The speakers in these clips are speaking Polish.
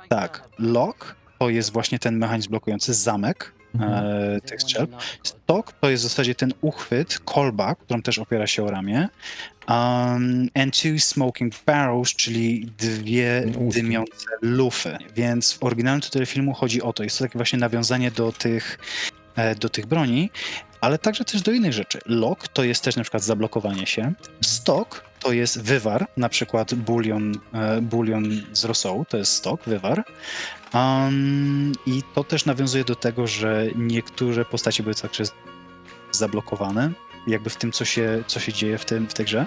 Tak, lock to jest właśnie ten mechanizm blokujący zamek Mhm. tych strzelb. Stock to jest w zasadzie ten uchwyt, kolba, którą też opiera się o ramię. And two smoking barrels, czyli dwie Łuski. dymiące lufy. Więc w oryginalnym tytule filmu chodzi o to. Jest to takie właśnie nawiązanie do tych broni, ale także też do innych rzeczy. Lock to jest też na przykład zablokowanie się. Stock to jest wywar, na przykład bulion z rosołu, to jest stock, wywar. I to też nawiązuje do tego, że niektóre postacie były także zablokowane, jakby w tym, co się dzieje w tej grze.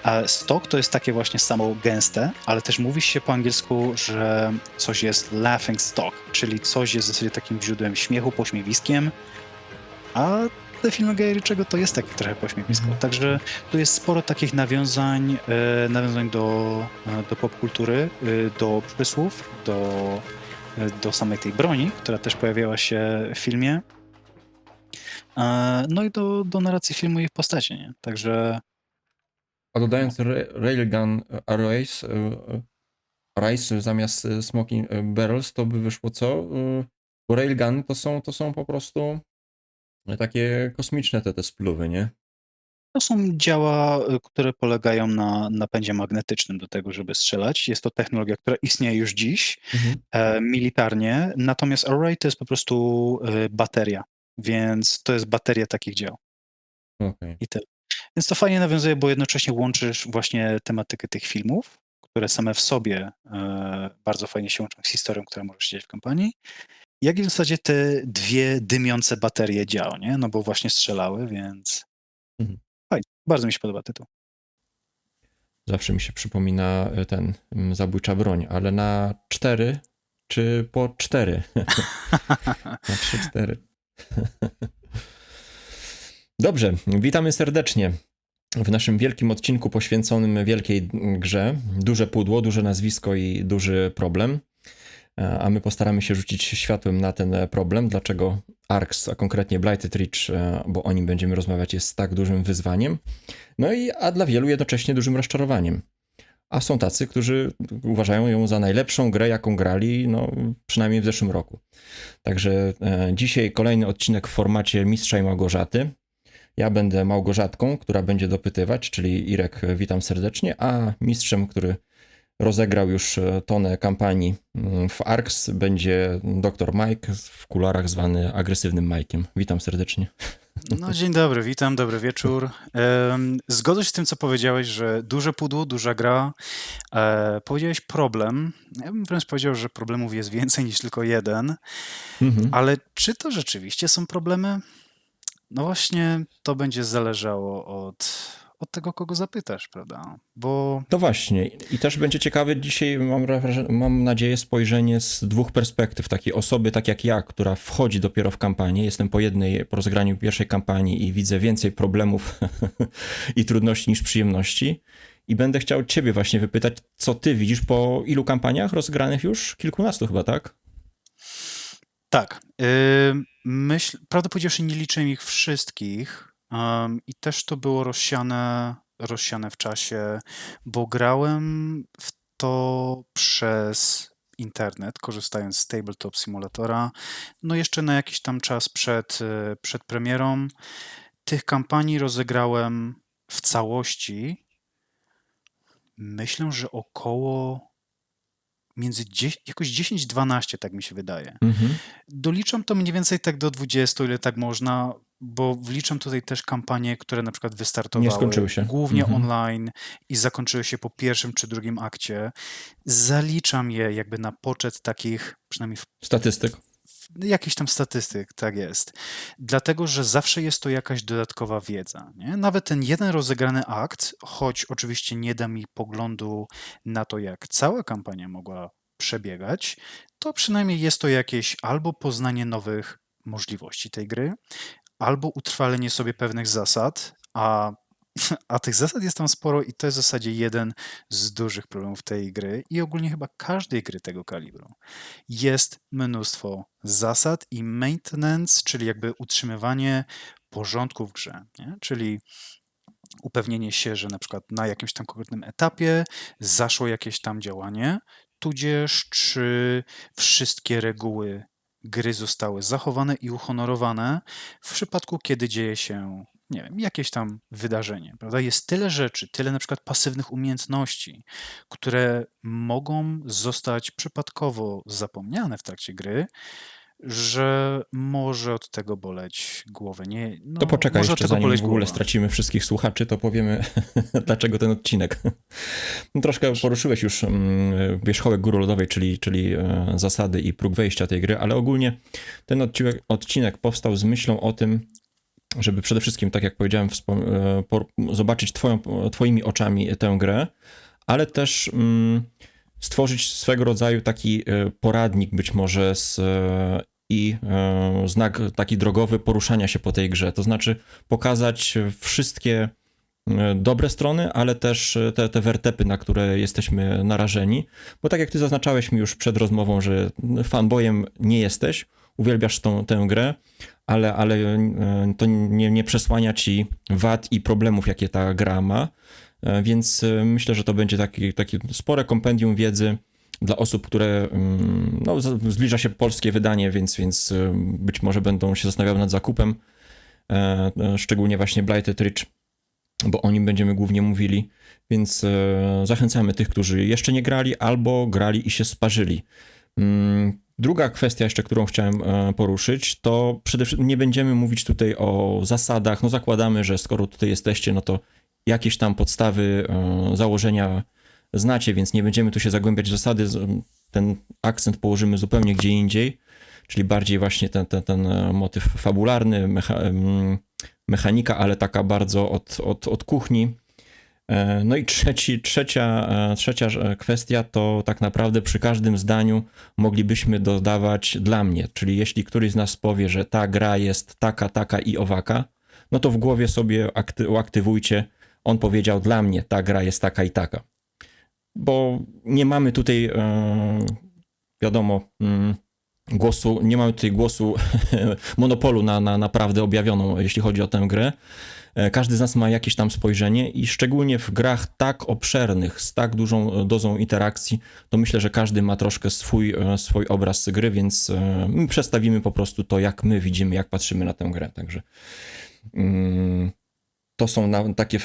A stock to jest takie właśnie samo gęste, ale też mówi się po angielsku, że coś jest laughing stock, czyli coś jest w zasadzie takim źródłem śmiechu, pośmiewiskiem, a te filmy Guya Ritchiego to jest takie trochę pośmiewisko. Także tu jest sporo takich nawiązań do popkultury, do przysłów, do samej tej broni, która też pojawiała się w filmie. No i do narracji filmu i ich postaci, nie? Także A no. dodając Railgun Rise zamiast Smoking Barrels, to by wyszło co? Bo Railguny to są po prostu takie kosmiczne te spluwy, nie? To są działa, które polegają na napędzie magnetycznym do tego, żeby strzelać. Jest to technologia, która istnieje już dziś, Mhm. militarnie, natomiast Array to jest po prostu bateria, więc to jest bateria takich dział Okej. i tyle. Więc to fajnie nawiązuje, bo jednocześnie łączysz właśnie tematykę tych filmów, które same w sobie bardzo fajnie się łączą z historią, która może się dziać w kampanii, jak i w zasadzie te dwie dymiące baterie dział, nie? No bo właśnie strzelały, więc Mhm. fajnie. Bardzo mi się podoba tytuł. Zawsze mi się przypomina ten zabójcza broń, ale na 4 czy po 4? Na 3-4. Dobrze, witamy serdecznie w naszym wielkim odcinku poświęconym wielkiej grze. Duże pudło, duże nazwisko i duży problem. A my postaramy się rzucić światłem na ten problem, dlaczego ARX, a konkretnie Blighted Reach, bo o nim będziemy rozmawiać, jest tak dużym wyzwaniem. A dla wielu jednocześnie dużym rozczarowaniem. A są tacy, którzy uważają ją za najlepszą grę, jaką grali, no przynajmniej w zeszłym roku. Także dzisiaj kolejny odcinek w formacie Mistrza i Małgorzaty. Ja będę Małgorzatką, która będzie dopytywać, czyli Irek, witam serdecznie, a mistrzem, który rozegrał już tonę kampanii w ARX, będzie dr Mike, w kularach zwany agresywnym Mike'iem. Witam serdecznie. No, dzień dobry, witam, dobry wieczór. Zgodzę się z tym, co powiedziałeś, że duże pudło, duża gra. Powiedziałeś problem. Ja bym wręcz powiedział, że problemów jest więcej niż tylko jeden. Mhm. Ale czy to rzeczywiście są problemy? No właśnie, to będzie zależało od tego, kogo zapytasz, prawda? Bo To właśnie. I też będzie ciekawe dzisiaj, mam nadzieję, spojrzenie z dwóch perspektyw. Takiej osoby, tak jak ja, która wchodzi dopiero w kampanię. Jestem po rozegraniu pierwszej kampanii i widzę więcej problemów i trudności niż przyjemności. I będę chciał ciebie właśnie wypytać, co ty widzisz po ilu kampaniach rozegranych już? Kilkunastu chyba, tak? tak, prawdę powiedziawszy, nie liczę ich wszystkich. I też to było rozsiane w czasie, bo grałem w to przez internet, korzystając z Tabletop Simulatora. No jeszcze na jakiś tam czas przed premierą. Tych kampanii rozegrałem w całości, myślę, że około jakoś 10-12, tak mi się wydaje. Mhm. Doliczam to mniej więcej tak do 20, ile tak można, bo wliczam tutaj też kampanie, które na przykład Nie wystartowały skończyły się. głównie Mhm. online i zakończyły się po pierwszym czy drugim akcie. Zaliczam je jakby na poczet takich, przynajmniej Statystyk. jakichś tam statystyk, tak jest. Dlatego, że zawsze jest to jakaś dodatkowa wiedza. Nie? Nawet ten jeden rozegrany akt, choć oczywiście nie da mi poglądu na to, jak cała kampania mogła przebiegać, to przynajmniej jest to jakieś albo poznanie nowych możliwości tej gry, albo utrwalenie sobie pewnych zasad, a tych zasad jest tam sporo i to jest w zasadzie jeden z dużych problemów tej gry i ogólnie chyba każdej gry tego kalibru. Jest mnóstwo zasad i maintenance, czyli jakby utrzymywanie porządku w grze, nie? Czyli upewnienie się, że na przykład na jakimś tam konkretnym etapie zaszło jakieś tam działanie, tudzież czy wszystkie reguły gry zostały zachowane i uhonorowane w przypadku, kiedy dzieje się, nie wiem, jakieś tam wydarzenie, prawda? Jest tyle rzeczy, tyle na przykład pasywnych umiejętności, które mogą zostać przypadkowo zapomniane w trakcie gry, że może od tego boleć głowę. Nie, To no, poczekaj może od jeszcze, tego zanim boleć w ogóle głowa. stracimy wszystkich słuchaczy, to powiemy, dlaczego ten odcinek. No, troszkę poruszyłeś już wierzchołek góry lodowej, czyli zasady i próg wejścia tej gry, ale ogólnie ten odcinek powstał z myślą o tym, żeby przede wszystkim, tak jak powiedziałem, zobaczyć twoimi oczami tę grę, ale też stworzyć swego rodzaju taki poradnik być może znak taki drogowy poruszania się po tej grze. To znaczy pokazać wszystkie dobre strony, ale też te wertepy, na które jesteśmy narażeni. Bo tak jak ty zaznaczałeś mi już przed rozmową, że fanboyem nie jesteś, uwielbiasz tę grę, ale to nie przesłania ci wad i problemów, jakie ta gra ma. Więc myślę, że to będzie takie spore kompendium wiedzy dla osób, które no, zbliża się polskie wydanie, więc być może będą się zastanawiały nad zakupem, szczególnie właśnie Blighted Ridge, bo o nim będziemy głównie mówili, więc zachęcamy tych, którzy jeszcze nie grali albo grali i się sparzyli. Druga kwestia jeszcze, którą chciałem poruszyć, to przede wszystkim nie będziemy mówić tutaj o zasadach, no zakładamy, że skoro tutaj jesteście, no to jakieś tam podstawy, założenia znacie, więc nie będziemy tu się zagłębiać w zasady, ten akcent położymy zupełnie gdzie indziej, czyli bardziej właśnie ten motyw fabularny, mechanika, ale taka bardzo od kuchni. No i trzecia kwestia to tak naprawdę przy każdym zdaniu moglibyśmy dodawać dla mnie, czyli jeśli któryś z nas powie, że ta gra jest taka i owaka, no to w głowie sobie uaktywujcie, on powiedział dla mnie, ta gra jest taka i taka. Bo nie mamy tutaj, wiadomo, nie mamy tutaj głosu monopolu na prawdę objawioną, jeśli chodzi o tę grę. Każdy z nas ma jakieś tam spojrzenie i szczególnie w grach tak obszernych, z tak dużą dozą interakcji, to myślę, że każdy ma troszkę swój obraz gry, więc my przedstawimy po prostu to, jak my widzimy, jak patrzymy na tę grę. Także to są takie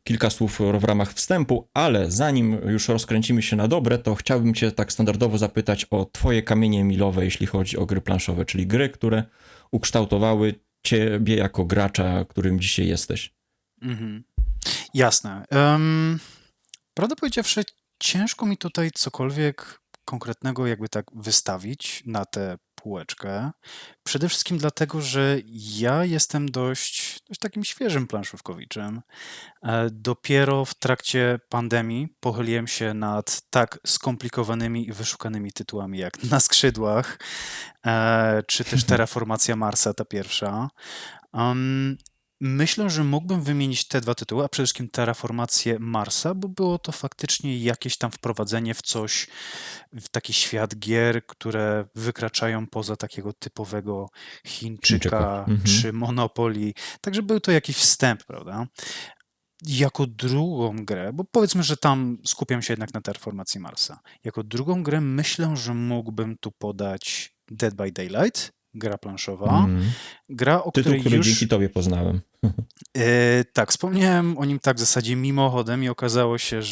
kilka słów w ramach wstępu, ale zanim już rozkręcimy się na dobre, to chciałbym cię tak standardowo zapytać o twoje kamienie milowe, jeśli chodzi o gry planszowe, czyli gry, które ukształtowały ciebie jako gracza, którym dzisiaj jesteś. Mhm. Jasne. Prawdę powiedziawszy, ciężko mi tutaj cokolwiek konkretnego jakby tak wystawić na tę półeczkę. Przede wszystkim dlatego, że ja jestem dość takim świeżym planszówkowiczem. Dopiero w trakcie pandemii pochyliłem się nad tak skomplikowanymi i wyszukanymi tytułami jak Na skrzydłach, czy też Terraformacja Marsa, ta pierwsza. Myślę, że mógłbym wymienić te dwa tytuły, a przede wszystkim Terraformację Marsa, bo było to faktycznie jakieś tam wprowadzenie w coś, w taki świat gier, które wykraczają poza takiego typowego Chińczyka czy Monopoly. Także był to jakiś wstęp, prawda? Jako drugą grę, bo powiedzmy, że tam skupiam się jednak na Terraformacji Marsa. Jako drugą grę myślę, że mógłbym tu podać Dead by Daylight, gra planszowa. Gra, o Tytuł, której który już... dzięki tobie poznałem. Tak, wspomniałem o nim tak w zasadzie mimochodem i okazało się,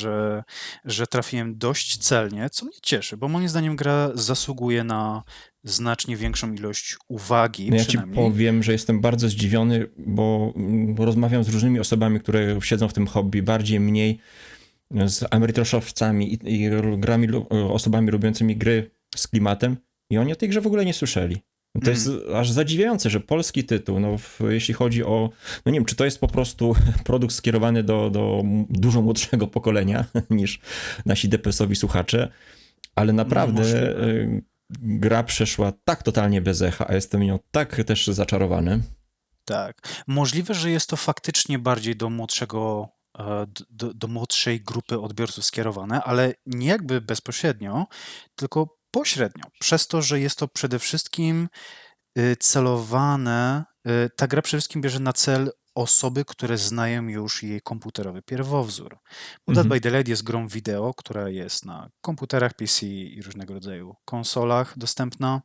że trafiłem dość celnie, co mnie cieszy, bo moim zdaniem gra zasługuje na znacznie większą ilość uwagi, No ja ci przynajmniej. powiem, że jestem bardzo zdziwiony, bo rozmawiam z różnymi osobami, które siedzą w tym hobby, bardziej, mniej, z emerytoszowcami i osobami robiącymi gry z klimatem i oni o tej grze w ogóle nie słyszeli. To jest aż zadziwiające, że polski tytuł, jeśli chodzi o, no nie wiem, czy to jest po prostu produkt skierowany do dużo młodszego pokolenia niż nasi DPS-owi słuchacze, ale naprawdę gra przeszła tak totalnie bez echa, a jestem nią tak też zaczarowany. Tak. Możliwe, że jest to faktycznie bardziej do młodszego, do młodszej grupy odbiorców skierowane, ale nie jakby bezpośrednio, tylko pośrednio. Przez to, że jest to przede wszystkim celowane, ta gra przede wszystkim bierze na cel osoby, które znają już jej komputerowy pierwowzór. Bo Dead Mhm. by Daylight jest grą wideo, która jest na komputerach PC i różnego rodzaju konsolach dostępna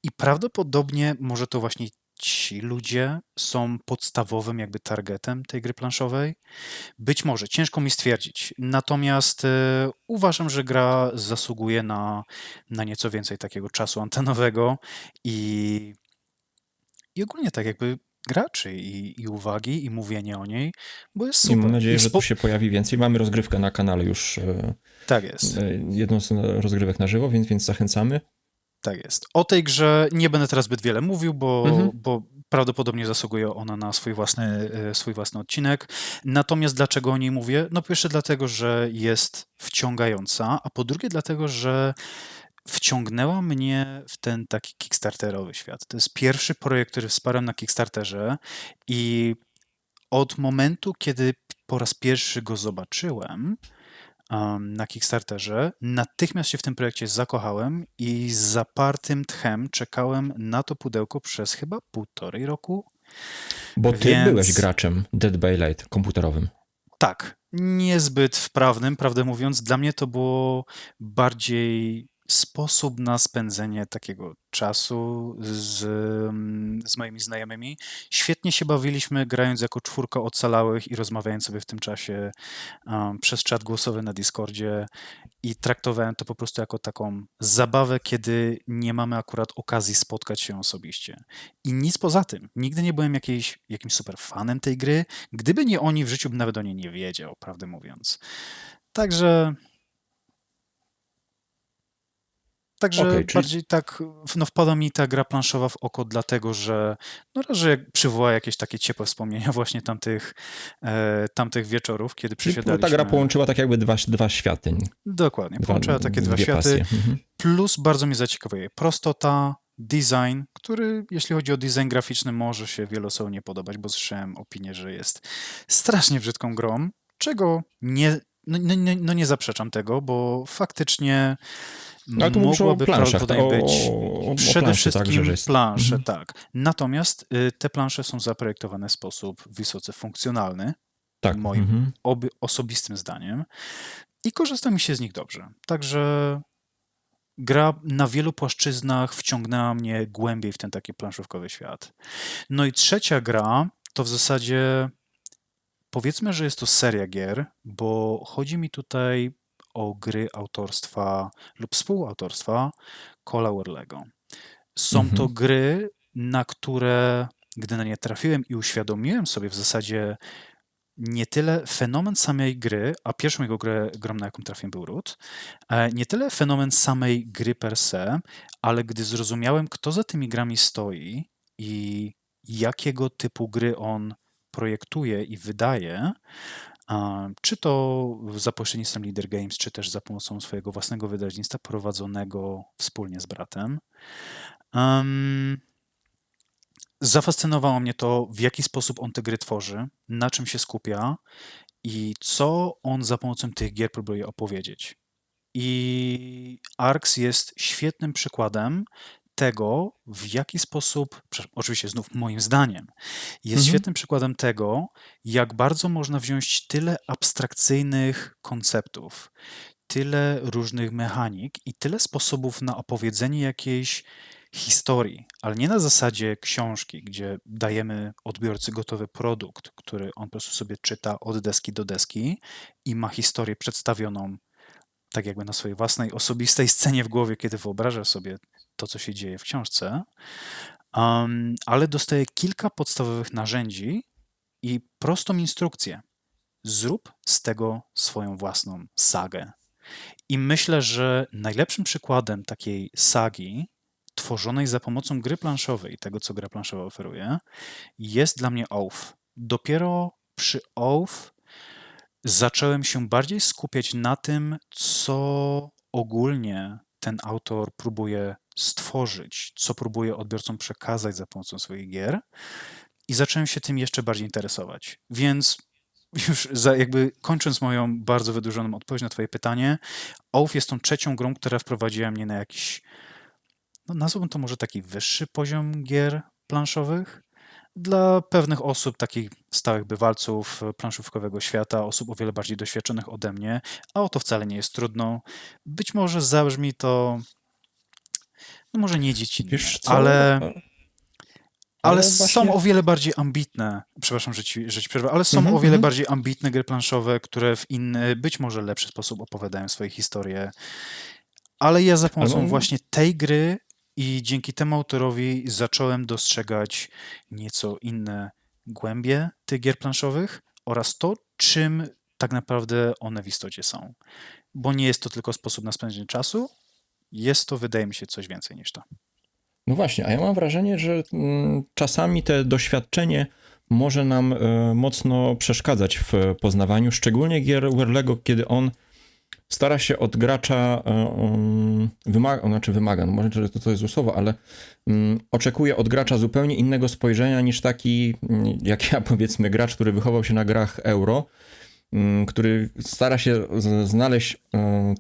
i prawdopodobnie może to właśnie ci ludzie są podstawowym jakby targetem tej gry planszowej. Być może, ciężko mi stwierdzić. Natomiast uważam, że gra zasługuje na nieco więcej takiego czasu antenowego i, i ogólnie tak jakby graczy i uwagi i mówienie o niej, bo jest I mam super. nadzieję, że tu się pojawi więcej. Mamy rozgrywkę na kanale już, Tak jest. jedną z rozgrywek na żywo, więc zachęcamy. Tak jest. O tej grze nie będę teraz zbyt wiele mówił, Mhm. bo prawdopodobnie zasługuje ona na swój własny odcinek. Natomiast dlaczego o niej mówię? No po pierwsze dlatego, że jest wciągająca, a po drugie dlatego, że wciągnęła mnie w ten taki kickstarterowy świat. To jest pierwszy projekt, który wsparłem na Kickstarterze i od momentu, kiedy po raz pierwszy go zobaczyłem, na Kickstarterze. Natychmiast się w tym projekcie zakochałem i z zapartym tchem czekałem na to pudełko przez chyba 1,5 roku. Bo ty byłeś Więc graczem Dead by Daylight komputerowym. tak, niezbyt wprawnym, prawdę mówiąc. Dla mnie to było bardziej sposób na spędzenie takiego czasu z moimi znajomymi. Świetnie się bawiliśmy, grając jako 4 ocalałych i rozmawiając sobie w tym czasie przez czat głosowy na Discordzie i traktowałem to po prostu jako taką zabawę, kiedy nie mamy akurat okazji spotkać się osobiście. I nic poza tym. Nigdy nie byłem jakimś super fanem tej gry. Gdyby nie oni, w życiu bym nawet o niej nie wiedział, prawdę mówiąc. Także Okej, czyli bardziej tak, no wpada mi ta gra planszowa w oko, dlatego że, no raz, że przywoła jakieś takie ciepłe wspomnienia właśnie tamtych wieczorów, kiedy Czyli ta gra przysiadaliśmy. połączyła tak jakby dwa światy, Dokładnie, połączyła takie dwa dwie światy. pasje. Mhm. Plus bardzo mnie zaciekawiła prostota, design, który jeśli chodzi o design graficzny może się wielu osobom nie podobać, bo słyszałem opinię, że jest strasznie brzydką grą, czego nie zaprzeczam tego, bo faktycznie No ale tu mówisz o mogłaby planszach, prawdopodobnie być o przede planszy także, że wszystkim jest. plansze, Mhm. tak. Natomiast te plansze są zaprojektowane w sposób wysoce funkcjonalny, Tak. moim Mhm. osobistym zdaniem i korzysta mi się z nich dobrze. Także gra na wielu płaszczyznach wciągnęła mnie głębiej w ten taki planszówkowy świat. No i trzecia gra to w zasadzie powiedzmy, że jest to seria gier, bo chodzi mi tutaj o gry autorstwa lub współautorstwa Cola Warlego. Są to Mhm. gry, na które, gdy na nie trafiłem i uświadomiłem sobie w zasadzie nie tyle fenomen samej gry, a pierwszą jego grą, na jaką trafiłem, był Root, nie tyle fenomen samej gry per se, ale gdy zrozumiałem, kto za tymi grami stoi i jakiego typu gry on projektuje i wydaje, czy to za pośrednictwem Leader Games, czy też za pomocą swojego własnego wydawnictwa prowadzonego wspólnie z bratem. Zafascynowało mnie to, w jaki sposób on te gry tworzy, na czym się skupia i co on za pomocą tych gier próbuje opowiedzieć. I Arx jest świetnym przykładem tego, w jaki sposób, oczywiście znów moim zdaniem, jest Mhm. świetnym przykładem tego, jak bardzo można wziąć tyle abstrakcyjnych konceptów, tyle różnych mechanik i tyle sposobów na opowiedzenie jakiejś historii, ale nie na zasadzie książki, gdzie dajemy odbiorcy gotowy produkt, który on po prostu sobie czyta od deski do deski i ma historię przedstawioną tak jakby na swojej własnej osobistej scenie w głowie, kiedy wyobraża sobie to, co się dzieje w książce, ale dostaje kilka podstawowych narzędzi i prostą instrukcję. Zrób z tego swoją własną sagę. I myślę, że najlepszym przykładem takiej sagi tworzonej za pomocą gry planszowej i tego, co gra planszowa oferuje, jest dla mnie Oath. Dopiero przy Oath zacząłem się bardziej skupiać na tym, co ogólnie ten autor próbuje stworzyć, co próbuje odbiorcom przekazać za pomocą swoich gier i zacząłem się tym jeszcze bardziej interesować. Więc już jakby kończąc moją bardzo wydłużoną odpowiedź na twoje pytanie, Oath jest tą trzecią grą, która wprowadziła mnie na jakiś, no nazwałbym to może taki wyższy poziom gier planszowych. dla pewnych osób, takich stałych bywalców planszówkowego świata, osób o wiele bardziej doświadczonych ode mnie, a o to wcale nie jest trudno. Być może zabrzmi to, no może nie dziecinnie, Wiesz co? ale Ale są właśnie. o wiele bardziej ambitne, przepraszam, że ci przerwę, ale są o Mhm, wiele mhm. bardziej ambitne gry planszowe, które w inny, być może lepszy sposób opowiadają swoje historie. Ale ja za Ale pomocą mam, właśnie tej gry i dzięki temu autorowi zacząłem dostrzegać nieco inne głębie tych gier planszowych oraz to, czym tak naprawdę one w istocie są. Bo nie jest to tylko sposób na spędzenie czasu, jest to, wydaje mi się, coś więcej niż to. no właśnie, a ja mam wrażenie, że czasami te doświadczenie może nam mocno przeszkadzać w poznawaniu, szczególnie gier Werlego, kiedy on stara się od gracza, wymaga, no może to jest złe słowo, ale oczekuje od gracza zupełnie innego spojrzenia niż taki, jak ja powiedzmy, gracz, który wychował się na grach euro, który stara się znaleźć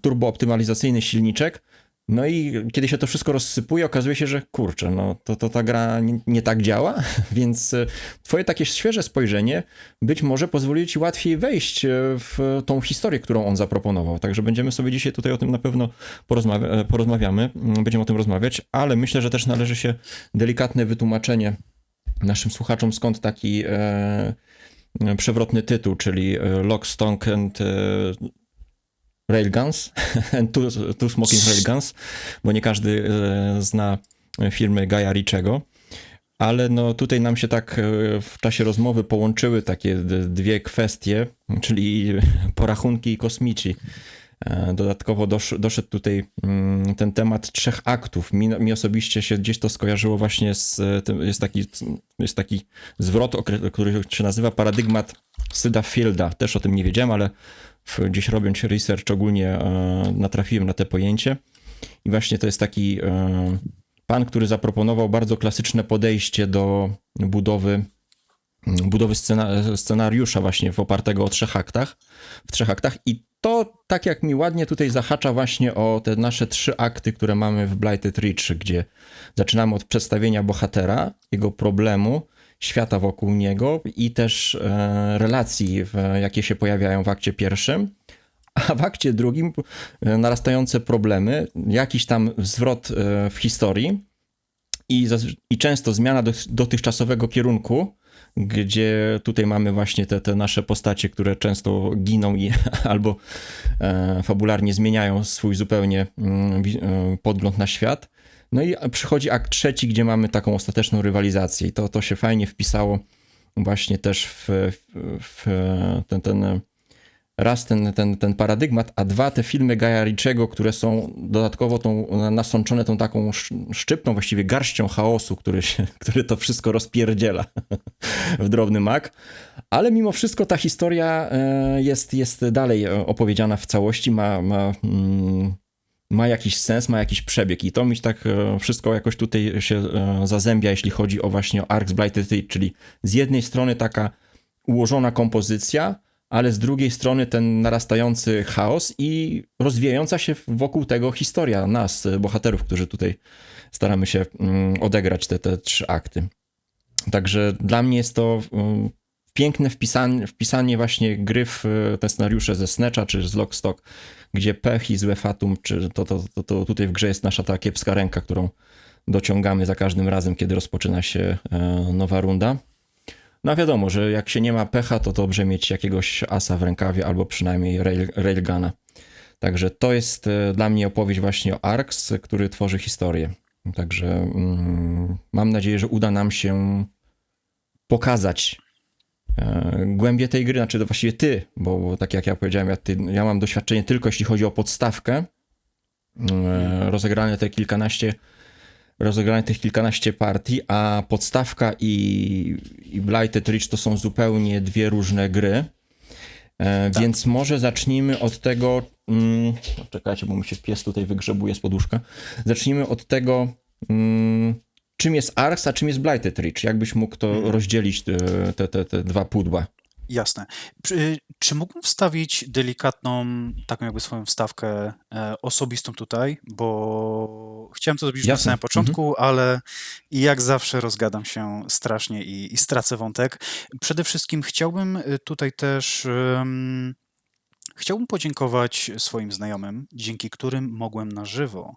turbooptymalizacyjny silniczek. No i kiedy się to wszystko rozsypuje, okazuje się, że kurczę, no to ta gra nie tak działa, więc twoje takie świeże spojrzenie być może pozwoli ci łatwiej wejść w tą historię, którą on zaproponował. Także będziemy sobie dzisiaj tutaj o tym na pewno porozmawiamy, będziemy o tym rozmawiać, ale myślę, że też należy się delikatne wytłumaczenie naszym słuchaczom, skąd taki przewrotny tytuł, czyli Lock, Stock and Railguns, and Two Smoking Railguns, bo nie każdy zna firmy Gaia Ritchiego, ale no tutaj nam się tak w czasie rozmowy połączyły takie dwie kwestie, czyli porachunki i kosmici. Dodatkowo doszedł tutaj ten temat 3 aktów. Mi osobiście się gdzieś to skojarzyło właśnie z tym, jest taki zwrot, który się nazywa paradygmat Syda Fielda. Też o tym nie wiedziałem, ale gdzieś robiąc research ogólnie natrafiłem na to pojęcie. I właśnie to jest taki pan, który zaproponował bardzo klasyczne podejście do budowy scenariusza właśnie opartego o 3 aktach, w 3 aktach i to tak jak mi ładnie tutaj zahacza właśnie o te nasze 3 akty, które mamy w Blighted Ridge, gdzie zaczynamy od przedstawienia bohatera, jego problemu, świata wokół niego i też relacji, jakie się pojawiają w akcie pierwszym, a w akcie drugim narastające problemy, jakiś tam zwrot w historii i często zmiana dotychczasowego kierunku, gdzie tutaj mamy właśnie te nasze postacie, które często giną i albo fabularnie zmieniają swój zupełnie podgląd na świat. No i przychodzi akt trzeci, gdzie mamy taką ostateczną rywalizację i to się fajnie wpisało właśnie też w ten paradygmat, a dwa te filmy Gaia Ritchiego, które są dodatkowo nasączone tą taką szczypną, właściwie garścią chaosu, który to wszystko rozpierdziela w drobny mak. Ale mimo wszystko ta historia jest dalej opowiedziana w całości, ma jakiś sens, ma jakiś przebieg i to mi tak wszystko jakoś tutaj się zazębia, jeśli chodzi o właśnie o Arx Blighted Ridge, czyli z jednej strony taka ułożona kompozycja, ale z drugiej strony ten narastający chaos i rozwijająca się wokół tego historia nas, bohaterów, którzy tutaj staramy się odegrać te 3 akty. Także dla mnie jest to piękne wpisanie właśnie gry w te scenariusze ze Snatcha czy z Lock, Stock, gdzie pech i złe fatum, czy to tutaj w grze jest nasza ta kiepska ręka, którą dociągamy za każdym razem, kiedy rozpoczyna się nowa runda. No wiadomo, że jak się nie ma pecha, to dobrze mieć jakiegoś asa w rękawie albo przynajmniej railguna. Także to jest dla mnie opowieść właśnie o Arx, który tworzy historię. Także mam nadzieję, że uda nam się pokazać głębię tej gry, znaczy to właściwie ty, bo tak jak ja powiedziałem, ja mam doświadczenie tylko jeśli chodzi o podstawkę, rozegrane tych kilkanaście partii, a podstawka i Blighted Ridge to są zupełnie dwie różne gry. Tak. Więc może zacznijmy od tego, czekajcie, bo mi się pies tutaj wygrzebuje z poduszka. Zacznijmy od tego, czym jest Arx, a czym jest Blighted Ridge. Jakbyś mógł to rozdzielić, te dwa pudła? Jasne. Czy mógłbym wstawić delikatną, taką jakby swoją wstawkę osobistą tutaj, bo Chciałem to zrobić na Jasne. samym początku, ale jak zawsze rozgadam się strasznie i stracę wątek. Przede wszystkim chciałbym tutaj też chciałbym podziękować swoim znajomym, dzięki którym mogłem na żywo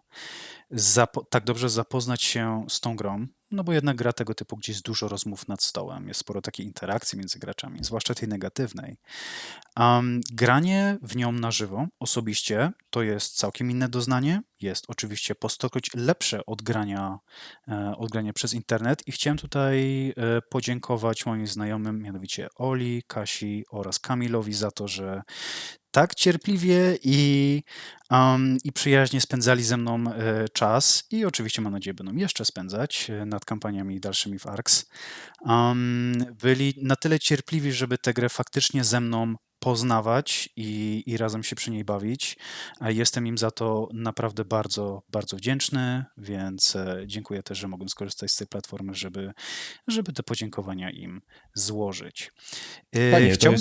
tak dobrze zapoznać się z tą grą, no bo jednak gra tego typu, gdzie jest dużo rozmów nad stołem, jest sporo takiej interakcji między graczami, zwłaszcza tej negatywnej. Granie w nią na żywo, osobiście, to jest całkiem inne doznanie. Jest oczywiście po stokroć lepsze od grania przez internet i chciałem tutaj podziękować moim znajomym, mianowicie Oli, Kasi oraz Kamilowi za to, że tak cierpliwie i przyjaźnie spędzali ze mną czas i oczywiście mam nadzieję będą jeszcze spędzać nad kampaniami dalszymi w ARX. Byli na tyle cierpliwi, żeby tę grę faktycznie ze mną poznawać i razem się przy niej bawić. A jestem im za to naprawdę bardzo, bardzo wdzięczny, więc dziękuję też, że mogłem skorzystać z tej platformy, żeby te podziękowania im złożyć. Fajnie, Chciałbym...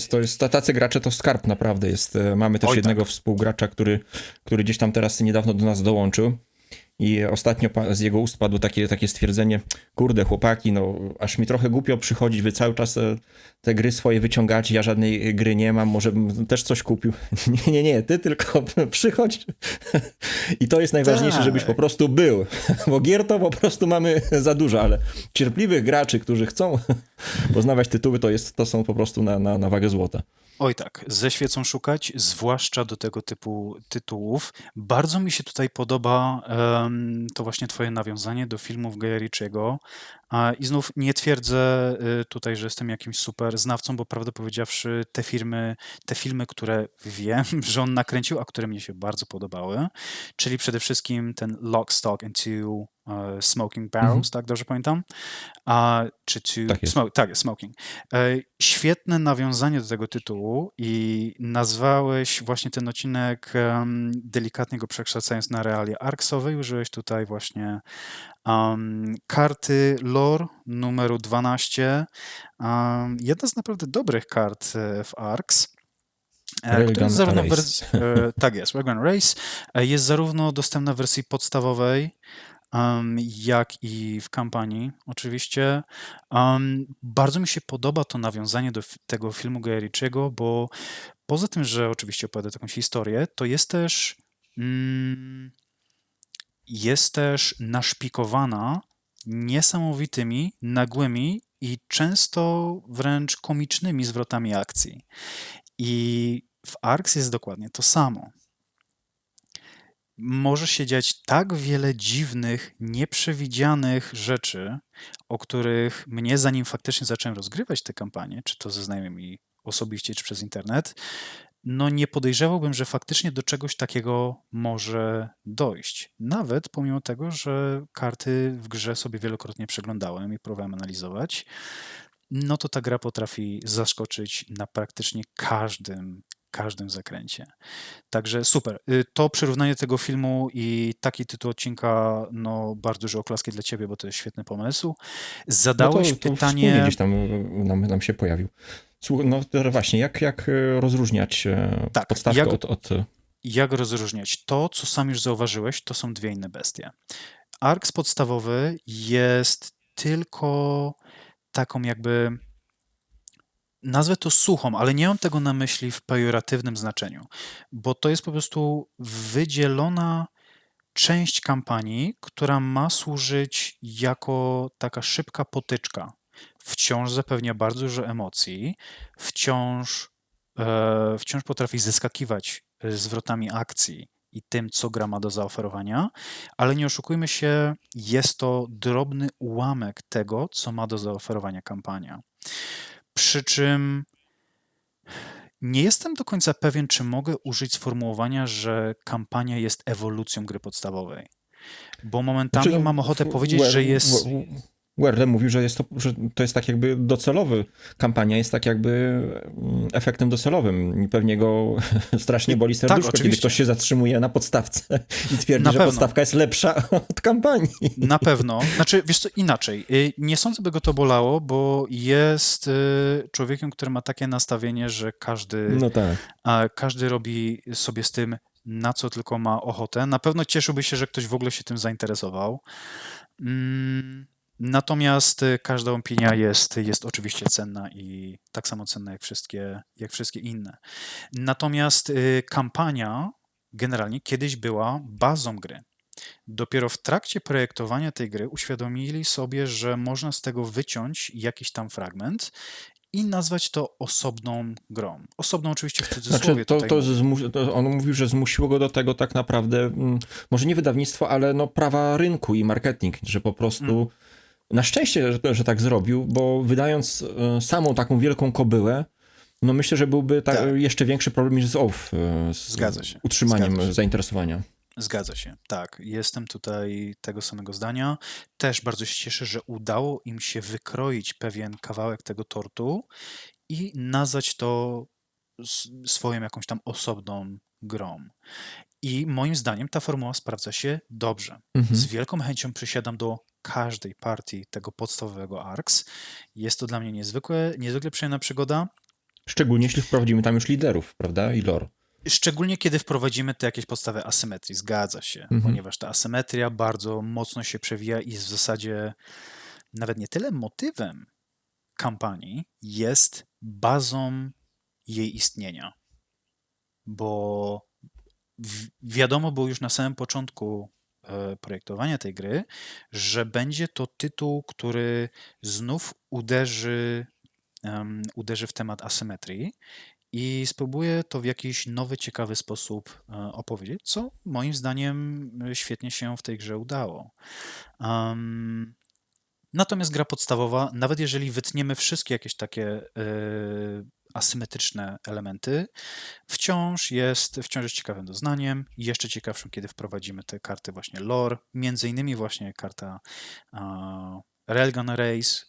tacy gracze to skarb naprawdę jest. Mamy też Oj, jednego tak. współgracza, który gdzieś tam teraz niedawno do nas dołączył i ostatnio z jego ust padło takie stwierdzenie, kurde chłopaki, no aż mi trochę głupio przychodzić, wy cały czas te gry swoje wyciągacie, ja żadnej gry nie mam, może bym też coś kupił. Nie, ty tylko przychodź i to jest najważniejsze, żebyś po prostu był, bo gier to po prostu mamy za dużo, ale cierpliwych graczy, którzy chcą poznawać tytuły, to są po prostu na wagę złota. Oj tak, ze świecą szukać, zwłaszcza do tego typu tytułów. Bardzo mi się tutaj podoba to właśnie twoje nawiązanie do filmów Guya Ritchiego. I znów nie twierdzę tutaj, że jestem jakimś super znawcą, bo prawdę powiedziawszy, te filmy, które wiem, że on nakręcił, a które mnie się bardzo podobały, czyli przede wszystkim ten Lock, Stock and Two Smoking Barrels, tak dobrze pamiętam? Tak jest. Tak jest, Smoking. Świetne nawiązanie do tego tytułu i nazwałeś właśnie ten odcinek, delikatnie go przekształcając na realia arksowe. Użyłeś tutaj właśnie karty lore numeru 12. Jedna z naprawdę dobrych kart w ARX. Która jest zarówno w wersji, tak jest, Railgun Race. Jest zarówno dostępna w wersji podstawowej, jak i w kampanii, oczywiście. Bardzo mi się podoba to nawiązanie do tego filmu Guya Ritchiego, bo poza tym, że oczywiście opowiada jakąś historię, to jest też naszpikowana niesamowitymi, nagłymi i często wręcz komicznymi zwrotami akcji. I w ARX jest dokładnie to samo. Może się dziać tak wiele dziwnych, nieprzewidzianych rzeczy, o których mnie, zanim faktycznie zacząłem rozgrywać tę kampanię, czy to ze znajomymi osobiście, czy przez internet, no nie podejrzewałbym, że faktycznie do czegoś takiego może dojść. Nawet pomimo tego, że karty w grze sobie wielokrotnie przeglądałem i próbowałem analizować, no to ta gra potrafi zaskoczyć na praktycznie każdym zakręcie. Także super. To przyrównanie tego filmu i taki tytuł odcinka, no bardzo duże oklaski dla ciebie, bo to jest świetny pomysł. Zadałeś to pytanie... wspólnie gdzieś tam nam się pojawił. No to właśnie, jak rozróżniać podstawkę od... Jak rozróżniać? To, co sam już zauważyłeś, to są dwie inne bestie. ARX podstawowy jest tylko taką jakby... Nazwę to suchą, ale nie mam tego na myśli w pejoratywnym znaczeniu, bo to jest po prostu wydzielona część kampanii, która ma służyć jako taka szybka potyczka. Wciąż zapewnia bardzo dużo emocji, wciąż potrafi zeskakiwać zwrotami akcji i tym, co gra ma do zaoferowania, ale nie oszukujmy się, jest to drobny ułamek tego, co ma do zaoferowania kampania. Przy czym nie jestem do końca pewien, czy mogę użyć sformułowania, że kampania jest ewolucją gry podstawowej. Bo momentami mam ochotę powiedzieć, że jest... Werle mówił, że to jest tak jakby docelowy. Kampania jest tak jakby efektem docelowym. I pewnie go strasznie boli serduszko, kiedy ktoś się zatrzymuje na podstawce i twierdzi, że podstawka jest lepsza od kampanii. Na pewno. Znaczy, wiesz co, inaczej. Nie sądzę, by go to bolało, bo jest człowiekiem, który ma takie nastawienie, że każdy robi sobie z tym na co tylko ma ochotę. Na pewno cieszyłby się, że ktoś w ogóle się tym zainteresował. Natomiast każda opinia jest oczywiście cenna i tak samo cenna jak wszystkie inne. Natomiast kampania generalnie kiedyś była bazą gry. Dopiero w trakcie projektowania tej gry uświadomili sobie, że można z tego wyciąć jakiś tam fragment i nazwać to osobną grą. Osobną oczywiście w Znaczy, cudzysłowie tutaj mówię. on mówił, że zmusiło go do tego tak naprawdę, może nie wydawnictwo, ale no prawa rynku i marketing, że po prostu na szczęście, że tak zrobił, bo wydając samą taką wielką kobyłę, no myślę, że byłby Tak. jeszcze większy problem niż z OWF, z Zgadza się. utrzymaniem Zgadza się. zainteresowania. Zgadza się, tak. Jestem tutaj tego samego zdania. Też bardzo się cieszę, że udało im się wykroić pewien kawałek tego tortu i nazwać to swoją jakąś tam osobną grą. I moim zdaniem ta formuła sprawdza się dobrze. Z wielką chęcią przysiadam do każdej partii tego podstawowego ARX. Jest to dla mnie niezwykle przyjemna przygoda. Szczególnie jeśli wprowadzimy tam już liderów, prawda? I lore. Szczególnie kiedy wprowadzimy te jakieś podstawy asymetrii, zgadza się, ponieważ ta asymetria bardzo mocno się przewija i jest w zasadzie nawet nie tyle motywem kampanii, jest bazą jej istnienia. Bo wiadomo było już na samym początku projektowania tej gry, że będzie to tytuł, który znów uderzy w temat asymetrii i spróbuję to w jakiś nowy, ciekawy sposób opowiedzieć, co moim zdaniem świetnie się w tej grze udało. Natomiast gra podstawowa, nawet jeżeli wytniemy wszystkie jakieś takie asymetryczne elementy, wciąż jest ciekawym doznaniem. Jeszcze ciekawszym, kiedy wprowadzimy te karty właśnie lore, między innymi właśnie karta Railgun Race,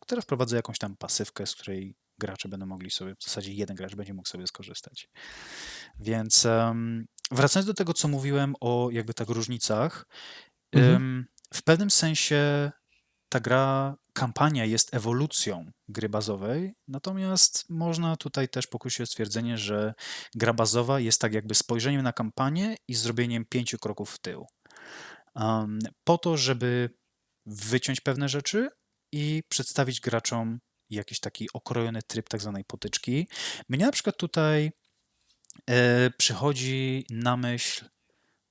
która wprowadza jakąś tam pasywkę, z której gracze będą mogli sobie, w zasadzie jeden gracz będzie mógł sobie skorzystać. Więc wracając do tego, co mówiłem o jakby tak różnicach, w pewnym sensie ta kampania jest ewolucją gry bazowej, natomiast można tutaj też pokusić o stwierdzenie, że gra bazowa jest tak jakby spojrzeniem na kampanię i zrobieniem 5 kroków w tył. Po to, żeby wyciąć pewne rzeczy i przedstawić graczom jakiś taki okrojony tryb tak zwanej potyczki. Mnie na przykład tutaj przychodzi na myśl,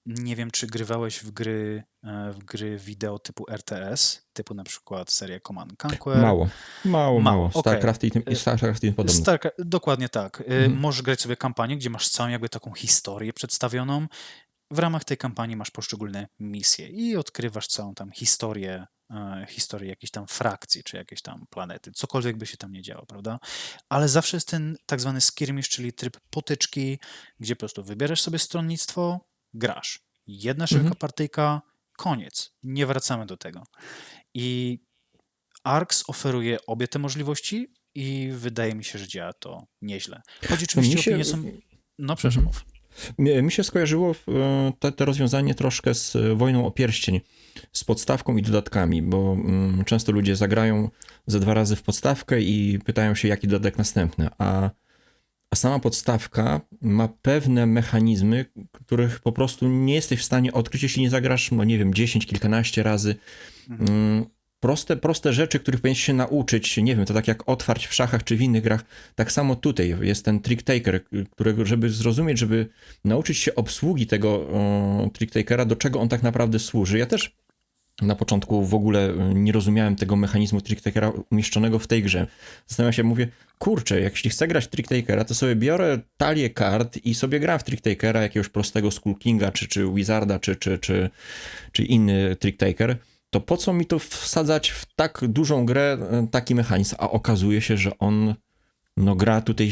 nie wiem, czy grywałeś w gry wideo typu RTS, typu na przykład seria Command & Conquer. Mało. Okay. StarCraft i podobne. Dokładnie tak. Możesz grać sobie kampanię, gdzie masz całą jakby taką historię przedstawioną. W ramach tej kampanii masz poszczególne misje i odkrywasz całą tam historię jakiejś tam frakcji, czy jakiejś tam planety, cokolwiek by się tam nie działo, prawda? Ale zawsze jest ten tak zwany skirmish, czyli tryb potyczki, gdzie po prostu wybierasz sobie stronnictwo, grasz. Jedna szybka partyjka, koniec. Nie wracamy do tego. I ARX oferuje obie te możliwości i wydaje mi się, że działa to nieźle. Choć oczywiście opinie są... No, przepraszam, mów. Mi się skojarzyło te rozwiązanie troszkę z Wojną o Pierścień, z podstawką i dodatkami, bo często ludzie zagrają ze 2 razy w podstawkę i pytają się, jaki dodatek następny, a sama podstawka ma pewne mechanizmy, których po prostu nie jesteś w stanie odkryć, jeśli nie zagrasz, no nie wiem, 10, kilkanaście razy. Proste rzeczy, których powinieneś się nauczyć, nie wiem, to tak jak otwarć w szachach czy w innych grach, tak samo tutaj jest ten trick taker, którego, żeby zrozumieć, żeby nauczyć się obsługi tego trick takera, do czego on tak naprawdę służy. Ja też na początku w ogóle nie rozumiałem tego mechanizmu trick takera umieszczonego w tej grze. Zastanawiam się, mówię, kurczę, jak jeśli chcę grać trick takera, to sobie biorę talię kart i sobie gram w trick takera, jakiegoś prostego Skull Kinga, czy Wizarda, czy inny trick taker. To po co mi to wsadzać w tak dużą grę, taki mechanizm? A okazuje się, że on gra tutaj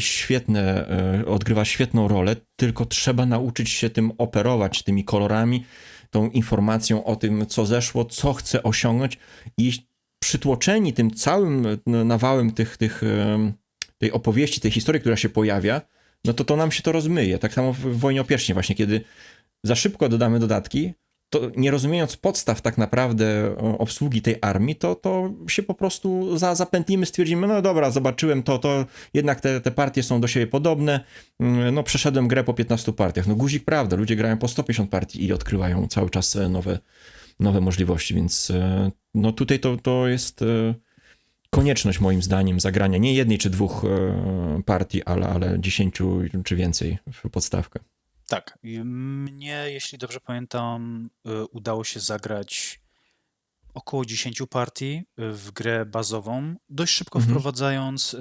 odgrywa świetną rolę, tylko trzeba nauczyć się tym operować, tymi kolorami, tą informacją o tym, co zeszło, co chce osiągnąć i przytłoczeni tym całym nawałem tej opowieści, tej historii, która się pojawia, no to nam się to rozmyje. Tak samo w Wojnie o Pierścień właśnie, kiedy za szybko dodamy dodatki, to nie rozumiejąc podstaw tak naprawdę obsługi tej armii, to się po prostu zapętlimy, stwierdzimy, no dobra, zobaczyłem to jednak te partie są do siebie podobne, no przeszedłem grę po 15 partiach. No guzik, prawda, ludzie grają po 150 partii i odkrywają cały czas nowe możliwości, więc no tutaj to jest konieczność moim zdaniem zagrania nie jednej czy dwóch partii, ale 10 czy więcej w podstawkę. Tak, i mnie, jeśli dobrze pamiętam, udało się zagrać około 10 partii w grę bazową, dość szybko Mhm. wprowadzając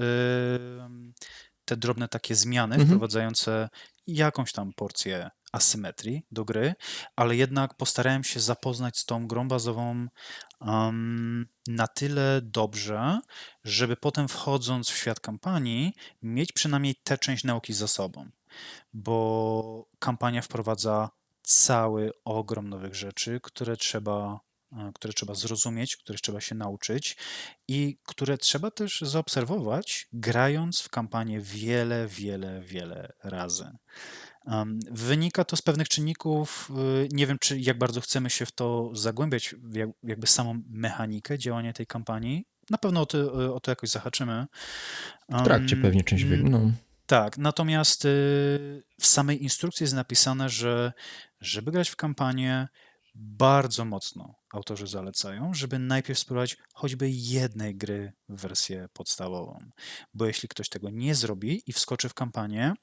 te drobne takie zmiany, Mhm. wprowadzające jakąś tam porcję asymetrii do gry, ale jednak postarałem się zapoznać z tą grą bazową na tyle dobrze, żeby potem wchodząc w świat kampanii, mieć przynajmniej tę część nauki za sobą, bo kampania wprowadza cały ogrom nowych rzeczy, które trzeba zrozumieć, których trzeba się nauczyć i które trzeba też zaobserwować, grając w kampanię wiele, wiele, wiele razy. Wynika to z pewnych czynników. Nie wiem, czy jak bardzo chcemy się w to zagłębiać, jakby samą mechanikę działania tej kampanii. Na pewno o to jakoś zahaczymy. W trakcie pewnie część no. Tak, natomiast w samej instrukcji jest napisane, że żeby grać w kampanię, bardzo mocno autorzy zalecają, żeby najpierw spróbować choćby jednej gry w wersję podstawową. Bo jeśli ktoś tego nie zrobi i wskoczy w kampanię,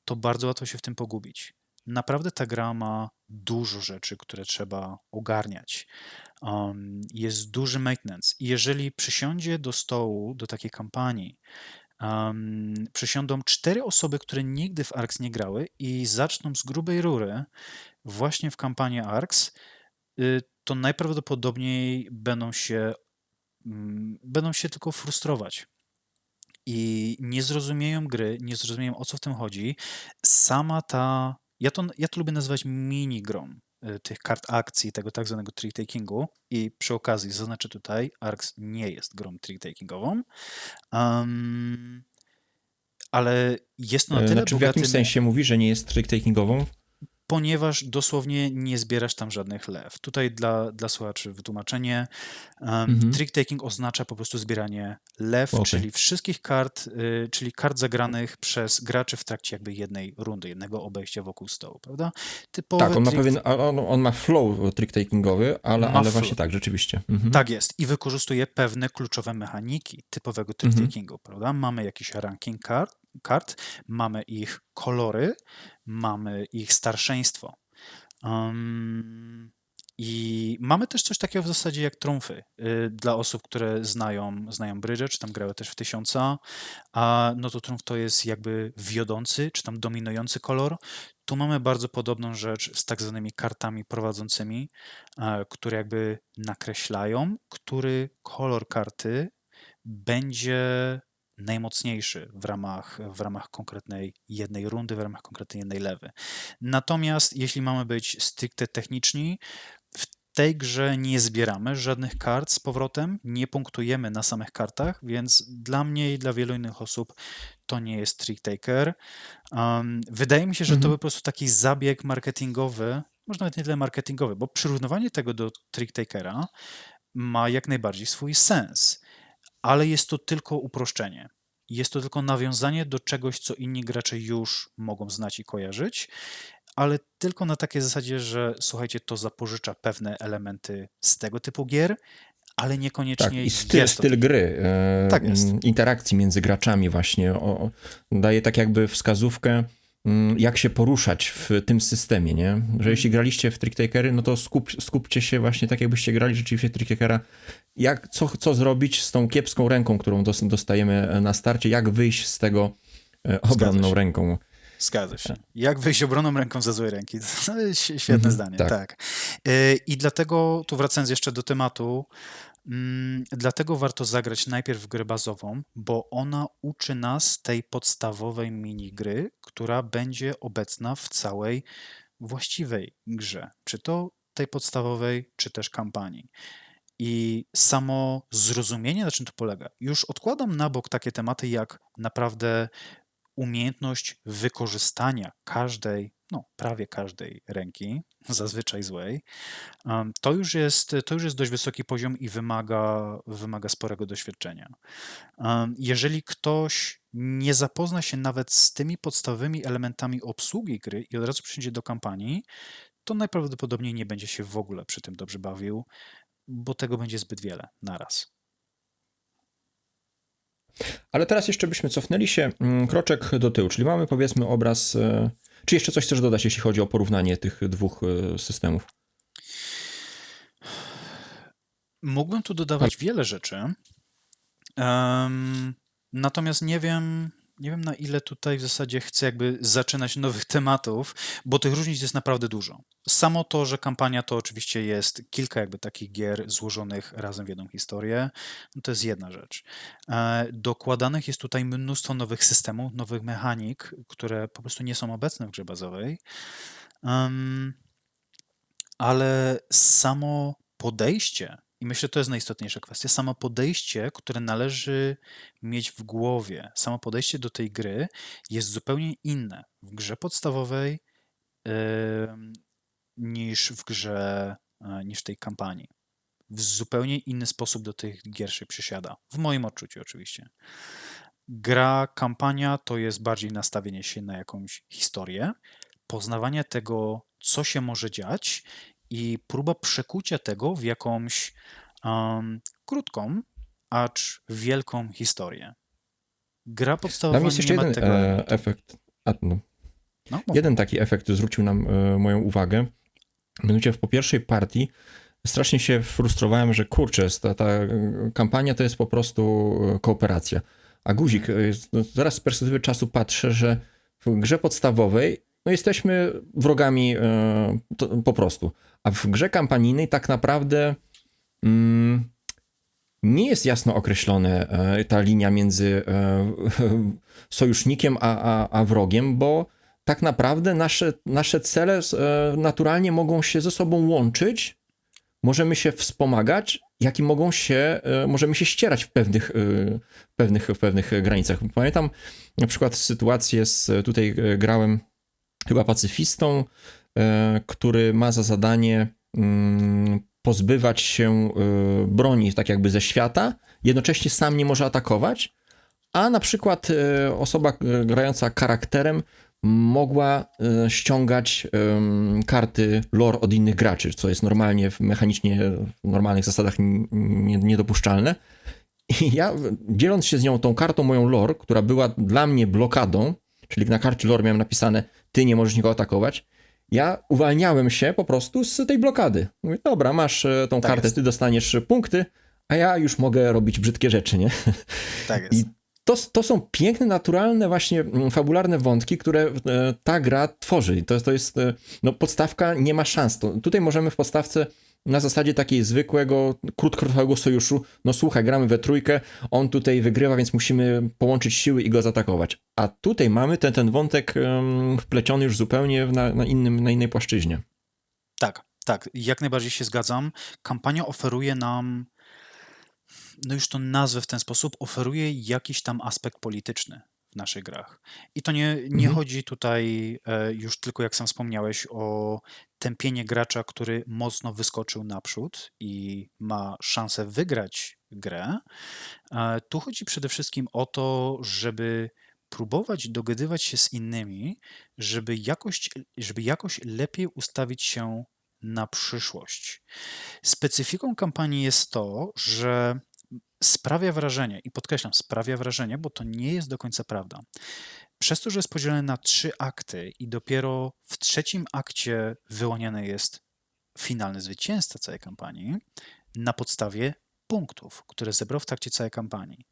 to bardzo łatwo się w tym pogubić. Naprawdę ta gra ma dużo rzeczy, które trzeba ogarniać. Jest duży maintenance. I jeżeli przysiądzie do stołu, do takiej kampanii, przysiądą 4 osoby, które nigdy w ARX nie grały i zaczną z grubej rury właśnie w kampanię ARX, to najprawdopodobniej będą się tylko frustrować i nie zrozumieją gry, nie zrozumieją, o co w tym chodzi. Sama ta ja to lubię nazywać mini grą, tych kart akcji, tego tak zwanego trick-takingu i przy okazji zaznaczę tutaj, ARX nie jest grą trick-takingową, ale jest to na tyle Znaczy w jakim bogaty sensie mówi, że nie jest trick-takingową? ponieważ dosłownie nie zbierasz tam żadnych lew. Tutaj dla słuchaczy wytłumaczenie. Mhm. Trick-taking oznacza po prostu zbieranie lew, Okej. czyli wszystkich kart, czyli kart zagranych przez graczy w trakcie jakby jednej rundy, jednego obejścia wokół stołu, prawda? Tak, Typowy on ma trick pewien, on ma flow trick-takingowy, ma ale właśnie tak, rzeczywiście. Mhm. Tak jest. I wykorzystuje pewne kluczowe mechaniki typowego Mhm. trick-takingu, prawda? Mamy jakiś ranking kart, mamy ich kolory, mamy ich starszeństwo. I mamy też coś takiego w zasadzie jak trumfy. Dla osób, które znają brydże, czy tam grały też w 1000, no to trumf to jest jakby wiodący, czy tam dominujący kolor. Tu mamy bardzo podobną rzecz z tak zwanymi kartami prowadzącymi, które jakby nakreślają, który kolor karty będzie najmocniejszy w ramach konkretnej jednej rundy, w ramach konkretnej jednej lewy. Natomiast jeśli mamy być stricte techniczni, w tej grze nie zbieramy żadnych kart z powrotem, nie punktujemy na samych kartach, więc dla mnie i dla wielu innych osób to nie jest trick taker. Wydaje mi się, że to Mhm. po prostu taki zabieg marketingowy, może nawet nie tyle marketingowy, bo przyrównywanie tego do trick takera ma jak najbardziej swój sens, ale jest to tylko uproszczenie. Jest to tylko nawiązanie do czegoś, co inni gracze już mogą znać i kojarzyć, ale tylko na takiej zasadzie, że słuchajcie, to zapożycza pewne elementy z tego typu gier, ale Tak, niekoniecznie i jest to styl gry, tak jest. interakcji między graczami właśnie daje tak jakby wskazówkę, jak się poruszać w tym systemie, nie? Że jeśli graliście w Trick-Takery, no to skupcie się właśnie tak, jakbyście grali rzeczywiście w Trick-Takera, co zrobić z tą kiepską ręką, którą dostajemy na starcie, jak wyjść z tego obronną ręką. Zgadza się. Jak wyjść obronną ręką ze złej ręki? To jest świetne zdanie, tak. tak. I dlatego, tu wracając jeszcze do tematu, dlatego warto zagrać najpierw w grę bazową, bo ona uczy nas tej podstawowej minigry, która będzie obecna w całej właściwej grze. Czy to tej podstawowej, czy też kampanii. I samo zrozumienie, na czym to polega. Już odkładam na bok takie tematy jak naprawdę umiejętność wykorzystania każdej, no prawie każdej ręki, zazwyczaj złej, to już jest dość wysoki poziom i wymaga sporego doświadczenia. Jeżeli ktoś nie zapozna się nawet z tymi podstawowymi elementami obsługi gry i od razu przyjdzie do kampanii, to najprawdopodobniej nie będzie się w ogóle przy tym dobrze bawił, bo tego będzie zbyt wiele naraz. Ale teraz jeszcze byśmy cofnęli się kroczek do tyłu, czyli mamy powiedzmy obraz. Czy jeszcze coś chcesz dodać, jeśli chodzi o porównanie tych dwóch systemów? Mógłbym tu dodawać wiele rzeczy, natomiast nie wiem na ile tutaj w zasadzie chcę jakby zaczynać nowych tematów, bo tych różnic jest naprawdę dużo. Samo to, że kampania to oczywiście jest kilka jakby takich gier złożonych razem w jedną historię, no to jest jedna rzecz. Dokładanych jest tutaj mnóstwo nowych systemów, nowych mechanik, które po prostu nie są obecne w grze bazowej. Ale samo podejście, i myślę, to jest najistotniejsza kwestia, samo podejście, które należy mieć w głowie, samo podejście do tej gry jest zupełnie inne w grze podstawowej niż w tej kampanii. W zupełnie inny sposób do tych gier się przysiada. W moim odczuciu oczywiście. Kampania to jest bardziej nastawienie się na jakąś historię, poznawanie tego, co się może dziać i próba przekucia tego w jakąś krótką, acz wielką historię. Gra Tam podstawowa jest jeszcze nie ma jeden tego elementu. efekt. No, mów. Jeden taki efekt zwrócił nam moją uwagę. Mianowicie po pierwszej partii strasznie się frustrowałem, że kurczę, ta kampania to jest po prostu kooperacja. A guzik, zaraz z perspektywy czasu patrzę, że w grze podstawowej no jesteśmy wrogami po prostu. A w grze kampanijnej tak naprawdę nie jest jasno określona ta linia między sojusznikiem a wrogiem, bo tak naprawdę nasze cele naturalnie mogą się ze sobą łączyć, możemy się wspomagać, jak i możemy się ścierać w pewnych granicach. Pamiętam na przykład sytuację tutaj grałem chyba pacyfistą, który ma za zadanie pozbywać się broni tak jakby ze świata, jednocześnie sam nie może atakować, a na przykład osoba grająca charakterem mogła ściągać karty lore od innych graczy, co jest normalnie, mechanicznie, w normalnych zasadach niedopuszczalne. I ja, dzieląc się z nią tą kartą moją lore, która była dla mnie blokadą, czyli na karcie lore miałem napisane, ty nie możesz nikogo atakować, ja uwalniałem się po prostu z tej blokady. Mówię, dobra, masz tą Tak kartę, jest. ty dostaniesz punkty, a ja już mogę robić brzydkie rzeczy, nie? Tak I jest. to są piękne, naturalne, właśnie fabularne wątki, które ta gra tworzy. To jest, no podstawka nie ma szans. Tutaj możemy w podstawce na zasadzie takiej zwykłego, krótkotrwałego sojuszu, no słuchaj, gramy we trójkę, on tutaj wygrywa, więc musimy połączyć siły i go zaatakować. A tutaj mamy ten wątek wpleciony już zupełnie na innej płaszczyźnie. Tak, jak najbardziej się zgadzam. Kampania oferuje nam, no już to nazwę w ten sposób, oferuje jakiś tam aspekt polityczny w naszych grach. I to nie chodzi tutaj już tylko, jak sam wspomniałeś, o tępienie gracza, który mocno wyskoczył naprzód i ma szansę wygrać grę. Tu chodzi przede wszystkim o to, żeby próbować dogadywać się z innymi, żeby jakoś lepiej ustawić się na przyszłość. Specyfiką kampanii jest to, że sprawia wrażenie, i podkreślam, sprawia wrażenie, bo to nie jest do końca prawda. Przez to, że jest podzielone na 3 akty i dopiero w trzecim akcie wyłoniony jest finalny zwycięzca całej kampanii na podstawie punktów, które zebrał w trakcie całej kampanii.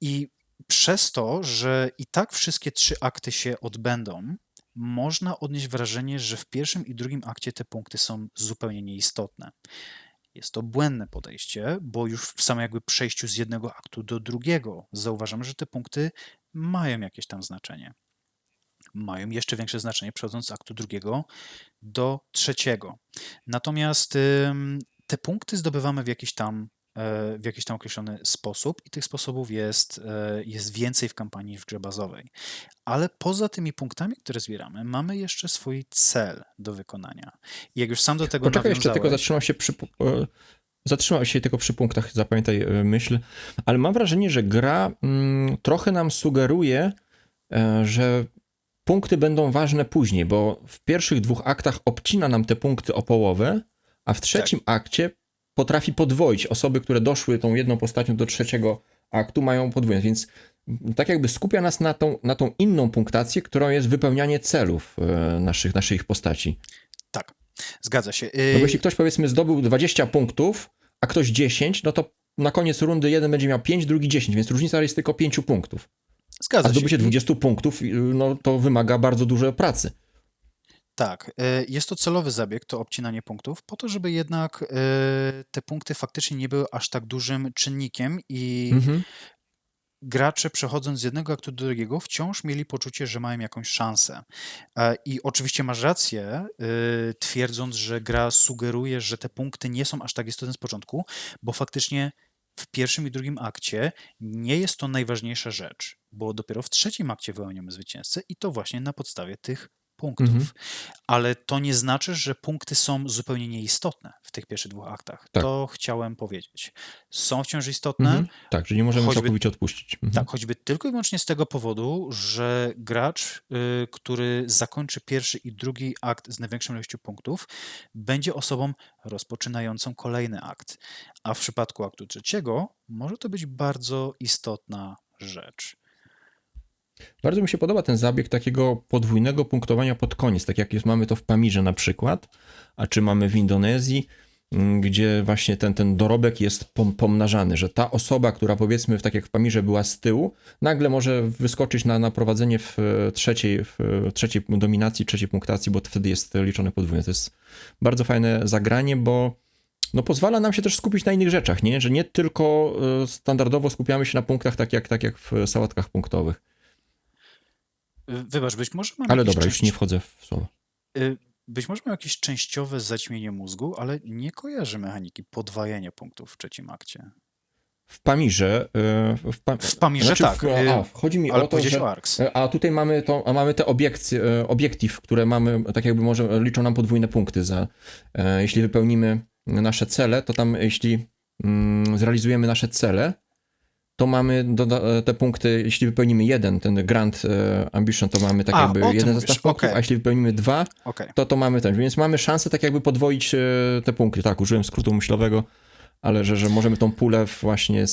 I przez to, że i tak wszystkie 3 akty się odbędą, można odnieść wrażenie, że w pierwszym i drugim akcie te punkty są zupełnie nieistotne. Jest to błędne podejście, bo już w samym jakby przejściu z jednego aktu do drugiego zauważamy, że te punkty mają jakieś tam znaczenie. Mają jeszcze większe znaczenie przechodząc z aktu drugiego do trzeciego. Natomiast te punkty zdobywamy w jakiś tam w jakiś tam określony sposób i tych sposobów jest więcej w kampanii niż w grze bazowej. Ale poza tymi punktami, które zbieramy, mamy jeszcze swój cel do wykonania. I jak już sam do tego Poczekaj jeszcze, tylko nawiązałeś... zatrzymał się tylko przy punktach, zapamiętaj myśl, ale mam wrażenie, że gra trochę nam sugeruje, że punkty będą ważne później, bo w pierwszych 2 aktach obcina nam te punkty o połowę, a w trzecim akcie potrafi podwoić. Osoby, które doszły tą jedną postacią do trzeciego aktu, mają podwójne, więc tak jakby skupia nas na tą inną punktację, którą jest wypełnianie celów naszych postaci. Tak, zgadza się. No bo jeśli ktoś, powiedzmy, zdobył 20 punktów, a ktoś 10, no to na koniec rundy jeden będzie miał 5, drugi 10, więc różnica jest tylko 5 punktów. Zgadza A zdobycie się. 20 punktów, no to wymaga bardzo dużo pracy. Tak, jest to celowy zabieg, to obcinanie punktów, po to, żeby jednak te punkty faktycznie nie były aż tak dużym czynnikiem i Mhm. gracze przechodząc z jednego aktu do drugiego wciąż mieli poczucie, że mają jakąś szansę. I oczywiście masz rację, twierdząc, że gra sugeruje, że te punkty nie są aż tak istotne z początku, bo faktycznie w pierwszym i drugim akcie nie jest to najważniejsza rzecz, bo dopiero w trzecim akcie wyłaniamy zwycięzcę i to właśnie na podstawie tych punktów. Mhm. Ale to nie znaczy, że punkty są zupełnie nieistotne w tych pierwszych 2 aktach. Tak. To chciałem powiedzieć. Są wciąż istotne, Mhm. Tak, że nie możemy choćby- całkowicie odpuścić. Mhm. tak, choćby tylko i wyłącznie z tego powodu, że gracz, który zakończy pierwszy i drugi akt z największą ilością punktów, będzie osobą rozpoczynającą kolejny akt. A w przypadku aktu trzeciego może to być bardzo istotna rzecz. Bardzo mi się podoba ten zabieg takiego podwójnego punktowania pod koniec, tak jak mamy to w Pamirze na przykład, a czy mamy w Indonezji, gdzie właśnie ten dorobek jest pomnażany, że ta osoba, która powiedzmy, tak jak w Pamirze była z tyłu, nagle może wyskoczyć na prowadzenie w trzeciej dominacji, trzeciej punktacji, bo wtedy jest liczone podwójnie. To jest bardzo fajne zagranie, bo no pozwala nam się też skupić na innych rzeczach, nie? Że nie tylko standardowo skupiamy się na punktach, tak jak w sałatkach punktowych. Wybacz, być może mam Ale jakieś dobra, już nie wchodzę w słowo. Być może mam jakieś częściowe zaćmienie mózgu, ale nie kojarzę mechaniki podwajania punktów w trzecim akcie. W Pamirze... W Pamirze tak, chodzi mi ale o to, powiedziałeś że... o ARX. A tutaj mamy te obiektyw, które mamy, tak jakby może liczą nam podwójne punkty za... Jeśli wypełnimy nasze cele, to tam jeśli zrealizujemy nasze cele, to mamy te punkty, jeśli wypełnimy jeden, ten Grand Ambition, to mamy tak jakby jeden zestaw punktów, a jeśli wypełnimy 2, to mamy ten. Więc mamy szansę tak jakby podwoić te punkty. Tak, użyłem skrótu myślowego, ale że możemy tą pulę właśnie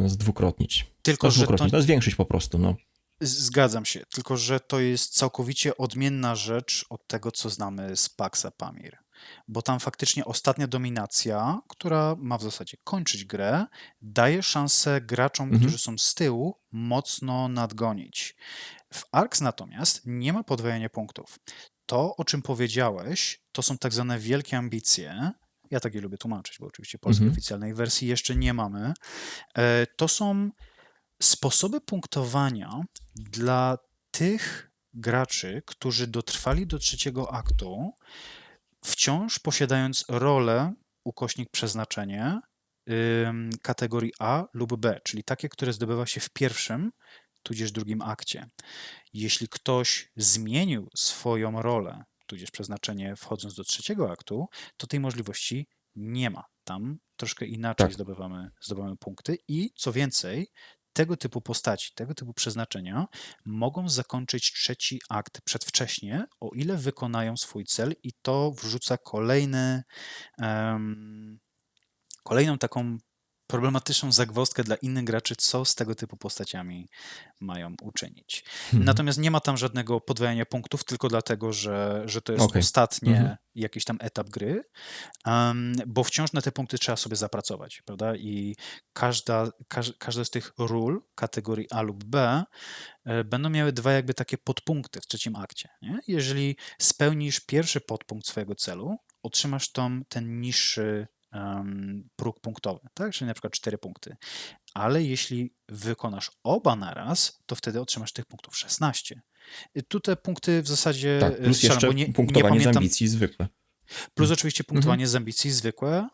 zdwukrotnić. Tylko, że to... zwiększyć po prostu, no. Zgadzam się, tylko że to jest całkowicie odmienna rzecz od tego, co znamy z Paxa Pamir. Bo tam faktycznie ostatnia dominacja, która ma w zasadzie kończyć grę, daje szansę graczom, którzy są z tyłu, mocno nadgonić. W ARX natomiast nie ma podwajania punktów. To, o czym powiedziałeś, to są tak zwane wielkie ambicje. Ja tak je lubię tłumaczyć, bo oczywiście polskiej oficjalnej wersji jeszcze nie mamy. To są sposoby punktowania dla tych graczy, którzy dotrwali do trzeciego aktu, wciąż posiadając rolę, ukośnik przeznaczenie, kategorii A lub B, czyli takie, które zdobywa się w pierwszym, tudzież drugim akcie. Jeśli ktoś zmienił swoją rolę, tudzież przeznaczenie wchodząc do trzeciego aktu, to tej możliwości nie ma. Tam troszkę inaczej zdobywamy punkty i co więcej, tego typu postaci, tego typu przeznaczenia mogą zakończyć trzeci akt przedwcześnie, o ile wykonają swój cel i to wrzuca kolejną taką problematyczną zagwozdkę dla innych graczy, co z tego typu postaciami mają uczynić. Natomiast nie ma tam żadnego podwajania punktów, tylko dlatego, że to jest ostatni jakiś tam etap gry, bo wciąż na te punkty trzeba sobie zapracować, prawda? I każda z tych ról kategorii A lub B będą miały 2 jakby takie podpunkty w trzecim akcie. Nie? Jeżeli spełnisz pierwszy podpunkt swojego celu, otrzymasz ten niższy próg punktowy, tak? Czyli na przykład 4 punkty. Ale jeśli wykonasz oba naraz, to wtedy otrzymasz tych punktów 16. Tu te punkty w zasadzie... Tak, plus jeszcze punktowanie z ambicji zwykłe. Plus oczywiście punktowanie z ambicji zwykłe.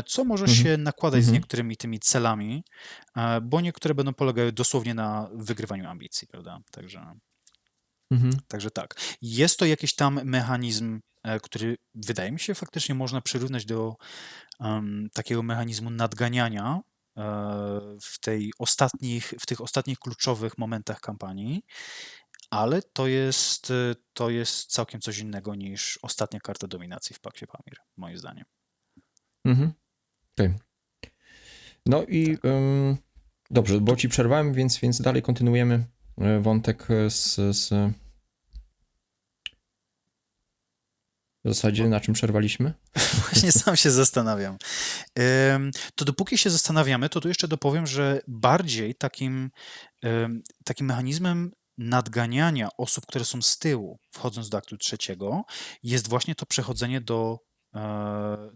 co może Mhm. się nakładać z Mhm. niektórymi tymi celami, bo niektóre będą polegały dosłownie na wygrywaniu ambicji, prawda? Mhm. Także tak. Jest to jakiś tam mechanizm, który wydaje mi się faktycznie można przyrównać do takiego mechanizmu nadganiania w tych ostatnich kluczowych momentach kampanii, ale to jest całkiem coś innego niż ostatnia karta dominacji w Paksie Pamir, moim zdaniem. Mhm. Okej. No i Tak. dobrze, bo ci przerwałem, więc dalej kontynuujemy wątek w zasadzie na czym przerwaliśmy? Właśnie sam się zastanawiam. To dopóki się zastanawiamy, to tu jeszcze dopowiem, że bardziej takim mechanizmem nadganiania osób, które są z tyłu, wchodząc do aktu trzeciego, jest właśnie to przechodzenie do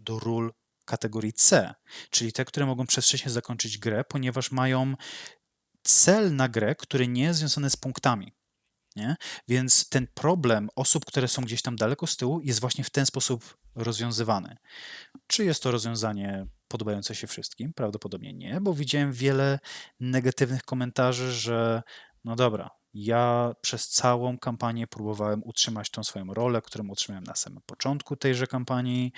ról kategorii C, czyli te, które mogą przedwcześnie zakończyć grę, ponieważ mają cel na grę, który nie jest związany z punktami. Nie? Więc ten problem osób, które są gdzieś tam daleko z tyłu, jest właśnie w ten sposób rozwiązywany. Czy jest to rozwiązanie podobające się wszystkim? Prawdopodobnie nie, bo widziałem wiele negatywnych komentarzy, że no dobra, ja przez całą kampanię próbowałem utrzymać tą swoją rolę, którą utrzymałem na samym początku tejże kampanii.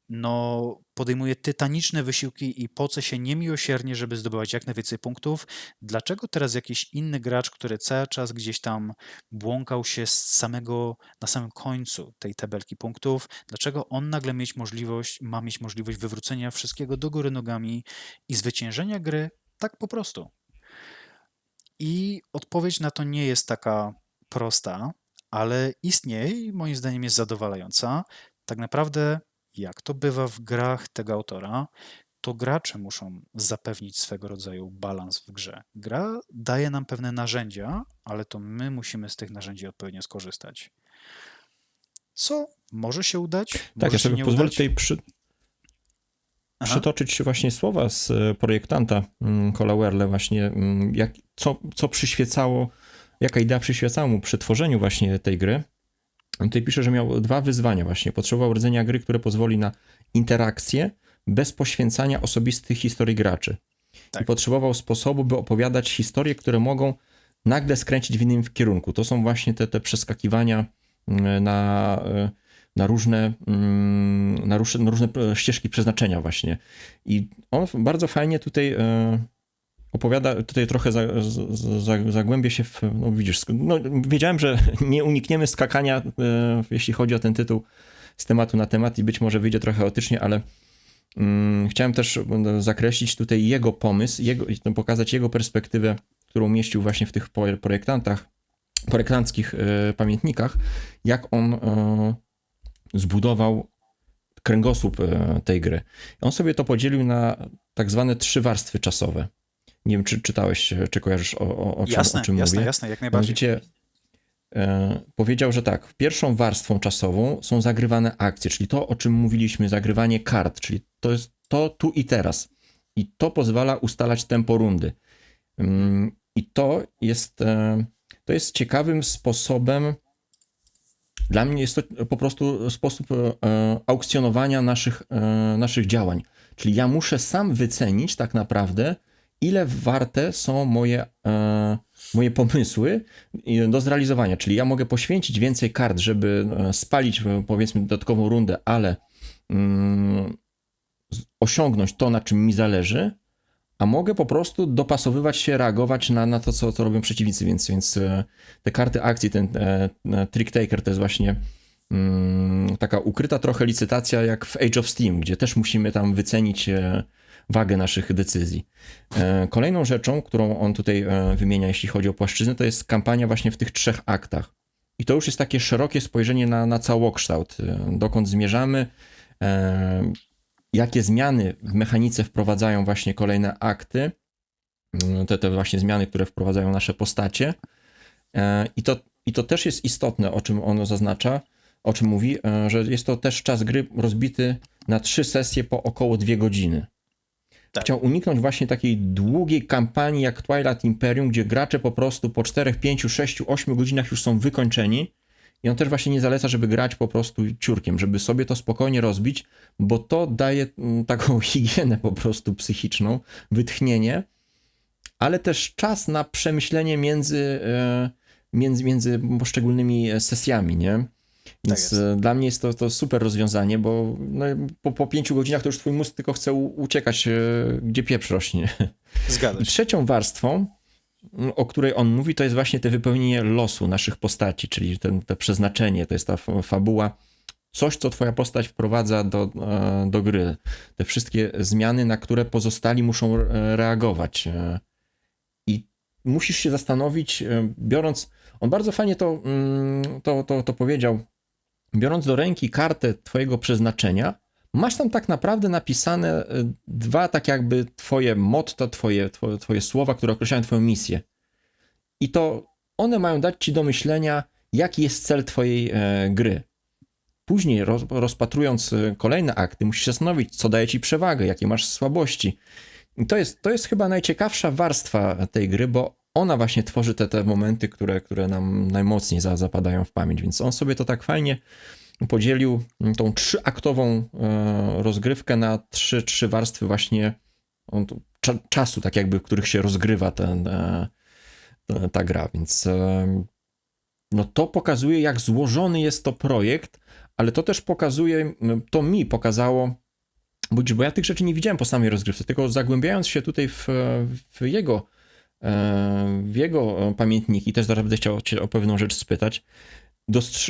No, podejmuję tytaniczne wysiłki i pocę się niemiłosiernie, żeby zdobywać jak najwięcej punktów. Dlaczego teraz jakiś inny gracz, który cały czas gdzieś tam błąkał się na samym końcu tej tabelki punktów, dlaczego on nagle ma mieć możliwość wywrócenia wszystkiego do góry nogami i zwyciężenia gry tak po prostu? I odpowiedź na to nie jest taka prosta, ale istnieje i moim zdaniem jest zadowalająca. Tak naprawdę, jak to bywa w grach tego autora, to gracze muszą zapewnić swego rodzaju balans w grze. Gra daje nam pewne narzędzia, ale to my musimy z tych narzędzi odpowiednio skorzystać. Co może się udać, Tak, może ja się sobie nie pozwolę udać. tutaj Aha. przytoczyć właśnie słowa z projektanta Cola Werle właśnie, co przyświecało, jaka idea przyświecała mu przy tworzeniu właśnie tej gry. On tutaj pisze, że miał dwa wyzwania właśnie. Potrzebował rdzenia gry, które pozwoli na interakcję bez poświęcania osobistych historii graczy. I Tak. potrzebował sposobu, by opowiadać historie, które mogą nagle skręcić w innym kierunku. To są właśnie te przeskakiwania na różne ścieżki przeznaczenia właśnie. I on bardzo fajnie tutaj opowiada, tutaj trochę zagłębię się no widzisz, no wiedziałem, że nie unikniemy skakania, jeśli chodzi o ten tytuł, z tematu na temat i być może wyjdzie trochę chaotycznie, ale chciałem też zakreślić tutaj jego pomysł, pokazać jego perspektywę, którą mieścił właśnie w tych projektanckich pamiętnikach, jak on zbudował kręgosłup tej gry. On sobie to podzielił na tak zwane 3 warstwy czasowe. Nie wiem, czy czytałeś, czy kojarzysz o czym mówię. Jasne, jak najbardziej. Mianowicie powiedział, że tak, pierwszą warstwą czasową są zagrywane akcje, czyli to, o czym mówiliśmy, zagrywanie kart, czyli to jest to tu i teraz. I to pozwala ustalać tempo rundy. I to jest ciekawym sposobem, dla mnie jest to po prostu sposób aukcjonowania naszych działań. Czyli ja muszę sam wycenić tak naprawdę, ile warte są moje pomysły do zrealizowania. Czyli ja mogę poświęcić więcej kart, żeby spalić powiedzmy dodatkową rundę, ale osiągnąć to, na czym mi zależy, a mogę po prostu dopasowywać się, reagować na to, co robią przeciwnicy, więc te karty akcji, ten Trick Taker to jest właśnie taka ukryta trochę licytacja jak w Age of Steam, gdzie też musimy tam wycenić wagę naszych decyzji. Kolejną rzeczą, którą on tutaj wymienia, jeśli chodzi o płaszczyznę, to jest kampania właśnie w tych 3 aktach. I to już jest takie szerokie spojrzenie na całokształt, dokąd zmierzamy, jakie zmiany w mechanice wprowadzają właśnie kolejne akty, te właśnie zmiany, które wprowadzają nasze postacie. I to też jest istotne, o czym ono zaznacza, o czym mówi, że jest to też czas gry rozbity na 3 sesje po około 2 godziny. Tak. Chciał uniknąć właśnie takiej długiej kampanii jak Twilight Imperium, gdzie gracze po prostu po 4, 5, 6, 8 godzinach już są wykończeni i on też właśnie nie zaleca, żeby grać po prostu ciurkiem, żeby sobie to spokojnie rozbić, bo to daje taką higienę po prostu psychiczną, wytchnienie, ale też czas na przemyślenie między poszczególnymi sesjami, nie? Tak Więc jest. dla mnie jest to super rozwiązanie, bo no, po 5 godzinach to już twój mózg tylko chce uciekać, gdzie pieprz rośnie. Zgadza I się. trzecią warstwą, o której on mówi, to jest właśnie te wypełnienie losu naszych postaci, czyli to przeznaczenie, to jest ta fabuła, coś, co twoja postać wprowadza do gry. Te wszystkie zmiany, na które pozostali muszą reagować. I musisz się zastanowić, biorąc, on bardzo fajnie to powiedział, biorąc do ręki kartę twojego przeznaczenia, masz tam tak naprawdę napisane dwa tak jakby twoje motto, twoje słowa, które określają twoją misję. I to one mają dać ci do myślenia, jaki jest cel twojej gry. Później rozpatrując kolejne akty, musisz się zastanowić, co daje ci przewagę, jakie masz słabości. I to jest chyba najciekawsza warstwa tej gry, bo ona właśnie tworzy te momenty, które nam najmocniej zapadają w pamięć. Więc on sobie to tak fajnie podzielił, tą trzyaktową rozgrywkę na trzy warstwy właśnie czasu, tak jakby, w których się rozgrywa ta gra. Więc no to pokazuje, jak złożony jest to projekt, ale to też pokazuje, to mi pokazało, bo ja tych rzeczy nie widziałem po samej rozgrywce, tylko zagłębiając się tutaj w jego pamiętniki, też zaraz będę chciał cię o pewną rzecz spytać,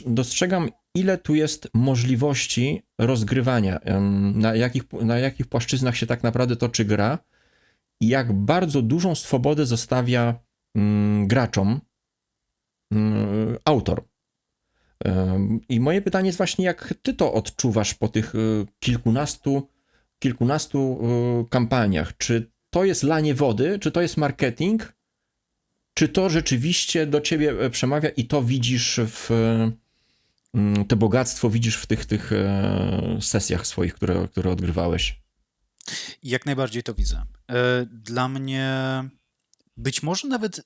dostrzegam, ile tu jest możliwości rozgrywania, na jakich płaszczyznach się tak naprawdę toczy gra i jak bardzo dużą swobodę zostawia graczom autor. I moje pytanie jest właśnie, jak ty to odczuwasz po tych kilkunastu kampaniach? Czy to jest lanie wody, czy to jest marketing, czy to rzeczywiście do ciebie przemawia i to widzisz te bogactwo widzisz w tych sesjach swoich, które odgrywałeś? Jak najbardziej to widzę. Dla mnie być może nawet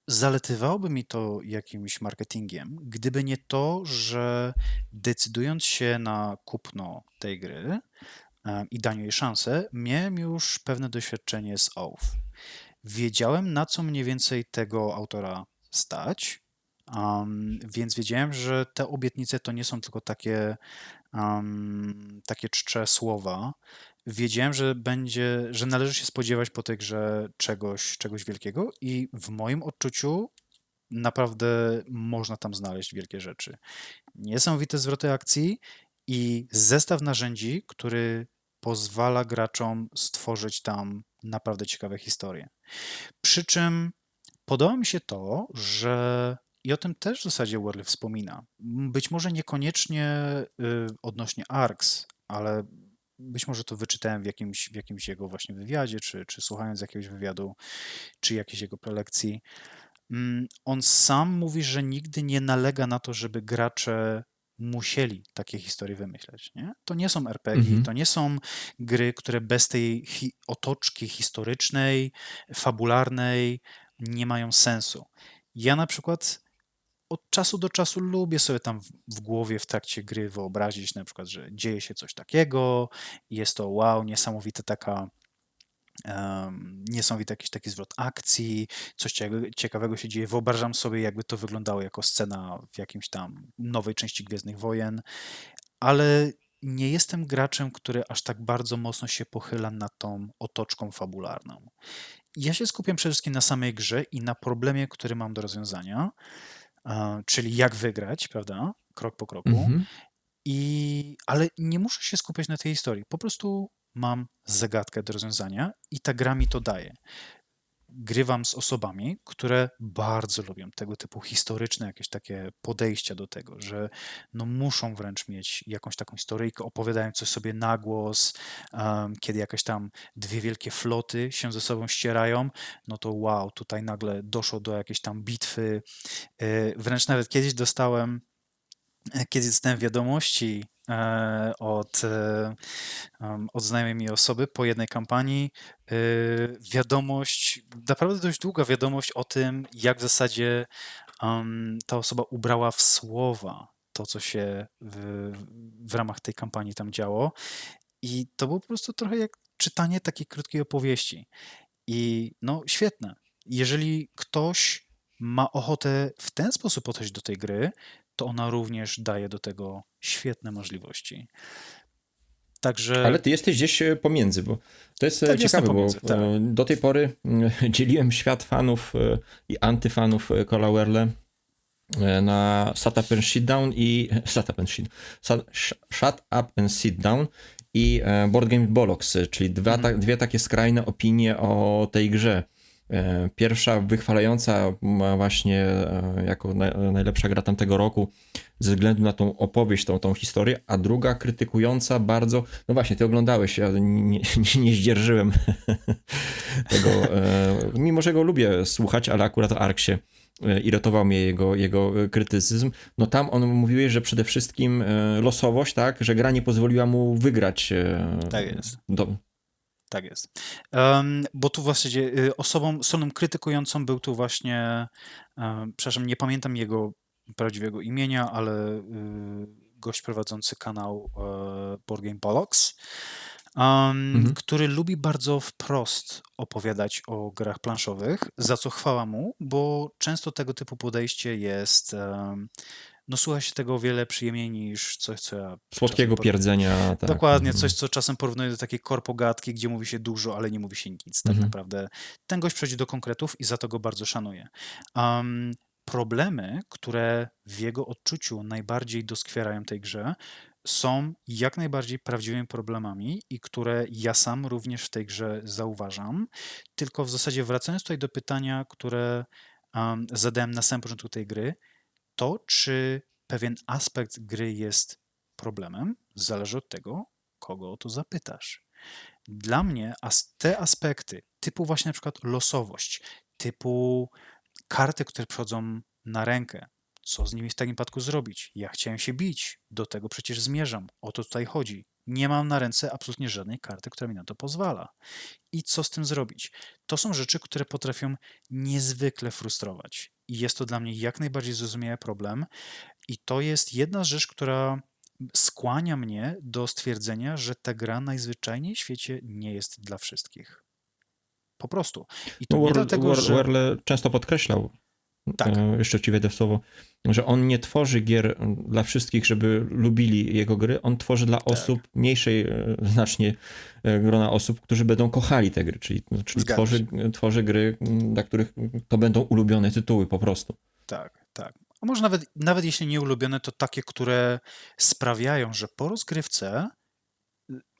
zaletywałoby mi to jakimś marketingiem, gdyby nie to, że decydując się na kupno tej gry i daniu jej szansę, miałem już pewne doświadczenie z OWL. Wiedziałem, na co mniej więcej tego autora stać, więc wiedziałem, że te obietnice to nie są tylko takie czcze słowa. Wiedziałem, że należy się spodziewać po tej grze czegoś wielkiego i w moim odczuciu naprawdę można tam znaleźć wielkie rzeczy. Niesamowite zwroty akcji i zestaw narzędzi, który pozwala graczom stworzyć tam naprawdę ciekawe historie. Przy czym podoba mi się to, że i o tym też w zasadzie Worley wspomina. Być może niekoniecznie odnośnie ARX, ale być może to wyczytałem w jakimś jego właśnie wywiadzie, czy słuchając jakiegoś wywiadu, czy jakiejś jego prelekcji. On sam mówi, że nigdy nie nalega na to, żeby gracze musieli takie historie wymyśleć. Nie? To nie są RPG, Mhm. to nie są gry, które bez tej otoczki historycznej, fabularnej nie mają sensu. Ja na przykład od czasu do czasu lubię sobie tam w głowie w trakcie gry wyobrazić na przykład, że dzieje się coś takiego, jest to wow, niesamowity jakiś taki zwrot akcji, coś ciekawego się dzieje. Wyobrażam sobie, jakby to wyglądało jako scena w jakimś tam nowej części Gwiezdnych Wojen, ale nie jestem graczem, który aż tak bardzo mocno się pochyla nad tą otoczką fabularną. Ja się skupiam przede wszystkim na samej grze i na problemie, który mam do rozwiązania, czyli jak wygrać, prawda? Krok po kroku. Mhm. Ale nie muszę się skupiać na tej historii. Po prostu mam zagadkę do rozwiązania i ta gra mi to daje. Grywam z osobami, które bardzo lubią tego typu historyczne jakieś takie podejścia do tego, że no muszą wręcz mieć jakąś taką historyjkę, opowiadają coś sobie na głos, kiedy jakieś tam dwie wielkie floty się ze sobą ścierają, no to wow, tutaj nagle doszło do jakiejś tam bitwy. Wręcz nawet kiedyś dostałem wiadomości od znajomej mi osoby po jednej kampanii, wiadomość, naprawdę dość długa wiadomość o tym, jak w zasadzie ta osoba ubrała w słowa to, co się w ramach tej kampanii tam działo. I to było po prostu trochę jak czytanie takiej krótkiej opowieści. I no świetne. Jeżeli ktoś ma ochotę w ten sposób podejść do tej gry, to ona również daje do tego świetne możliwości. Także Ale ty jesteś gdzieś pomiędzy, bo to jest tak, jestem ciekawe, pomiędzy, bo tak. do tej pory dzieliłem świat fanów i antyfanów Cola Werle na Shut Up and Sit Down i Shut Up and Sit Down i Board Game Bollocks, czyli dwie takie skrajne opinie o tej grze. Pierwsza wychwalająca ma właśnie jako najlepsza gra tamtego roku ze względu na tą opowieść, tą historię, a druga krytykująca bardzo, no właśnie, ty oglądałeś, ja nie zdzierżyłem tego, mimo że go lubię słuchać, ale akurat Ark się irytował mnie jego krytycyzm. No tam on mówił, że przede wszystkim losowość, tak, że gra nie pozwoliła mu wygrać. Tak jest. Tak jest. Bo tu właściwie stroną krytykującą był tu właśnie, przepraszam, nie pamiętam jego prawdziwego imienia, ale gość prowadzący kanał Board Game Bollocks, który lubi bardzo wprost opowiadać o grach planszowych, za co chwała mu, bo często tego typu podejście jest, no słucha się tego o wiele przyjemniej niż coś, co ja Słodkiego pierdzenia. Tak. Dokładnie, coś, co czasem porównuję do takiej korpogatki, gdzie mówi się dużo, ale nie mówi się nic. Tak naprawdę ten gość przechodzi do konkretów i za to go bardzo szanuję. Problemy, które w jego odczuciu najbardziej doskwierają tej grze, są jak najbardziej prawdziwymi problemami i które ja sam również w tej grze zauważam. Tylko w zasadzie wracając tutaj do pytania, które zadałem na samym początku tej gry, to czy pewien aspekt gry jest problemem, zależy od tego, kogo o to zapytasz. Dla mnie te aspekty, typu właśnie na przykład losowość, typu karty, które przychodzą na rękę, co z nimi w takim przypadku zrobić? Ja chciałem się bić, do tego przecież zmierzam, o to tutaj chodzi. Nie mam na ręce absolutnie żadnej karty, która mi na to pozwala. I co z tym zrobić? To są rzeczy, które potrafią niezwykle frustrować. I jest to dla mnie jak najbardziej zrozumiały problem. I to jest jedna z rzeczy, która skłania mnie do stwierdzenia, że ta gra najzwyczajniej w świecie nie jest dla wszystkich. Po prostu. I to nie dlatego, że... Werle często podkreślał, Tak. Jeszcze ci wejdę w słowo, że on nie tworzy gier dla wszystkich, żeby lubili jego gry, on tworzy dla osób, mniejszej znacznie grona osób, którzy będą kochali te gry, czyli tworzy gry, dla których to będą ulubione tytuły po prostu. Tak, tak. A może nawet jeśli nie ulubione, to takie, które sprawiają, że po rozgrywce,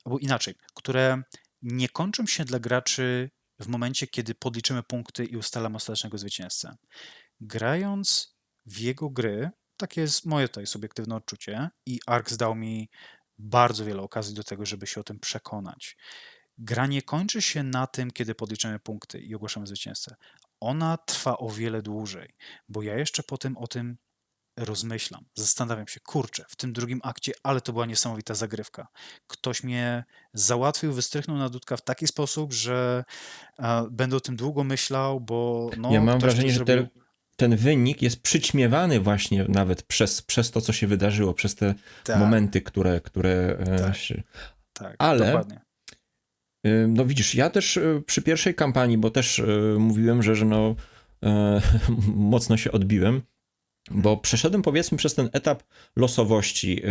albo inaczej, które nie kończą się dla graczy w momencie, kiedy podliczymy punkty i ustalamy ostatecznego zwycięzcę. Grając w jego gry, takie jest moje tutaj subiektywne odczucie i Ark dał mi bardzo wiele okazji do tego, żeby się o tym przekonać. Gra nie kończy się na tym, kiedy podliczymy punkty i ogłaszamy zwycięzcę. Ona trwa o wiele dłużej, bo ja jeszcze potem o tym rozmyślam, zastanawiam się, kurczę, w tym drugim akcie, ale to była niesamowita zagrywka. Ktoś mnie załatwił, wystrychnął na dudka w taki sposób, że będę o tym długo myślał, bo no, ja mam ktoś wrażenie, że ten wynik jest przyćmiewany właśnie nawet przez to, co się wydarzyło, przez te momenty, które tak, ale dokładnie. No widzisz, ja też przy pierwszej kampanii, bo też mówiłem, że no mocno się odbiłem, bo przeszedłem powiedzmy przez ten etap losowości,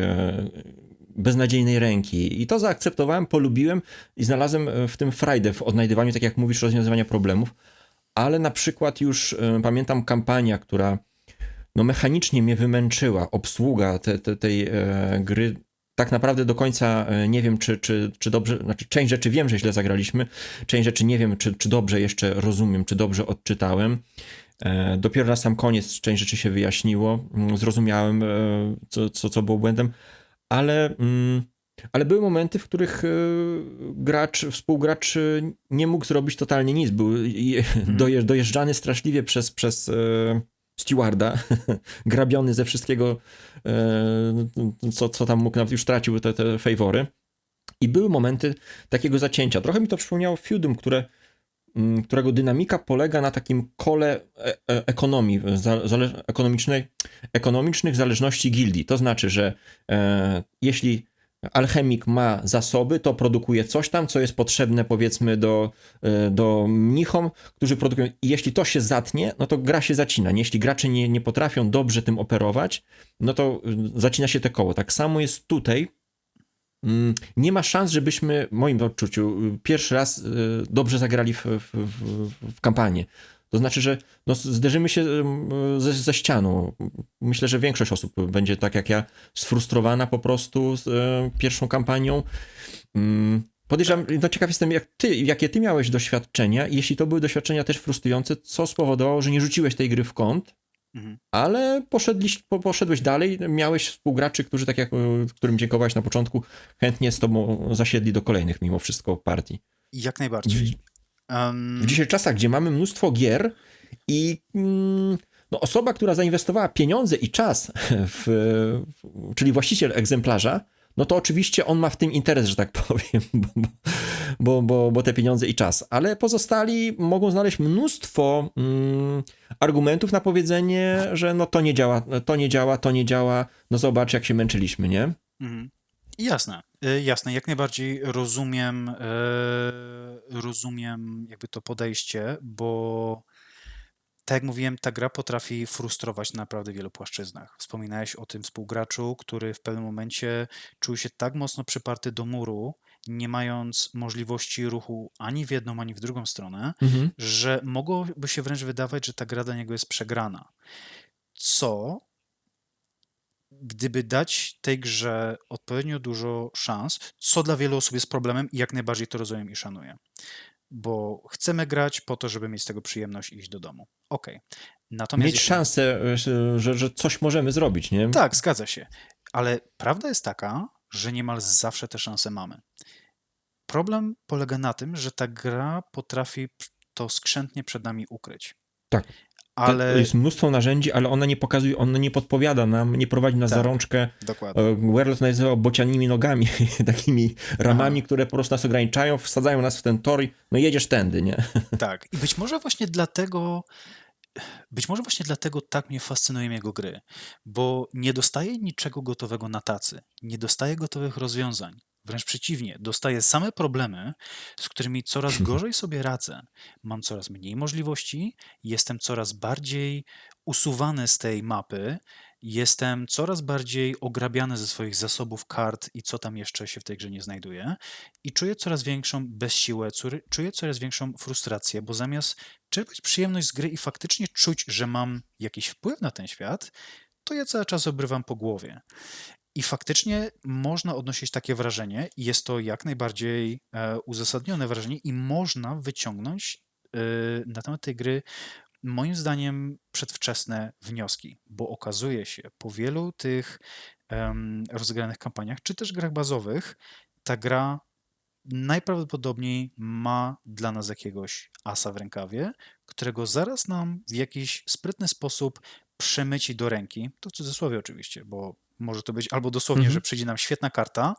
beznadziejnej ręki i to zaakceptowałem, polubiłem i znalazłem w tym frajdę, w odnajdywaniu, tak jak mówisz, rozwiązywania problemów, ale na przykład już pamiętam kampania, która no mechanicznie mnie wymęczyła, obsługa tej gry, tak naprawdę do końca nie wiem, czy dobrze, znaczy część rzeczy wiem, że źle zagraliśmy, część rzeczy nie wiem, czy dobrze jeszcze rozumiem, czy dobrze odczytałem. Dopiero na sam koniec część rzeczy się wyjaśniło, zrozumiałem, co było błędem, ale były momenty, w których współgracz nie mógł zrobić totalnie nic. Był dojeżdżany straszliwie przez stewarda, grabiony ze wszystkiego, co tam mógł, nawet już tracił te fawory. I były momenty takiego zacięcia. Trochę mi to przypomniało Feudum, które którego dynamika polega na takim kole ekonomii, ekonomicznych zależności gildii. To znaczy, że jeśli alchemik ma zasoby, to produkuje coś tam, co jest potrzebne, powiedzmy, do mnichom, którzy produkują. I jeśli to się zatnie, no to gra się zacina. Jeśli gracze nie potrafią dobrze tym operować, no to zacina się te koło. Tak samo jest tutaj. Nie ma szans, żebyśmy, w moim odczuciu, pierwszy raz dobrze zagrali w kampanię. To znaczy, że no, zderzymy się ze ścianą. Myślę, że większość osób będzie tak jak ja sfrustrowana po prostu z pierwszą kampanią. Podejrzewam, no ciekaw jestem, jakie ty miałeś doświadczenia i jeśli to były doświadczenia też frustrujące, co spowodowało, że nie rzuciłeś tej gry w kąt, ale poszedłeś dalej, miałeś współgraczy, którzy tak jak którym dziękowałeś na początku, chętnie z tobą zasiedli do kolejnych mimo wszystko partii. Jak najbardziej. W dzisiejszych czasach, gdzie mamy mnóstwo gier i no, osoba, która zainwestowała pieniądze i czas, czyli właściciel egzemplarza, no to oczywiście on ma w tym interes, że tak powiem, bo te pieniądze i czas. Ale pozostali mogą znaleźć mnóstwo argumentów na powiedzenie, że no to nie działa, to nie działa, no zobacz jak się męczyliśmy, nie? Jasne, jak najbardziej rozumiem jakby to podejście, bo tak jak mówiłem, ta gra potrafi frustrować na naprawdę wielu płaszczyznach. Wspominałeś o tym współgraczu, który w pewnym momencie czuł się tak mocno przyparty do muru, nie mając możliwości ruchu ani w jedną, ani w drugą stronę, że mogłoby się wręcz wydawać, że ta gra dla niego jest przegrana. Co, gdyby dać tej grze odpowiednio dużo szans, co dla wielu osób jest problemem i jak najbardziej to rozumiem i szanuję. Bo chcemy grać po to, żeby mieć z tego przyjemność i iść do domu. Okej. Natomiast Mieć szansę, że coś możemy zrobić, nie? Tak, zgadza się. Ale prawda jest taka, że niemal zawsze te szanse mamy. Problem polega na tym, że ta gra potrafi to skrzętnie przed nami ukryć. Tak. Ale Jest mnóstwo narzędzi, ale ona nie pokazuje, ona nie podpowiada nam, nie prowadzi nas za rączkę. dokładnie. Werlet nazywał bocianimi nogami, takimi ramami, które po prostu nas ograniczają, wsadzają nas w ten tor i no jedziesz tędy, nie? Tak. I być może właśnie dlatego tak mnie fascynują jego gry, bo nie dostaję niczego gotowego na tacy, nie dostaję gotowych rozwiązań. Wręcz przeciwnie, dostaję same problemy, z którymi coraz gorzej sobie radzę. Mam coraz mniej możliwości, jestem coraz bardziej usuwany z tej mapy, jestem coraz bardziej ograbiany ze swoich zasobów kart i co tam jeszcze się w tej grze nie znajduje i czuję coraz większą bezsiłę, czuję coraz większą frustrację, bo zamiast czerpać przyjemność z gry i faktycznie czuć, że mam jakiś wpływ na ten świat, to ja cały czas obrywam po głowie. I faktycznie można odnosić takie wrażenie, i jest to jak najbardziej uzasadnione wrażenie, i można wyciągnąć na temat tej gry, moim zdaniem, przedwczesne wnioski, bo okazuje się, po wielu tych rozegranych kampaniach, czy też grach bazowych, ta gra najprawdopodobniej ma dla nas jakiegoś asa w rękawie, którego zaraz nam w jakiś sprytny sposób przemyci do ręki, to w cudzysłowie oczywiście, bo może to być albo dosłownie, że przyjdzie nam świetna karta,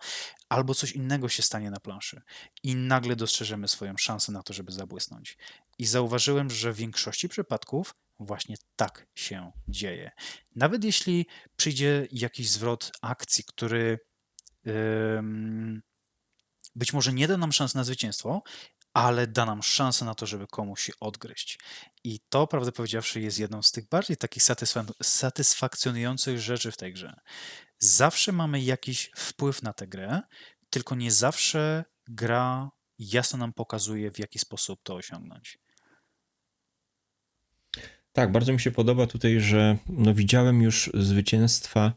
albo coś innego się stanie na planszy i nagle dostrzeżemy swoją szansę na to, żeby zabłysnąć. I zauważyłem, że w większości przypadków właśnie tak się dzieje. Nawet jeśli przyjdzie jakiś zwrot akcji, który być może nie da nam szans na zwycięstwo, ale da nam szansę na to, żeby komuś się odgryźć. I to, prawdę powiedziawszy, jest jedną z tych bardziej takich satysfakcjonujących rzeczy w tej grze. Zawsze mamy jakiś wpływ na tę grę, tylko nie zawsze gra jasno nam pokazuje, w jaki sposób to osiągnąć. Tak, bardzo mi się podoba tutaj, że no widziałem już zwycięstwa,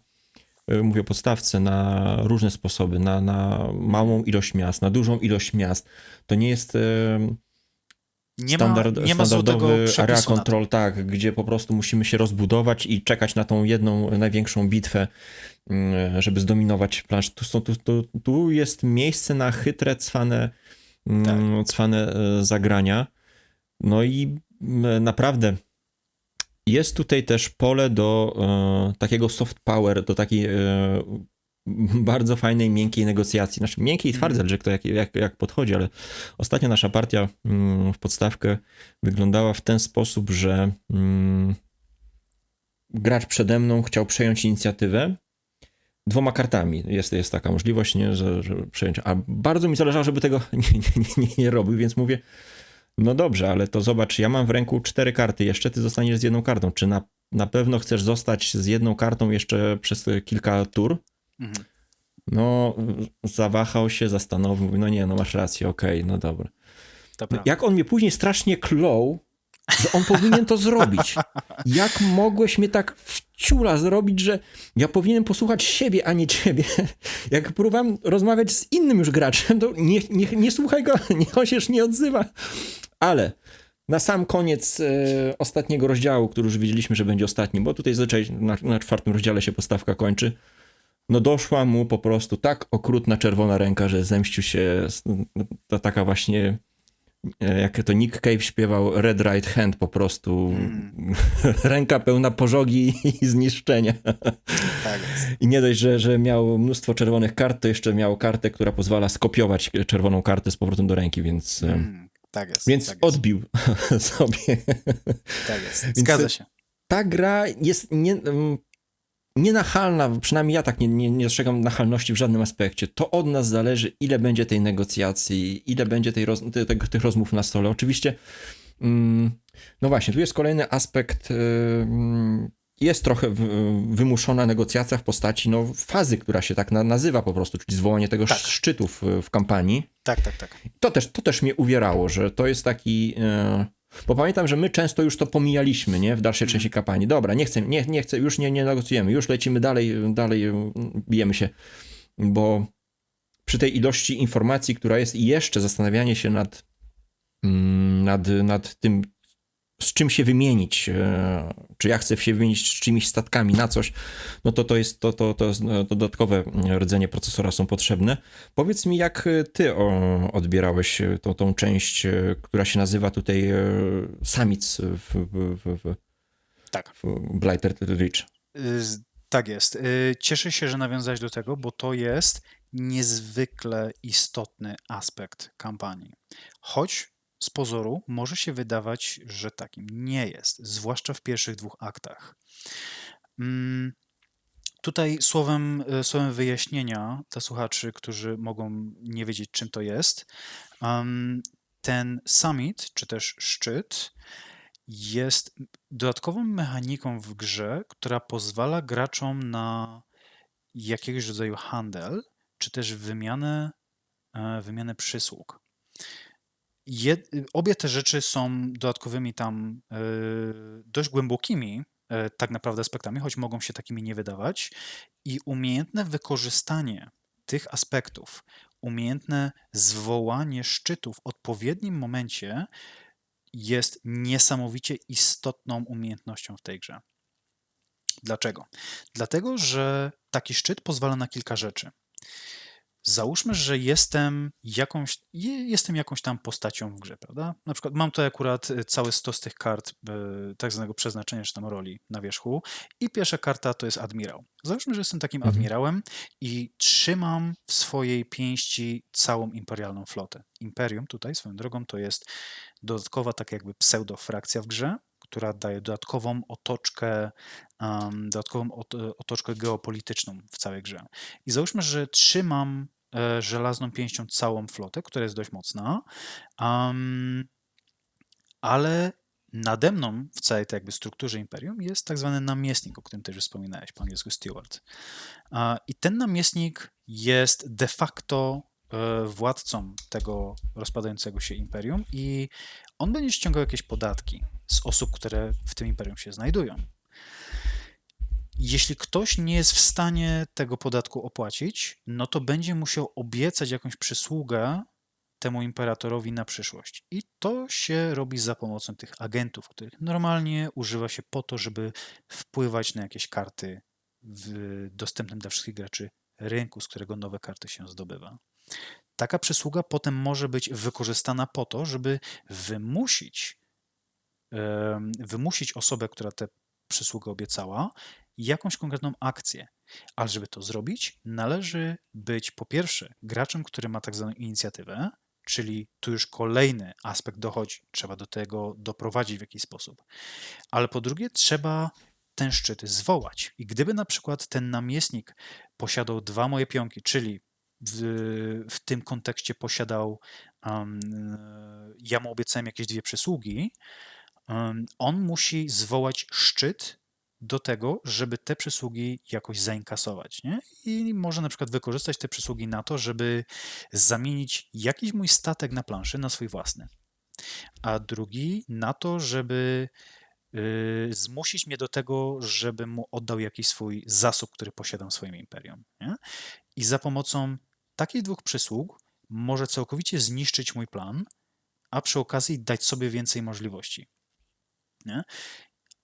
mówię o podstawce, na różne sposoby, na małą ilość miast, na dużą ilość miast. To nie jest Nie ma standardowy area przepisu na to. control, tak, gdzie po prostu musimy się rozbudować i czekać na tą jedną największą bitwę, żeby zdominować planszę. Tu jest miejsce na chytre, cwane zagrania. No i naprawdę jest tutaj też pole do takiego soft power, do takiej bardzo fajnej, miękkiej negocjacji. Znaczy miękkiej i twardej, zależy kto jak podchodzi, ale ostatnio nasza partia w podstawkę wyglądała w ten sposób, że gracz przede mną chciał przejąć inicjatywę 2 kartami. Jest taka możliwość, nie, że przejąć. A bardzo mi zależało, żeby tego nie robił, więc mówię, no dobrze, ale to zobacz, ja mam w ręku 4 karty, jeszcze ty zostaniesz z 1 kartą. Czy na pewno chcesz zostać z 1 kartą jeszcze przez kilka tur? Mhm. No, zawahał się, zastanowił, mówi, no nie, no masz rację, okej, no dobra. To prawda. Jak on mnie później strasznie klął, że on powinien to zrobić. Jak mogłeś mnie tak wciula zrobić, że ja powinienem posłuchać siebie, a nie ciebie. Jak próbowałem rozmawiać z innym już graczem, to nie słuchaj go, niech on się już nie odzywa. Ale na sam koniec ostatniego rozdziału, który już wiedzieliśmy, że będzie ostatni, bo tutaj zazwyczaj na 4. rozdziale się postawka kończy, no doszła mu po prostu tak okrutna czerwona ręka, że zemścił się ta taka właśnie, jak to Nick Cave śpiewał, Red Right Hand po prostu. Ręka pełna pożogi i zniszczenia. Tak jest. I nie dość, że miał mnóstwo czerwonych kart, to jeszcze miał kartę, która pozwala skopiować czerwoną kartę z powrotem do ręki, więc... Tak jest. Więc tak jest. odbił sobie. Tak jest. Więc Zgadza się. ta gra jest nienachalna, przynajmniej ja tak nie dostrzegam nachalności w żadnym aspekcie. To od nas zależy, ile będzie tej negocjacji, ile będzie tych rozmów na stole. Oczywiście, no właśnie, tu jest kolejny aspekt, jest trochę wymuszona negocjacja w postaci fazy, która się tak nazywa po prostu, czyli zwołanie tego szczytu w kampanii. Tak. To też mnie uwierało, że to jest taki... Bo pamiętam, że my często już to pomijaliśmy, nie? W dalszej części kampanii. Dobra, nie chcę, już nie negocjujemy, już lecimy dalej, bijemy się. Bo przy tej ilości informacji, która jest i jeszcze zastanawianie się nad tym, z czym się wymienić, czy ja chcę się wymienić z czyimiś statkami na coś, no to jest dodatkowe rdzenie procesora są potrzebne. Powiedz mi, jak ty odbierałeś tą część, która się nazywa tutaj Summits w Blighted Ridge. Tak jest. Cieszę się, że nawiązałeś do tego, bo to jest niezwykle istotny aspekt kampanii. Choć z pozoru może się wydawać, że takim nie jest, zwłaszcza w pierwszych 2 aktach. Tutaj słowem wyjaśnienia dla słuchaczy, którzy mogą nie wiedzieć, czym to jest, ten summit, czy też szczyt, jest dodatkową mechaniką w grze, która pozwala graczom na jakiegoś rodzaju handel, czy też wymianę przysług. Obie te rzeczy są dodatkowymi tam dość głębokimi tak naprawdę aspektami, choć mogą się takimi nie wydawać, i umiejętne wykorzystanie tych aspektów, umiejętne zwołanie szczytu w odpowiednim momencie jest niesamowicie istotną umiejętnością w tej grze. Dlaczego? Dlatego, że taki szczyt pozwala na kilka rzeczy. Załóżmy, że jestem jakąś tam postacią w grze, prawda? Na przykład mam tutaj akurat cały stos tych kart tak zwanego przeznaczenia, czy tam roli na wierzchu i pierwsza karta to jest admirał. Załóżmy, że jestem takim admirałem i trzymam w swojej pięści całą imperialną flotę. Imperium tutaj, swoją drogą, to jest dodatkowa tak jakby pseudofrakcja w grze, która daje dodatkową otoczkę geopolityczną w całej grze. I załóżmy, że trzymam żelazną pięścią całą flotę, która jest dość mocna, ale nade mną w całej tej jakby strukturze imperium jest tak zwany namiestnik, o którym też wspominałeś, po angielsku steward. I ten namiestnik jest de facto władcą tego rozpadającego się imperium i on będzie ściągał jakieś podatki z osób, które w tym imperium się znajdują. Jeśli ktoś nie jest w stanie tego podatku opłacić, no to będzie musiał obiecać jakąś przysługę temu imperatorowi na przyszłość. I to się robi za pomocą tych agentów, których normalnie używa się po to, żeby wpływać na jakieś karty w dostępnym dla wszystkich graczy rynku, z którego nowe karty się zdobywa. Taka przysługa potem może być wykorzystana po to, żeby wymusić osobę, która tę przysługę obiecała, jakąś konkretną akcję. Ale żeby to zrobić, należy być po pierwsze graczem, który ma tak zwaną inicjatywę, czyli tu już kolejny aspekt dochodzi. Trzeba do tego doprowadzić w jakiś sposób. Ale po drugie, trzeba ten szczyt zwołać. I gdyby na przykład ten namiestnik posiadał dwa moje pionki, czyli w tym kontekście posiadał, ja mu obiecałem jakieś dwie przysługi, on musi zwołać szczyt do tego, żeby te przysługi jakoś zainkasować, nie? I może na przykład wykorzystać te przysługi na to, żeby zamienić jakiś mój statek na planszy na swój własny, a drugi na to, żeby zmusić mnie do tego, żebym mu oddał jakiś swój zasób, który posiadam w swoim imperium, nie? I za pomocą takich dwóch przysług może całkowicie zniszczyć mój plan, a przy okazji dać sobie więcej możliwości, nie?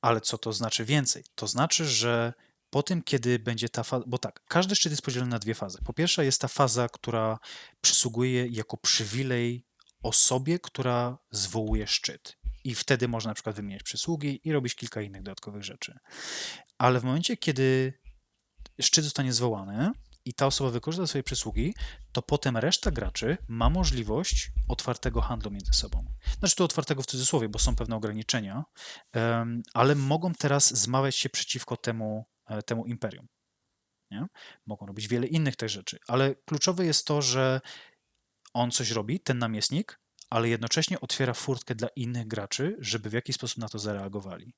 Ale co to znaczy więcej? To znaczy, że po tym, kiedy będzie ta faza, bo tak, każdy szczyt jest podzielony na dwie fazy. Po pierwsze jest ta faza, która przysługuje jako przywilej osobie, która zwołuje szczyt. I wtedy można na przykład wymieniać przysługi i robić kilka innych dodatkowych rzeczy. Ale w momencie, kiedy szczyt zostanie zwołany i ta osoba wykorzysta swoje przysługi, to potem reszta graczy ma możliwość otwartego handlu między sobą. Znaczy tu otwartego w cudzysłowie, bo są pewne ograniczenia, ale mogą teraz zmawiać się przeciwko temu imperium. Nie? Mogą robić wiele innych też rzeczy, ale kluczowe jest to, że on coś robi, ten namiestnik, ale jednocześnie otwiera furtkę dla innych graczy, żeby w jakiś sposób na to zareagowali.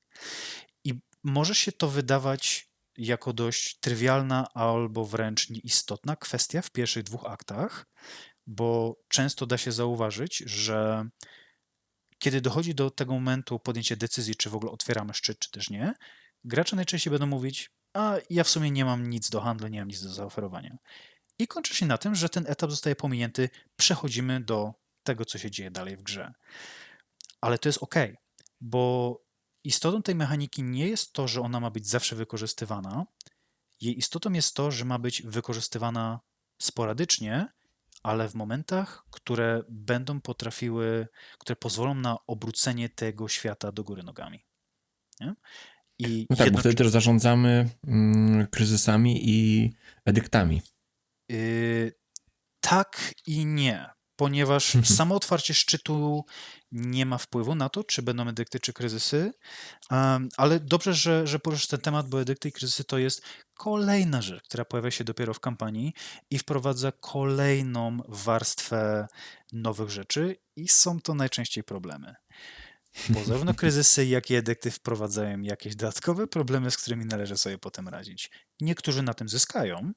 I może się to wydawać jako dość trywialna albo wręcz nieistotna kwestia w pierwszych dwóch aktach, bo często da się zauważyć, że kiedy dochodzi do tego momentu podjęcia decyzji, czy w ogóle otwieramy szczyt, czy też nie, gracze najczęściej będą mówić: a ja w sumie nie mam nic do handlu, nie mam nic do zaoferowania. I kończy się na tym, że ten etap zostaje pominięty, przechodzimy do tego, co się dzieje dalej w grze. Ale to jest ok, bo istotą tej mechaniki nie jest to, że ona ma być zawsze wykorzystywana. Jej istotą jest to, że ma być wykorzystywana sporadycznie, ale w momentach, które będą potrafiły, które pozwolą na obrócenie tego świata do góry nogami. Nie? I No tak, bo wtedy też zarządzamy kryzysami i edyktami. Tak i nie, ponieważ samo otwarcie szczytu nie ma wpływu na to, czy będą edykty, czy kryzysy, ale dobrze, że poruszysz ten temat, bo edykty i kryzysy to jest kolejna rzecz, która pojawia się dopiero w kampanii i wprowadza kolejną warstwę nowych rzeczy i są to najczęściej problemy. Bo zarówno kryzysy, jak i edykty wprowadzają jakieś dodatkowe problemy, z którymi należy sobie potem radzić. Niektórzy na tym zyskają,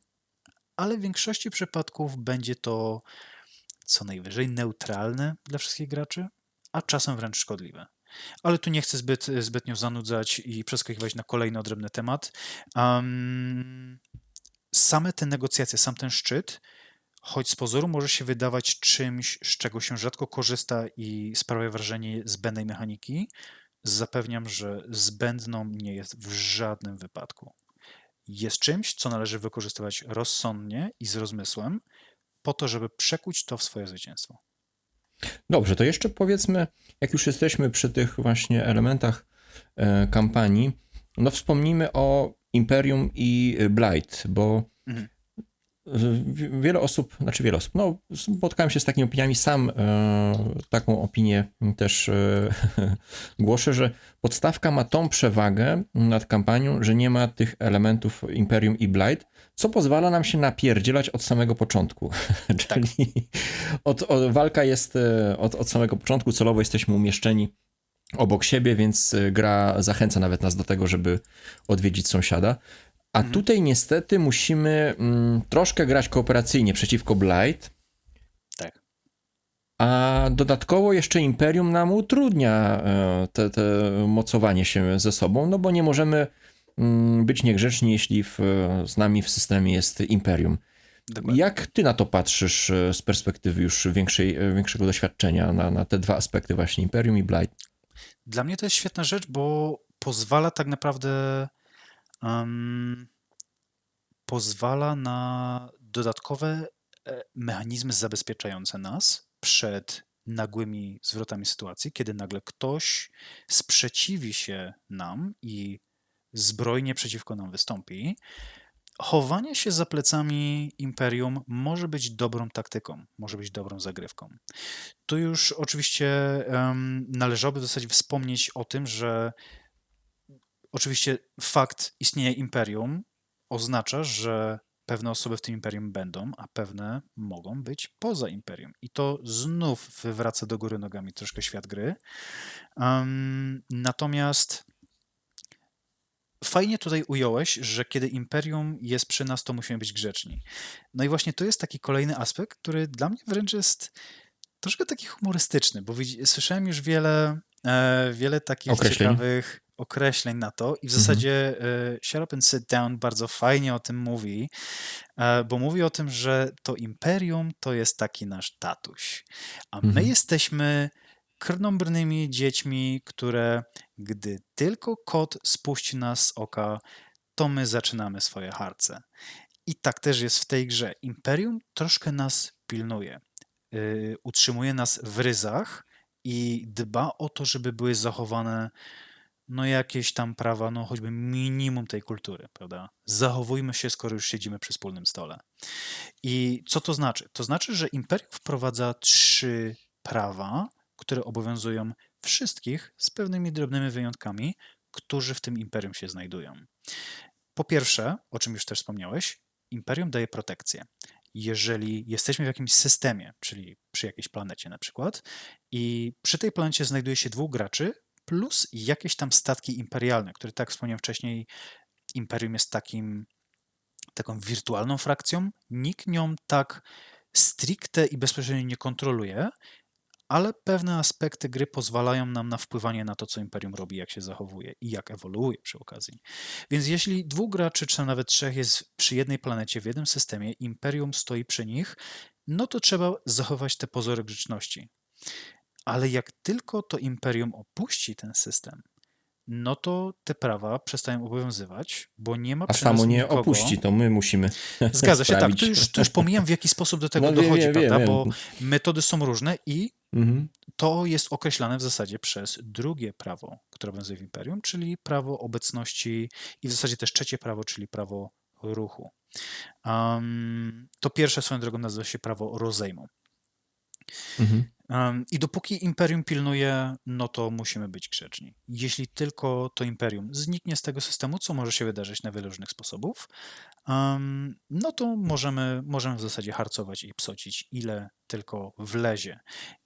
ale w większości przypadków będzie to co najwyżej neutralne dla wszystkich graczy, a czasem wręcz szkodliwe. Ale tu nie chcę zbytnio zanudzać i przeskakiwać na kolejny odrębny temat. Same te negocjacje, sam ten szczyt, choć z pozoru może się wydawać czymś, z czego się rzadko korzysta i sprawia wrażenie zbędnej mechaniki, zapewniam, że zbędną nie jest w żadnym wypadku. Jest czymś, co należy wykorzystywać rozsądnie i z rozmysłem, po to, żeby przekuć to w swoje zwycięstwo. Dobrze, to jeszcze powiedzmy, jak już jesteśmy przy tych właśnie elementach kampanii, no wspomnijmy o Imperium i Blight, bo wiele osób, no spotkałem się z takimi opiniami, sam taką opinię też głoszę, że podstawka ma tą przewagę nad kampanią, że nie ma tych elementów Imperium i Blight, co pozwala nam się napierdzielać od samego początku. Czyli walka jest od samego początku, celowo jesteśmy umieszczeni obok siebie, więc gra zachęca nawet nas do tego, żeby odwiedzić sąsiada. A tutaj niestety musimy troszkę grać kooperacyjnie przeciwko Blight. Tak. A dodatkowo jeszcze Imperium nam utrudnia te mocowanie się ze sobą, no bo nie możemy być niegrzeczni, jeśli z nami w systemie jest Imperium. Dokładnie. Jak ty na to patrzysz z perspektywy już większego doświadczenia na te dwa aspekty właśnie, Imperium i Blight? Dla mnie to jest świetna rzecz, bo pozwala tak naprawdę pozwala na dodatkowe mechanizmy zabezpieczające nas przed nagłymi zwrotami sytuacji, kiedy nagle ktoś sprzeciwi się nam i zbrojnie przeciwko nam wystąpi, chowanie się za plecami Imperium może być dobrą taktyką, może być dobrą zagrywką. Tu już oczywiście należałoby w zasadzie wspomnieć o tym, że oczywiście fakt istnienia Imperium oznacza, że pewne osoby w tym Imperium będą, a pewne mogą być poza Imperium. I to znów wywraca do góry nogami troszkę świat gry. Natomiast fajnie tutaj ująłeś, że kiedy Imperium jest przy nas, to musimy być grzeczni. No i właśnie to jest taki kolejny aspekt, który dla mnie wręcz jest troszkę taki humorystyczny, bo słyszałem już wiele takich Określeń. ciekawych określeń na to i w Mhm. zasadzie Shut Up and Sit Down bardzo fajnie o tym mówi, bo mówi o tym, że to Imperium to jest taki nasz tatuś, a my Mhm. jesteśmy krnąbrnymi dziećmi, które gdy tylko kot spuści nas z oka, to my zaczynamy swoje harce. I tak też jest w tej grze. Imperium troszkę nas pilnuje, utrzymuje nas w ryzach i dba o to, żeby były zachowane no jakieś tam prawa, no choćby minimum tej kultury, prawda? Zachowujmy się, skoro już siedzimy przy wspólnym stole. I co to znaczy? To znaczy, że Imperium wprowadza 3 prawa, które obowiązują wszystkich z pewnymi drobnymi wyjątkami, którzy w tym Imperium się znajdują. Po pierwsze, o czym już też wspomniałeś, Imperium daje protekcję. Jeżeli jesteśmy w jakimś systemie, czyli przy jakiejś planecie na przykład, i przy tej planecie znajduje się 2 graczy, plus jakieś tam statki imperialne, które, tak jak wspomniałem wcześniej, Imperium jest taką wirtualną frakcją. Nikt nią tak stricte i bezpośrednio nie kontroluje, ale pewne aspekty gry pozwalają nam na wpływanie na to, co Imperium robi, jak się zachowuje i jak ewoluuje przy okazji. Więc jeśli 2 graczy, czy nawet 3 jest przy jednej planecie, w jednym systemie, Imperium stoi przy nich, no to trzeba zachować te pozory grzeczności. Ale jak tylko to Imperium opuści ten system, no to te prawa przestają obowiązywać, bo nie ma A przy nas samo nie nikogo. opuści, to my musimy Zgadza się, tak. Tu sprawić. już, tu już pomijam, w jaki sposób do tego No dochodzi, prawda? wiem. Bo metody są różne i Mhm. to jest określane w zasadzie przez drugie prawo, które obowiązuje w Imperium, czyli prawo obecności i w zasadzie też trzecie prawo, czyli prawo ruchu. To pierwsze swoją drogą nazywa się prawo rozejmu. Mhm. I dopóki Imperium pilnuje, no to musimy być grzeczni. Jeśli tylko to Imperium zniknie z tego systemu, co może się wydarzyć na wiele różnych sposobów, no to możemy w zasadzie harcować i psocić, ile tylko wlezie.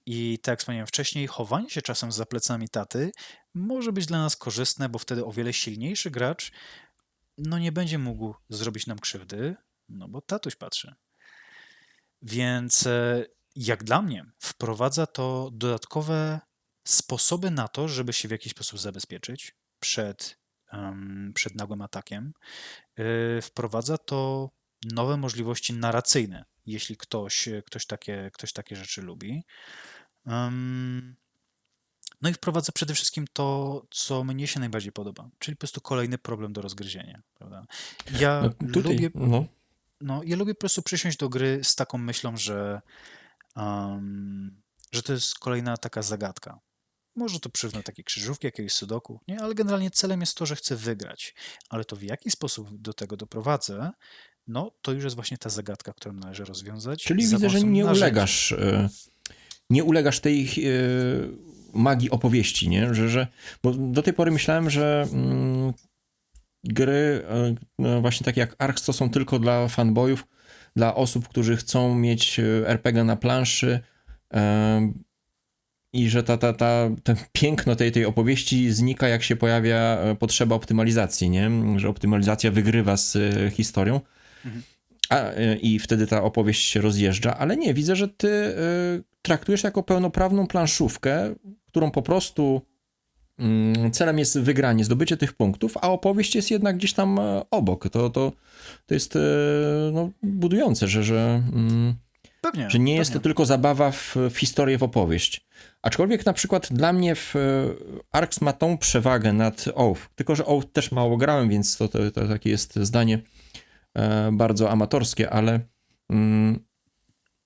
I tak jak wspomniałem wcześniej, chowanie się czasem za plecami taty może być dla nas korzystne, bo wtedy o wiele silniejszy gracz no nie będzie mógł zrobić nam krzywdy, no bo tatuś patrzy. Więc jak dla mnie wprowadza to dodatkowe sposoby na to, żeby się w jakiś sposób zabezpieczyć przed nagłym atakiem. Wprowadza to nowe możliwości narracyjne, jeśli ktoś takie rzeczy lubi. No i wprowadza przede wszystkim to, co mnie się najbardziej podoba, czyli po prostu kolejny problem do rozgryzienia, prawda? No Ja tutaj, lubię, no. no, ja lubię po prostu przysiąść do gry z taką myślą, że to jest kolejna taka zagadka. Może to przywnę takie krzyżówki, jakiegoś sudoku, nie? Ale generalnie celem jest to, że chcę wygrać. Ale to w jaki sposób do tego doprowadzę, no to już jest właśnie ta zagadka, którą należy rozwiązać Czyli za widzę, że pomocą narzędzi. nie ulegasz tej magii opowieści, nie? Bo do tej pory myślałem, że gry no właśnie takie jak Arx to są tylko dla fanboyów, dla osób, którzy chcą mieć RPG na planszy i że ten piękno tej opowieści znika, jak się pojawia potrzeba optymalizacji, nie? Że optymalizacja wygrywa z historią. Mhm. I wtedy ta opowieść się rozjeżdża, ale nie, widzę, że ty traktujesz jako pełnoprawną planszówkę, którą po prostu celem jest wygranie, zdobycie tych punktów, a opowieść jest jednak gdzieś tam obok. To jest no, budujące, że Pewnie, nie jest to pewnie. tylko zabawa w historię, w opowieść. Aczkolwiek na przykład dla mnie Arx ma tą przewagę nad Oath, tylko że Oath też mało grałem, więc to takie jest zdanie bardzo amatorskie, ale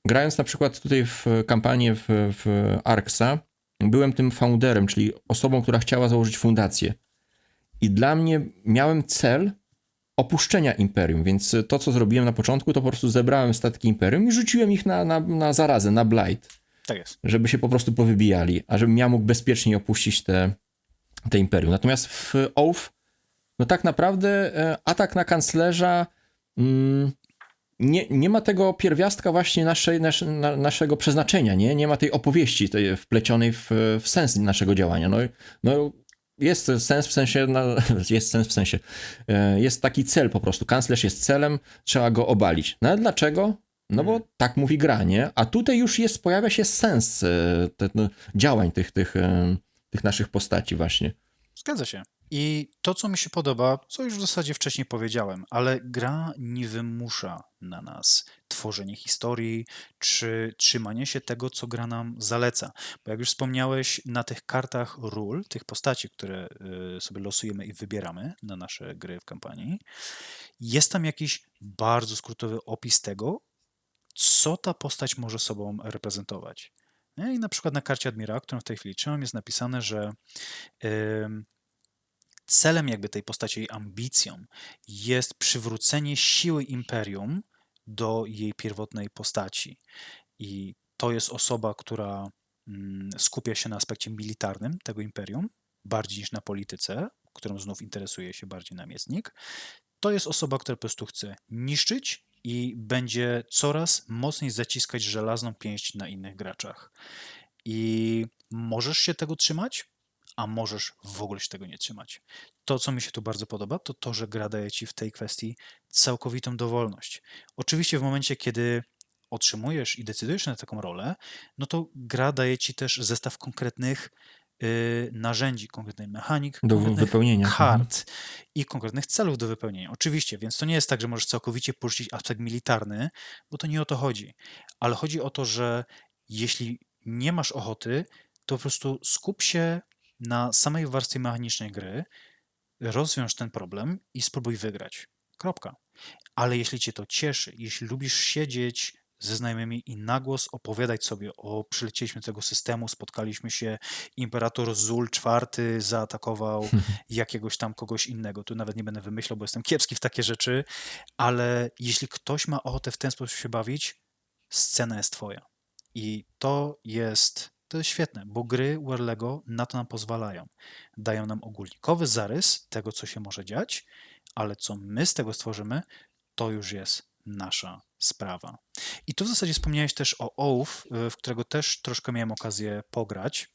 grając na przykład tutaj w kampanię w Arxa, byłem tym founderem, czyli osobą, która chciała założyć fundację. I dla mnie miałem cel opuszczenia Imperium, więc to, co zrobiłem na początku, to po prostu zebrałem statki Imperium i rzuciłem ich na zarazę, na Blight, Tak jest. żeby się po prostu powybijali, a żebym ja mógł bezpiecznie opuścić te Imperium. Natomiast w Oath, no tak naprawdę atak na kanclerza nie ma tego pierwiastka właśnie naszego przeznaczenia, nie ma tej opowieści tej wplecionej w sens naszego działania. No jest sens w sensie, jest taki cel po prostu, kanclerz jest celem, trzeba go obalić. No ale dlaczego? No bo tak mówi gra, nie? A tutaj już pojawia się sens działań tych naszych postaci właśnie. Zgadza się. I to, co mi się podoba, co już w zasadzie wcześniej powiedziałem, ale gra nie wymusza na nas tworzenia historii, czy trzymania się tego, co gra nam zaleca. Bo jak już wspomniałeś, na tych kartach ról, tych postaci, które sobie losujemy i wybieramy na nasze gry w kampanii, jest tam jakiś bardzo skrótowy opis tego, co ta postać może sobą reprezentować. I na przykład na karcie Admirała, którą w tej chwili trzymam, jest napisane, że celem jakby tej postaci, jej ambicją jest przywrócenie siły Imperium do jej pierwotnej postaci. I to jest osoba, która skupia się na aspekcie militarnym tego Imperium, bardziej niż na polityce, którą znów interesuje się bardziej namiestnik. To jest osoba, która po prostu chce niszczyć i będzie coraz mocniej zaciskać żelazną pięść na innych graczach. I możesz się tego trzymać, a możesz w ogóle się tego nie trzymać. To, co mi się tu bardzo podoba, to to, że gra daje ci w tej kwestii całkowitą dowolność. Oczywiście w momencie, kiedy otrzymujesz i decydujesz na taką rolę, no to gra daje ci też zestaw konkretnych narzędzi, konkretnych mechanik, Do konkretnych wypełnienia. kart i konkretnych celów do wypełnienia. Oczywiście, więc to nie jest tak, że możesz całkowicie porzucić aspekt militarny, bo to nie o to chodzi. Ale chodzi o to, że jeśli nie masz ochoty, to po prostu skup się na samej warstwie mechanicznej gry, rozwiąż ten problem i spróbuj wygrać. Kropka. Ale jeśli cię to cieszy, jeśli lubisz siedzieć ze znajomymi i na głos opowiadać sobie przylecieliśmy do tego systemu, spotkaliśmy się, imperator Zul IV zaatakował jakiegoś tam kogoś innego. Tu nawet nie będę wymyślał, bo jestem kiepski w takie rzeczy, ale jeśli ktoś ma ochotę w ten sposób się bawić, scena jest twoja. I to jest świetne, bo gry Warlego na to nam pozwalają. Dają nam ogólnikowy zarys tego, co się może dziać, ale co my z tego stworzymy, to już jest nasza sprawa. I tu w zasadzie wspomniałeś też o Oath, w którego też troszkę miałem okazję pograć.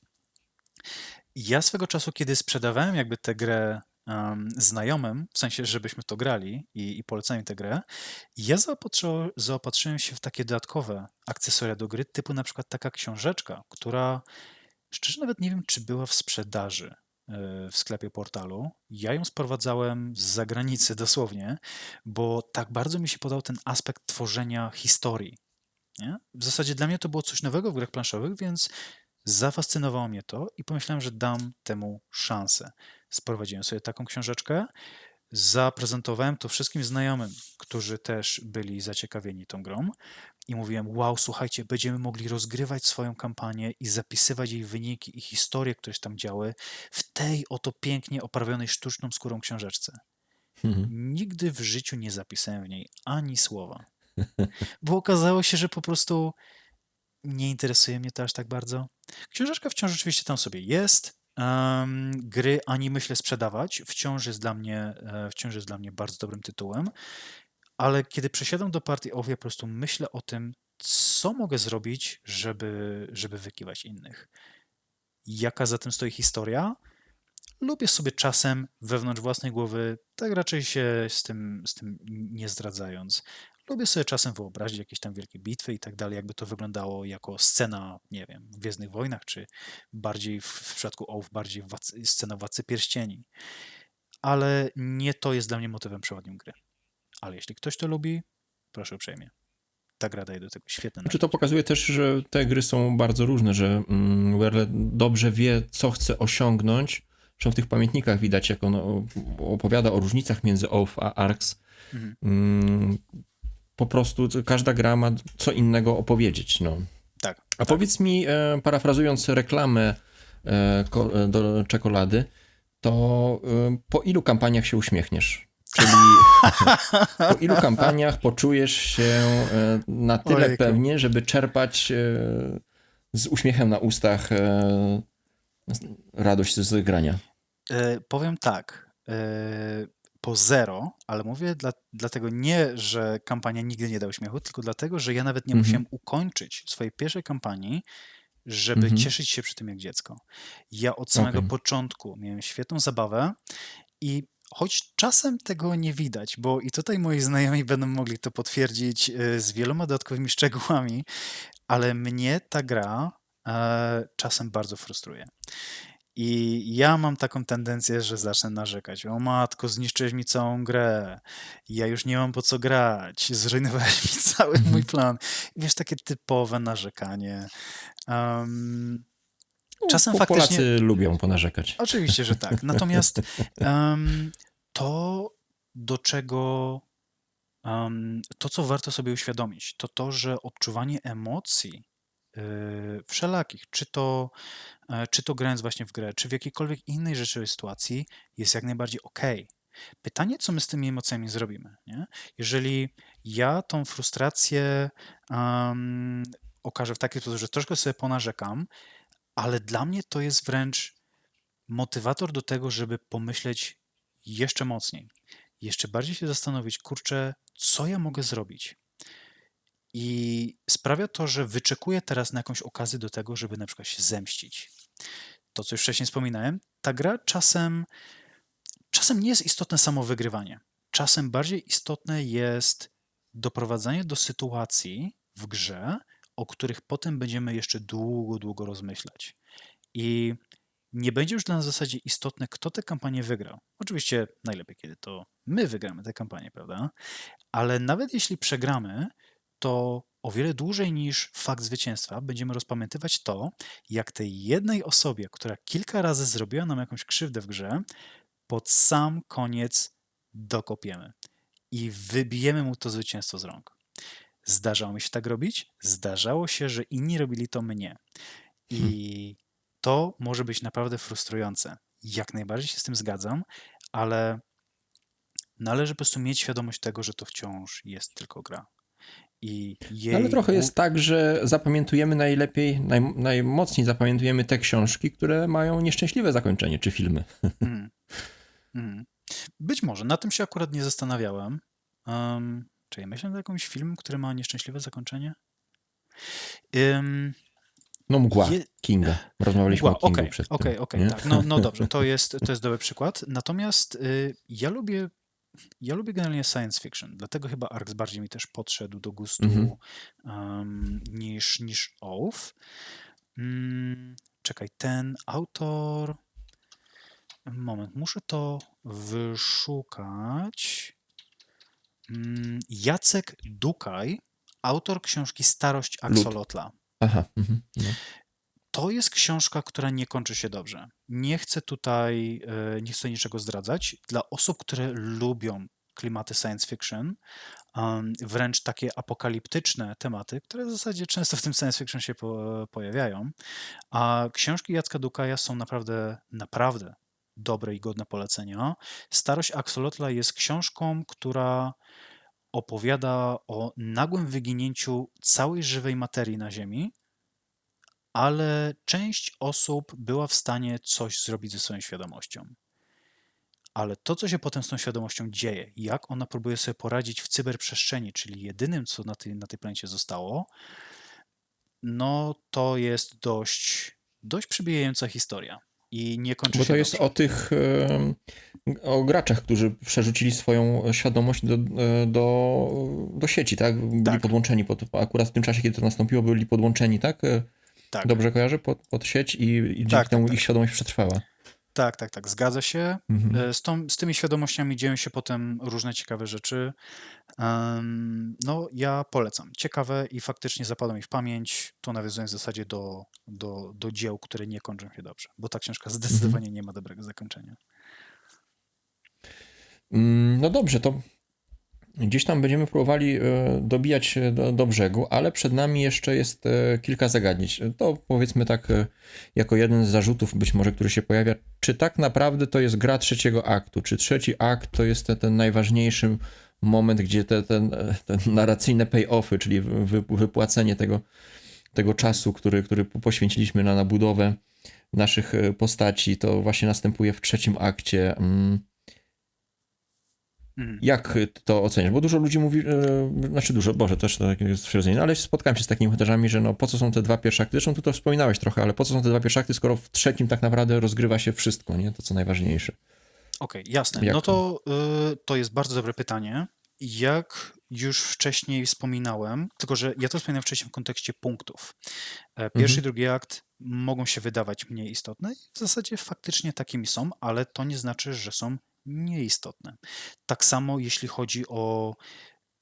Ja swego czasu, kiedy sprzedawałem jakby tę grę znajomym, w sensie, żebyśmy to grali i polecałem tę grę, ja zaopatrzyłem się w takie dodatkowe akcesoria do gry, typu na przykład taka książeczka, która szczerze nawet nie wiem, czy była w sprzedaży w sklepie portalu. Ja ją sprowadzałem z zagranicy dosłownie, bo tak bardzo mi się podał ten aspekt tworzenia historii. Nie? W zasadzie dla mnie to było coś nowego w grach planszowych, więc zafascynowało mnie to i pomyślałem, że dam temu szansę. Sprowadziłem sobie taką książeczkę, zaprezentowałem to wszystkim znajomym, którzy też byli zaciekawieni tą grą i mówiłem, wow, słuchajcie, będziemy mogli rozgrywać swoją kampanię i zapisywać jej wyniki i historie, które się tam działy w tej oto pięknie oprawionej sztuczną skórą książeczce. Nigdy w życiu nie zapisałem w niej ani słowa, bo okazało się, że po prostu nie interesuje mnie to aż tak bardzo. Książeczka wciąż oczywiście tam sobie jest. Gry ani myślę sprzedawać. Wciąż jest dla mnie bardzo dobrym tytułem. Ale kiedy przesiadam do partii Oath, ja po prostu myślę o tym, co mogę zrobić, żeby wykiwać innych. Jaka za tym stoi historia? Lubię sobie czasem wewnątrz własnej głowy, tak raczej się z tym nie zdradzając, lubię sobie czasem wyobrazić jakieś tam wielkie bitwy i tak dalej, jakby to wyglądało jako scena, nie wiem, w Gwiezdnych Wojnach, czy bardziej w przypadku Oath, bardziej scena Władcy Pierścieni. Ale nie to jest dla mnie motywem przewodnim gry. Ale jeśli ktoś to lubi, proszę uprzejmie. Ta gra daje do tego świetne Znaczy to narzędzie. pokazuje też, że te gry są bardzo różne, że Werle dobrze wie, co chce osiągnąć. Zresztą w tych pamiętnikach widać, jak on opowiada o różnicach między Oath a Arx. Po prostu każda gra ma co innego opowiedzieć. No. Tak. A powiedz mi, parafrazując reklamę do czekolady, to po ilu kampaniach się uśmiechniesz? Czyli Po ilu kampaniach poczujesz się na tyle Ojejku. pewnie, żeby czerpać z uśmiechem na ustach radość z grania? Powiem tak, po zero, ale mówię dlatego nie, że kampania nigdy nie da uśmiechu, tylko dlatego, że ja nawet nie musiałem ukończyć swojej pierwszej kampanii, żeby cieszyć się przy tym jak dziecko. Ja od samego Okej. początku miałem świetną zabawę i choć czasem tego nie widać, bo i tutaj moi znajomi będą mogli to potwierdzić z wieloma dodatkowymi szczegółami, ale mnie ta gra czasem bardzo frustruje. I ja mam taką tendencję, że zacznę narzekać. O matko, zniszczyłeś mi całą grę. Ja już nie mam po co grać. Zrujnowałeś mi cały mój plan. I wiesz, takie typowe narzekanie. Um, czasem faktycznie... Polacy lubią ponarzekać. Oczywiście, że tak. Natomiast to, do czego... to, co warto sobie uświadomić, to to, że odczuwanie emocji wszelakich, czy to grając właśnie w grę, czy w jakiejkolwiek innej rzeczy sytuacji, jest jak najbardziej okej. Pytanie, co my z tymi emocjami zrobimy, nie? Jeżeli ja tą frustrację okażę w taki sposób, że troszkę sobie ponarzekam, ale dla mnie to jest wręcz motywator do tego, żeby pomyśleć jeszcze mocniej, jeszcze bardziej się zastanowić, kurczę, co ja mogę zrobić? I sprawia to, że wyczekuję teraz na jakąś okazję do tego, żeby na przykład się zemścić. To, co już wcześniej wspominałem, ta gra czasem nie jest istotne samo wygrywanie. Czasem bardziej istotne jest doprowadzanie do sytuacji w grze, o których potem będziemy jeszcze długo, długo rozmyślać. I nie będzie już dla nas w zasadzie istotne, kto tę kampanię wygrał. Oczywiście najlepiej, kiedy to my wygramy tę kampanię, prawda? Ale nawet jeśli przegramy, to o wiele dłużej niż fakt zwycięstwa będziemy rozpamiętywać to, jak tej jednej osobie, która kilka razy zrobiła nam jakąś krzywdę w grze, pod sam koniec dokopiemy i wybijemy mu to zwycięstwo z rąk. Zdarzało mi się tak robić? Zdarzało się, że inni robili to mnie. I to może być naprawdę frustrujące. Jak najbardziej się z tym zgadzam, ale należy po prostu mieć świadomość tego, że to wciąż jest tylko gra. I No ale jej... trochę jest tak, że zapamiętujemy najlepiej, najmocniej zapamiętujemy te książki, które mają nieszczęśliwe zakończenie, czy filmy. Mm, mm. Być może. Na tym się akurat nie zastanawiałem. Czy ja myślę nad jakimś filmem, który ma nieszczęśliwe zakończenie? No Mgła, Je... Kinga. Rozmawialiśmy Mgła, o Kingu przed tym. okej, tak. No dobrze, to jest dobry przykład. Natomiast ja lubię generalnie science fiction, dlatego chyba Arx bardziej mi też podszedł do gustu niż Oath. Czekaj, ten autor... Moment, muszę to wyszukać. Jacek Dukaj, autor książki Starość Axolotla. Aha. No. To jest książka, która nie kończy się dobrze. Nie chcę tutaj niczego zdradzać. Dla osób, które lubią klimaty science fiction, wręcz takie apokaliptyczne tematy, które w zasadzie często w tym science fiction się pojawiają, a książki Jacka Dukaja są naprawdę, naprawdę dobre i godne polecenia. Starość Axolotla jest książką, która opowiada o nagłym wyginięciu całej żywej materii na Ziemi, ale część osób była w stanie coś zrobić ze swoją świadomością. Ale to, co się potem z tą świadomością dzieje, jak ona próbuje sobie poradzić w cyberprzestrzeni, czyli jedynym, co na tej planecie zostało, no to jest dość przybijająca historia i nie kończy Bo się to jest dobrze. o tych, o graczach, którzy przerzucili swoją świadomość do sieci, tak? Byli Tak. podłączeni, akurat w tym czasie, kiedy to nastąpiło, byli podłączeni, tak? Tak. Dobrze kojarzę? Pod sieć i dzięki temu ich świadomość przetrwała. Tak, zgadza się. Z tymi świadomościami dzieją się potem różne ciekawe rzeczy. No, ja polecam. Ciekawe i faktycznie zapadło mi w pamięć, tu nawiązując w zasadzie do dzieł, które nie kończą się dobrze, bo ta książka zdecydowanie nie ma dobrego zakończenia. No dobrze, to Gdzieś tam będziemy próbowali dobijać do brzegu, ale przed nami jeszcze jest kilka zagadnień. To powiedzmy tak, jako jeden z zarzutów być może, który się pojawia, czy tak naprawdę to jest gra trzeciego aktu, czy trzeci akt to jest ten najważniejszy moment, gdzie te narracyjne pay-offy, czyli wypłacenie tego czasu, który poświęciliśmy na budowę naszych postaci, to właśnie następuje w trzecim akcie. Jak to oceniasz? Bo dużo ludzi mówi, znaczy dużo, Boże, też to jest przyrodzenie, ale spotkałem się z takimi komentarzami, że no po co są te dwa pierwsze akty, zresztą tu to wspominałeś trochę, ale po co są te dwa pierwsze akty, skoro w trzecim tak naprawdę rozgrywa się wszystko, nie? To co najważniejsze. Okej, jasne. Jak No to? to jest bardzo dobre pytanie. Jak już wcześniej wspominałem, tylko że ja to wspominałem wcześniej w kontekście punktów. Pierwszy i Mhm. drugi akt mogą się wydawać mniej istotne i w zasadzie faktycznie takimi są, ale to nie znaczy, że są nieistotne. Tak samo jeśli chodzi o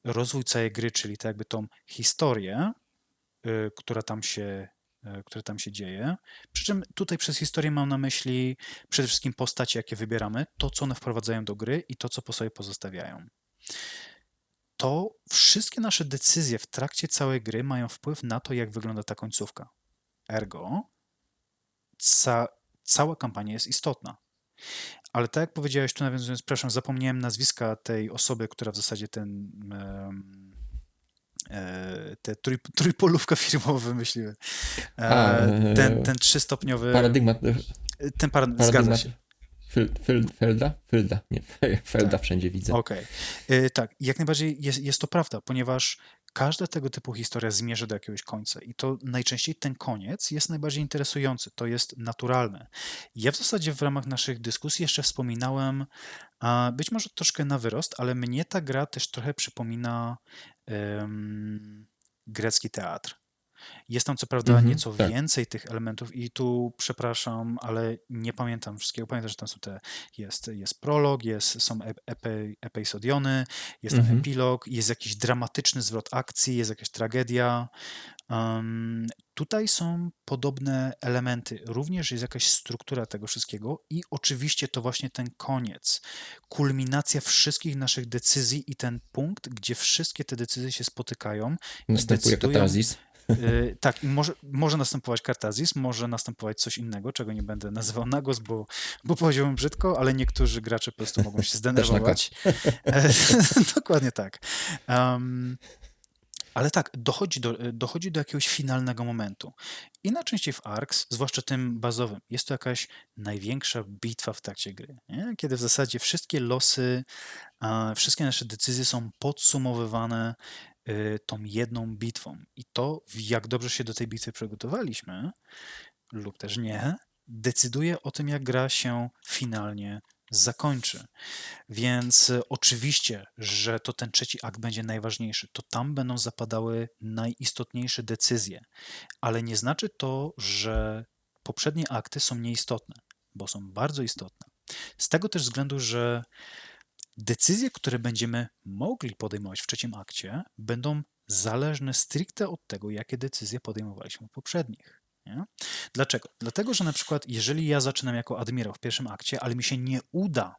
rozwój całej gry, czyli tak jakby tą historię, która tam się dzieje. Przy czym tutaj przez historię mam na myśli przede wszystkim postacie, jakie wybieramy, to, co one wprowadzają do gry i to, co po sobie pozostawiają. To wszystkie nasze decyzje w trakcie całej gry mają wpływ na to, jak wygląda ta końcówka. Ergo, ca cała kampania jest istotna. Ale tak jak powiedziałeś, tu nawiązując, przepraszam, zapomniałem nazwiska tej osoby, która w zasadzie te trójpolówka firmowa wymyśliły. A, Ten trzystopniowy, paradygmat, zgadza paradygmat się. Felda? Felda, nie, Felda Tak. wszędzie widzę. Okej. Tak, jak najbardziej jest to prawda, ponieważ każda tego typu historia zmierza do jakiegoś końca i to najczęściej ten koniec jest najbardziej interesujący, to jest naturalne. Ja w zasadzie w ramach naszych dyskusji jeszcze wspominałem, być może troszkę na wyrost, ale mnie ta gra też trochę przypomina grecki teatr. Jest tam co prawda Mhm, nieco tak. więcej tych elementów i tu przepraszam, ale nie pamiętam wszystkiego. Pamiętam, że tam są jest prolog, są episodiony, jest tam Mhm. epilog, jest jakiś dramatyczny zwrot akcji, jest jakaś tragedia. Tutaj są podobne elementy. Również jest jakaś struktura tego wszystkiego i oczywiście to właśnie ten koniec, kulminacja wszystkich naszych decyzji i ten punkt, gdzie wszystkie te decyzje się spotykają i Następuje decydują. katarzis. Tak, i może następować kartazis, może następować coś innego, czego nie będę nazywał na głos, bo powiedziałbym brzydko, ale niektórzy gracze po prostu mogą się Też na zdenerwować. Dokładnie tak. Ale tak, dochodzi do jakiegoś finalnego momentu. I najczęściej w ARX, zwłaszcza tym bazowym, jest to jakaś największa bitwa w trakcie gry, nie? Kiedy w zasadzie wszystkie losy, wszystkie nasze decyzje są podsumowywane tą jedną bitwą. I to, jak dobrze się do tej bitwy przygotowaliśmy, lub też nie, decyduje o tym, jak gra się finalnie zakończy. Więc oczywiście, że to ten trzeci akt będzie najważniejszy. To tam będą zapadały najistotniejsze decyzje, ale nie znaczy to, że poprzednie akty są nieistotne, bo są bardzo istotne. Z tego też względu, że decyzje, które będziemy mogli podejmować w trzecim akcie, będą zależne stricte od tego, jakie decyzje podejmowaliśmy w poprzednich. Nie? Dlaczego? Dlatego, że na przykład, jeżeli ja zaczynam jako admirał w pierwszym akcie, ale mi się nie uda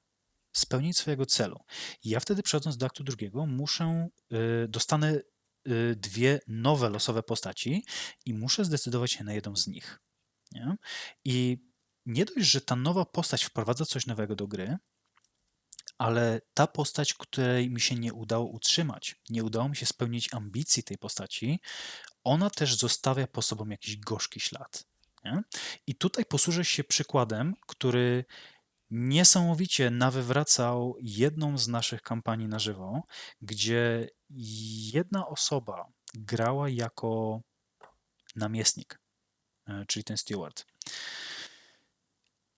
spełnić swojego celu, ja wtedy przechodząc do aktu drugiego dostanę dwie nowe losowe postaci i muszę zdecydować się na jedną z nich. Nie? I nie dość, że ta nowa postać wprowadza coś nowego do gry, ale ta postać, której mi się nie udało utrzymać, nie udało mi się spełnić ambicji tej postaci, ona też zostawia po sobą jakiś gorzki ślad. Nie? I tutaj posłużę się przykładem, który niesamowicie nawywracał jedną z naszych kampanii na żywo, gdzie jedna osoba grała jako namiestnik, czyli ten steward.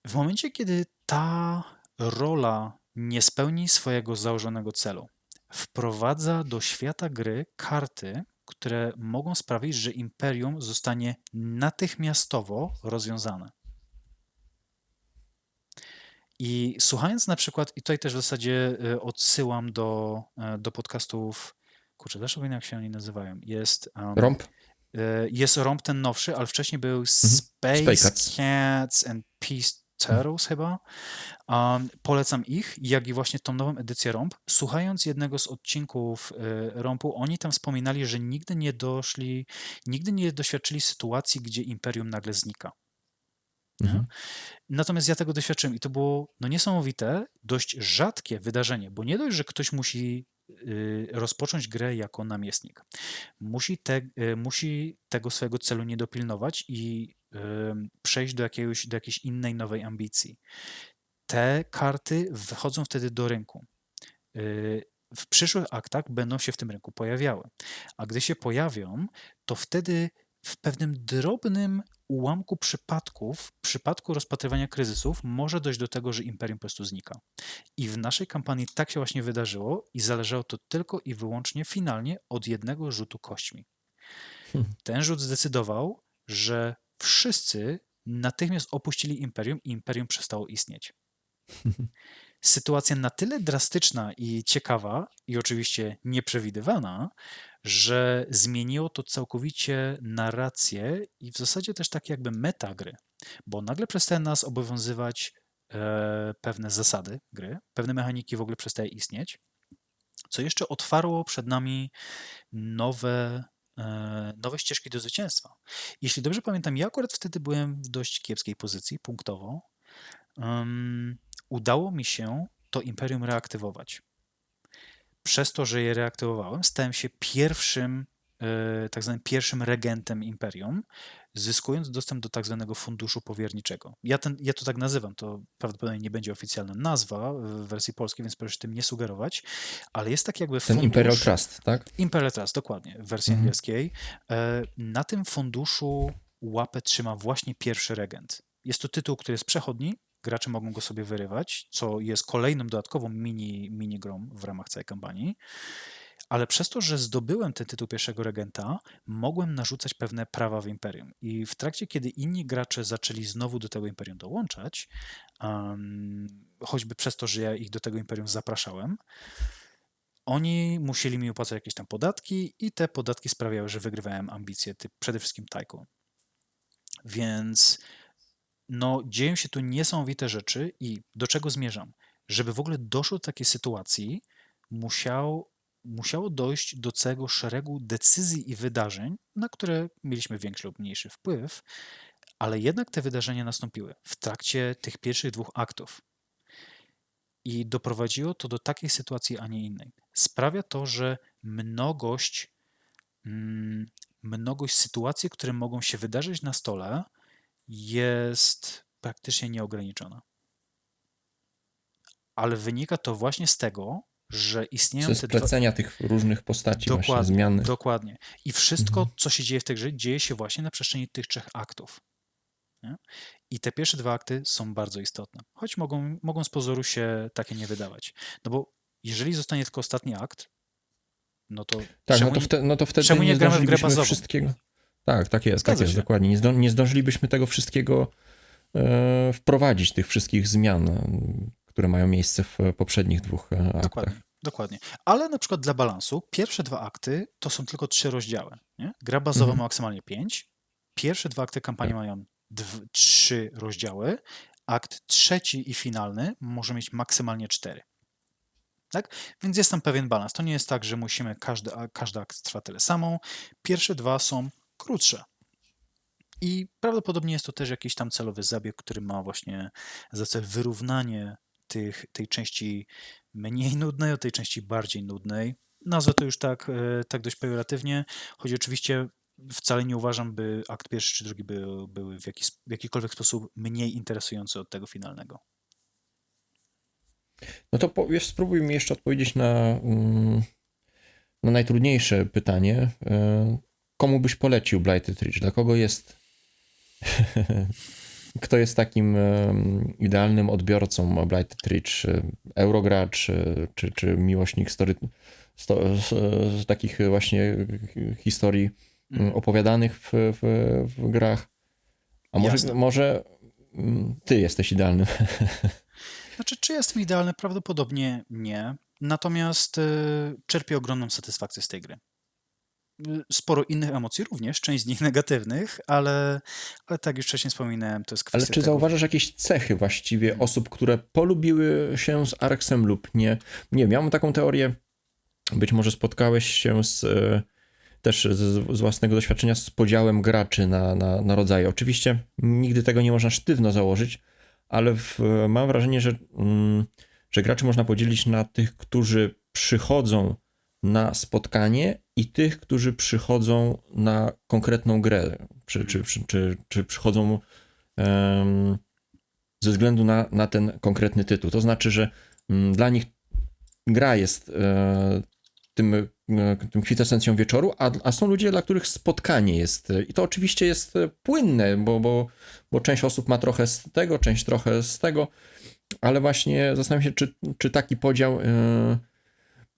W momencie, kiedy ta rola nie spełni swojego założonego celu, wprowadza do świata gry karty, które mogą sprawić, że imperium zostanie natychmiastowo rozwiązane. I słuchając na przykład, i tutaj też w zasadzie odsyłam do podcastów, kurczę, też wiem jak się oni nazywają, Rąb? jest Rąb ten nowszy, ale wcześniej był Mhm. Spy Space Cats. Cats and Ceros chyba. Polecam ich, jak i właśnie tą nową edycję ROMP. Słuchając jednego z odcinków ROMPu, oni tam wspominali, że nigdy nie doświadczyli sytuacji, gdzie Imperium nagle znika. Nie? Natomiast ja tego doświadczyłem i to było niesamowite, dość rzadkie wydarzenie, bo nie dość, że ktoś musi rozpocząć grę jako namiestnik. Musi tego swojego celu nie dopilnować i przejść do jakiejś innej, nowej ambicji. Te karty wychodzą wtedy do rynku. W przyszłych aktach będą się w tym rynku pojawiały. A gdy się pojawią, to wtedy w pewnym drobnym ułamku przypadków, w przypadku rozpatrywania kryzysów, może dojść do tego, że imperium po prostu znika. I w naszej kampanii tak się właśnie wydarzyło i zależało to tylko i wyłącznie finalnie od jednego rzutu kośćmi. Ten rzut zdecydował, że wszyscy natychmiast opuścili imperium i imperium przestało istnieć. Sytuacja na tyle drastyczna i ciekawa, i oczywiście nieprzewidywana, że zmieniło to całkowicie narrację i w zasadzie też tak jakby meta gry, bo nagle przestają nas obowiązywać pewne zasady gry, pewne mechaniki w ogóle przestaje istnieć, co jeszcze otwarło przed nami nowe ścieżki do zwycięstwa. Jeśli dobrze pamiętam, ja akurat wtedy byłem w dość kiepskiej pozycji punktowo. Udało mi się to imperium reaktywować. Przez to, że je reaktywowałem, stałem się tak zwanym pierwszym regentem imperium, zyskując dostęp do tak zwanego funduszu powierniczego. Ja to tak nazywam, to prawdopodobnie nie będzie oficjalna nazwa w wersji polskiej, więc proszę tym nie sugerować, ale jest tak jakby Ten fundusz... Imperial Trust, tak? Imperial Trust, dokładnie, w wersji angielskiej. Na tym funduszu łapę trzyma właśnie pierwszy regent. Jest to tytuł, który jest przechodni, gracze mogą go sobie wyrywać, co jest kolejną dodatkową mini-grą w ramach całej kampanii, ale przez to, że zdobyłem ten tytuł pierwszego regenta, mogłem narzucać pewne prawa w Imperium. I w trakcie, kiedy inni gracze zaczęli znowu do tego Imperium dołączać, choćby przez to, że ja ich do tego Imperium zapraszałem, oni musieli mi opłacać jakieś tam podatki i te podatki sprawiały, że wygrywałem ambicje, przede wszystkim Tycoon. Więc dzieją się tu niesamowite rzeczy i do czego zmierzam? Żeby w ogóle doszło do takiej sytuacji, musiało dojść do całego szeregu decyzji i wydarzeń, na które mieliśmy większy lub mniejszy wpływ, ale jednak te wydarzenia nastąpiły w trakcie tych pierwszych 2 aktów. I doprowadziło to do takiej sytuacji, a nie innej. Sprawia to, że mnogość sytuacji, które mogą się wydarzyć na stole, jest praktycznie nieograniczona. Ale wynika to właśnie z tego, że istnieją Ze splecenia tych różnych postaci, właśnie zmiany. Dokładnie. I wszystko, co się dzieje w tej grze, dzieje się właśnie na przestrzeni tych 3 aktów. Nie? I te pierwsze 2 akty są bardzo istotne, choć mogą z pozoru się takie nie wydawać. No bo jeżeli zostanie tylko ostatni akt, no to tak, to wtedy czemu nie gramy w grę zdążylibyśmy bazową? wszystkiego. Tak jest, Zgadza się. dokładnie. Nie zdążylibyśmy tego wszystkiego wprowadzić, tych wszystkich zmian, które mają miejsce w poprzednich 2 aktach. Dokładnie. Ale na przykład dla balansu pierwsze 2 akty to są tylko 3 rozdziały. Nie? Gra bazowa ma maksymalnie 5. Pierwsze 2 akty kampanii mają 3 rozdziały. Akt trzeci i finalny może mieć maksymalnie 4. Tak? Więc jest tam pewien balans. To nie jest tak, że musimy każdy akt trwa tyle samo. Pierwsze 2 są krótsze. I prawdopodobnie jest to też jakiś tam celowy zabieg, który ma właśnie za cel wyrównanie tej części mniej nudnej od tej części bardziej nudnej. Nazwę to już tak dość pejoratywnie, choć oczywiście wcale nie uważam, by akt pierwszy czy drugi były w jakikolwiek sposób mniej interesujące od tego finalnego. No to spróbuj mi jeszcze odpowiedzieć na najtrudniejsze pytanie. Komu byś polecił Blighted Ridge? Dla kogo jest... Kto jest takim idealnym odbiorcą Blighted Ridge? Eurogracz czy miłośnik takich właśnie historii opowiadanych w grach? A może ty jesteś idealny? Znaczy, czy jestem idealny? Prawdopodobnie nie. Natomiast czerpię ogromną satysfakcję z tej gry. sporo innych emocji również, część z nich negatywnych, ale tak jak już wcześniej wspominałem, to jest Ale kwestia czy tego. zauważasz jakieś cechy właściwie osób, które polubiły się z Arksem lub nie? Nie wiem, ja mam taką teorię, być może spotkałeś się też z własnego doświadczenia z podziałem graczy na rodzaje. Oczywiście nigdy tego nie można sztywno założyć, ale mam wrażenie, że graczy można podzielić na tych, którzy przychodzą na spotkanie i tych, którzy przychodzą na konkretną grę, czy przychodzą ze względu na ten konkretny tytuł. To znaczy, że dla nich gra jest tym kwintesencją wieczoru, a są ludzie, dla których spotkanie jest. I to oczywiście jest płynne, bo część osób ma trochę z tego, część trochę z tego, ale właśnie zastanawiam się, czy taki podział,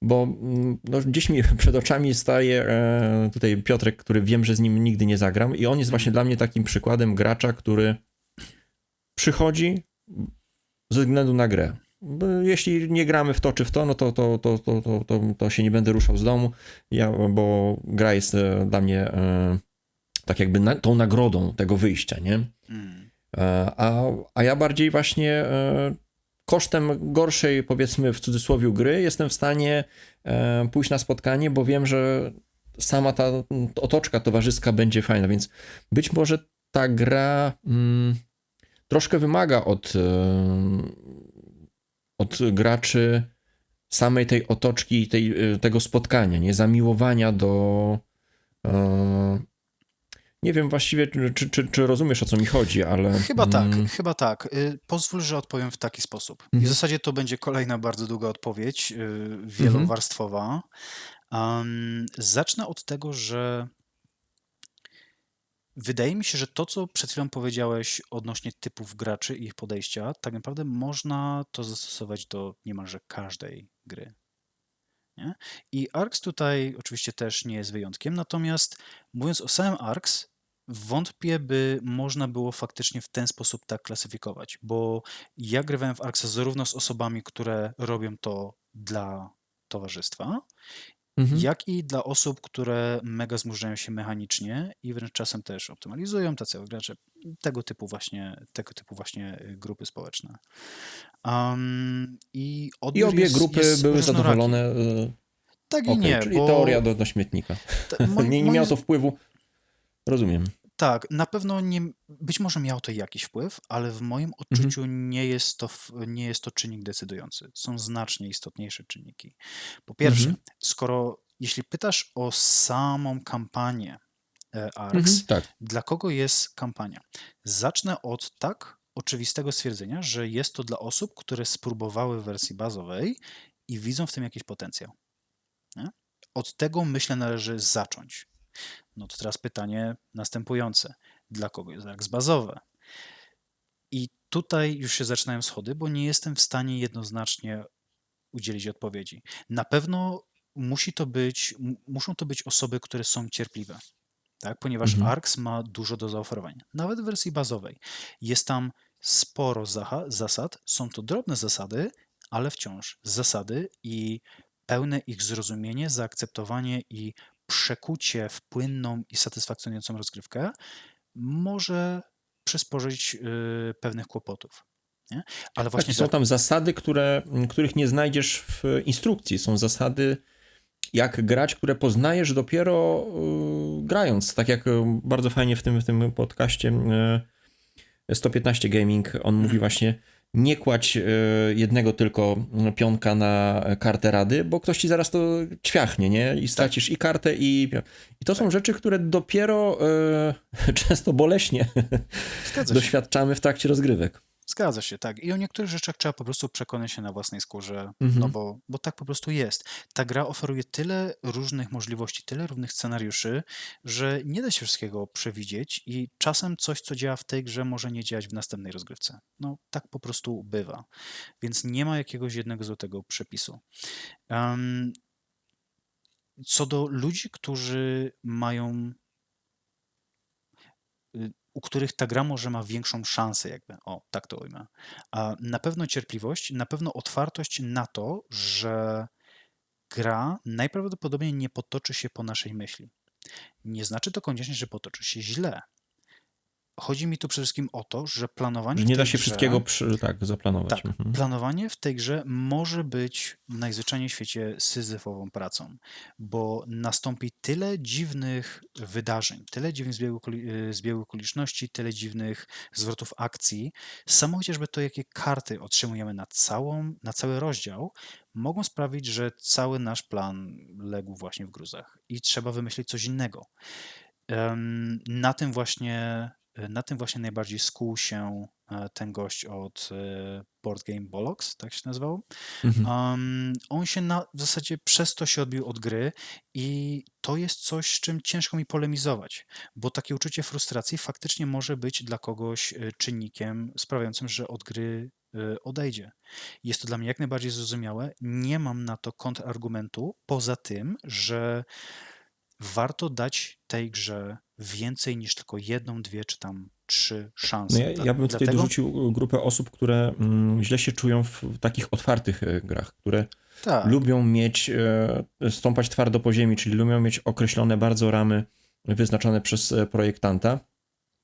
bo no, gdzieś mi przed oczami staje tutaj Piotrek, który wiem, że z nim nigdy nie zagram i on jest właśnie dla mnie takim przykładem gracza, który przychodzi ze względu na grę. Bo jeśli nie gramy w to czy w to, no to się nie będę ruszał z domu, bo gra jest dla mnie tak jakby tą nagrodą tego wyjścia, nie? A ja bardziej właśnie kosztem gorszej, powiedzmy w cudzysłowie, gry jestem w stanie pójść na spotkanie, bo wiem, że sama ta otoczka towarzyska będzie fajna, więc być może ta gra troszkę wymaga od graczy samej tej otoczki, tego spotkania, nie? Zamiłowania do... Nie wiem właściwie, czy rozumiesz, o co mi chodzi, ale... Chyba tak. Pozwól, że odpowiem w taki sposób. I w zasadzie to będzie kolejna bardzo długa odpowiedź, wielowarstwowa. Zacznę od tego, że wydaje mi się, że to, co przed chwilą powiedziałeś odnośnie typów graczy i ich podejścia, tak naprawdę można to zastosować do niemalże każdej gry. Nie? I Arx tutaj oczywiście też nie jest wyjątkiem, natomiast mówiąc o samym Arx, wątpię, by można było faktycznie w ten sposób tak klasyfikować, bo ja grywałem w Arxa zarówno z osobami, które robią to dla towarzystwa, jak i dla osób, które mega zmurzają się mechanicznie i wręcz czasem też optymalizują, tacy gracze, tego typu właśnie grupy społeczne. I I odbiór obie grupy jest były różnoraki. zadowolone. Tak i Okej, nie, czyli bo teoria do śmietnika. Nie miało to wpływu. Rozumiem. tak, na pewno być może miało to jakiś wpływ, ale w moim odczuciu nie jest to czynnik decydujący. Są znacznie istotniejsze czynniki. Po pierwsze, jeśli pytasz o samą kampanię Arx, Tak. dla kogo jest kampania? Zacznę od tak oczywistego stwierdzenia, że jest to dla osób, które spróbowały wersji bazowej i widzą w tym jakiś potencjał. Nie? Od tego, myślę, należy zacząć. No to teraz pytanie następujące. Dla kogo jest Arx bazowe? I tutaj już się zaczynają schody, bo nie jestem w stanie jednoznacznie udzielić odpowiedzi. Na pewno muszą to być osoby, które są cierpliwe, tak? Ponieważ Arx ma dużo do zaoferowania. Nawet w wersji bazowej. Jest tam sporo zasad, są to drobne zasady, ale wciąż zasady i pełne ich zrozumienie, zaakceptowanie i przekucie w płynną i satysfakcjonującą rozgrywkę może przysporzyć pewnych kłopotów. Nie? Ale Tak, właśnie są tam zasady, których nie znajdziesz w instrukcji. Są zasady, jak grać, które poznajesz dopiero grając. Tak jak bardzo fajnie w tym podcaście 115 Gaming, on mówi właśnie, nie kładź jednego tylko pionka na kartę rady, bo ktoś ci zaraz to ćwiachnie, nie? I stracisz i kartę, i to są rzeczy, które dopiero często boleśnie doświadczamy w trakcie rozgrywek. Zgadza się, tak. I o niektórych rzeczach trzeba po prostu przekonać się na własnej skórze, no bo tak po prostu jest. Ta gra oferuje tyle różnych możliwości, tyle różnych scenariuszy, że nie da się wszystkiego przewidzieć i czasem coś, co działa w tej grze, może nie działać w następnej rozgrywce. No tak po prostu bywa. Więc nie ma jakiegoś jednego złotego przepisu. Co do ludzi, którzy mają u których ta gra może ma większą szansę, jakby, o, tak to ujmę. A na pewno cierpliwość, na pewno otwartość na to, że gra najprawdopodobniej nie potoczy się po naszej myśli. Nie znaczy to koniecznie, że potoczy się źle. Chodzi mi tu przede wszystkim o to, że planowanie Że w nie da tej się grze, wszystkiego tak zaplanować. tak, planowanie w tej grze może być najzwyczajniej w świecie syzyfową pracą, bo nastąpi tyle dziwnych wydarzeń, tyle dziwnych zbiegów okoliczności, tyle dziwnych zwrotów akcji. Samo chociażby to, jakie karty otrzymujemy na cały rozdział, mogą sprawić, że cały nasz plan legł właśnie w gruzach i trzeba wymyślić coś innego. Na tym właśnie najbardziej skuł się ten gość od Board Game Bollocks, tak się nazywał. Mhm. On się w zasadzie przez to się odbił od gry i to jest coś, z czym ciężko mi polemizować, bo takie uczucie frustracji faktycznie może być dla kogoś czynnikiem sprawiającym, że od gry odejdzie. Jest to dla mnie jak najbardziej zrozumiałe. Nie mam na to kontrargumentu, poza tym, że warto dać tej grze więcej niż tylko jedną, dwie czy tam trzy No szanse. ja bym tutaj Dlatego dorzucił grupę osób, które źle się czują w takich otwartych grach, które tak, lubią mieć, stąpać twardo po ziemi, czyli lubią mieć określone bardzo ramy wyznaczone przez projektanta.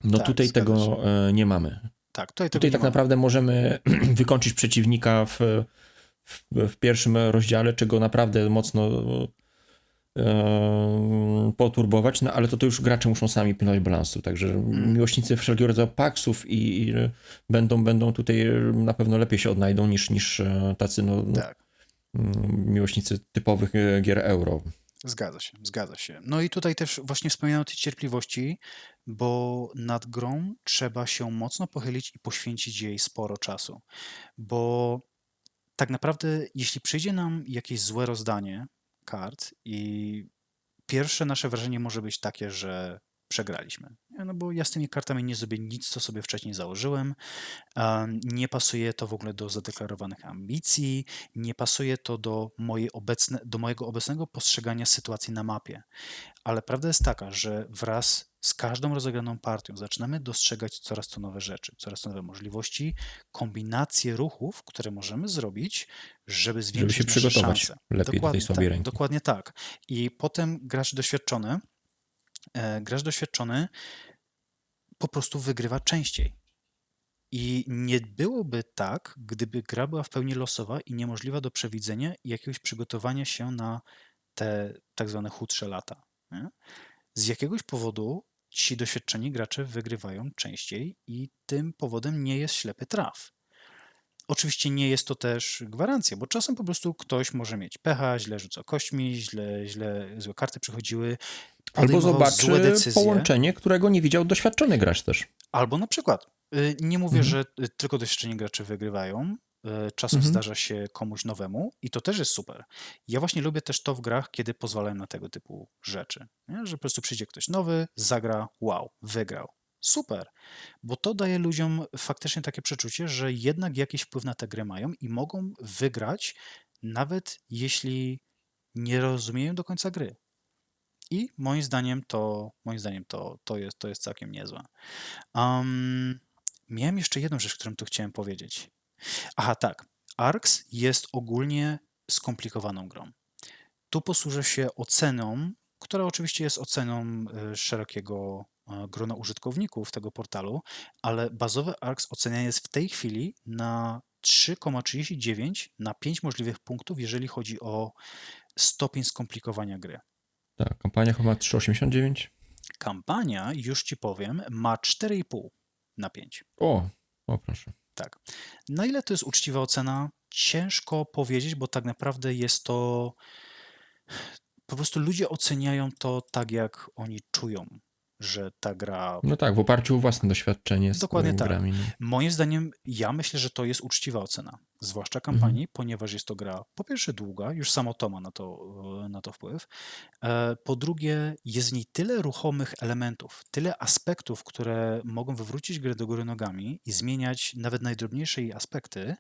No tak, tutaj zgadza się. tego nie mamy. Tak, tutaj tego Tutaj nie tak mamy. naprawdę możemy wykończyć przeciwnika w pierwszym rozdziale, czego naprawdę mocno poturbować, no ale to już gracze muszą sami pilnować balansu, także miłośnicy wszelkiego rodzaju paksów i będą tutaj na pewno lepiej się odnajdą niż tacy Tak, miłośnicy typowych gier euro. zgadza się, zgadza się. No i tutaj też właśnie wspominam o tej cierpliwości, bo nad grą trzeba się mocno pochylić i poświęcić jej sporo czasu, bo tak naprawdę jeśli przyjdzie nam jakieś złe rozdanie kart i pierwsze nasze wrażenie może być takie, że przegraliśmy. No bo ja z tymi kartami nie zrobię nic, co sobie wcześniej założyłem. Nie pasuje to w ogóle do zadeklarowanych ambicji, nie pasuje to do mojego obecnego postrzegania sytuacji na mapie. Ale prawda jest taka, że wraz z każdą rozegraną partią zaczynamy dostrzegać coraz to nowe rzeczy, coraz to nowe możliwości, kombinacje ruchów, które możemy zrobić, żeby Żeby się zwiększyć nasze przygotować szanse. lepiej do tej słabej ręki. Dokładnie tak. I potem gracz doświadczony po prostu wygrywa częściej. I nie byłoby tak, gdyby gra była w pełni losowa i niemożliwa do przewidzenia i jakiegoś przygotowania się na te tak zwane chudsze lata. Nie? Z jakiegoś powodu ci doświadczeni gracze wygrywają częściej i tym powodem nie jest ślepy traf. Oczywiście nie jest to też gwarancja, bo czasem po prostu ktoś może mieć pecha, źle rzuca kośćmi, złe karty przychodziły, Albo podejmował złe zobaczy decyzje. połączenie, którego nie widział doświadczony gracz też. Albo na przykład, nie mówię, Mhm. że tylko doświadczeni gracze wygrywają, czasem Mhm. zdarza się komuś nowemu i to też jest super. Ja właśnie lubię też to w grach, kiedy pozwalają na tego typu rzeczy, nie? Że po prostu przyjdzie ktoś nowy, zagra, wow, wygrał. Super, bo to daje ludziom faktycznie takie przeczucie, że jednak jakiś wpływ na tę grę mają i mogą wygrać, nawet jeśli nie rozumieją do końca gry. I moim zdaniem to jest całkiem niezłe. Miałem jeszcze jedną rzecz, którą tu chciałem powiedzieć. Aha, tak. ARX jest ogólnie skomplikowaną grą. Tu posłużę się oceną, która oczywiście jest oceną szerokiego grona użytkowników tego portalu, ale bazowy ARX oceniany jest w tej chwili na 3,39 na 5 możliwych punktów, jeżeli chodzi o stopień skomplikowania gry. Tak, kampania chyba ma 3,89. Kampania, już ci powiem, ma 4,5 na 5. O proszę. Tak. Na ile to jest uczciwa ocena? Ciężko powiedzieć, bo tak naprawdę jest to. Po prostu ludzie oceniają to tak, jak oni czują, że ta gra. No tak, w oparciu o własne doświadczenie z Dokładnie tak. grami. No. Moim zdaniem, ja myślę, że to jest uczciwa ocena, zwłaszcza kampanii, ponieważ jest to gra po pierwsze długa, już samo to ma na to wpływ. Po drugie, jest w niej tyle ruchomych elementów, tyle aspektów, które mogą wywrócić grę do góry nogami i zmieniać nawet najdrobniejsze jej aspekty,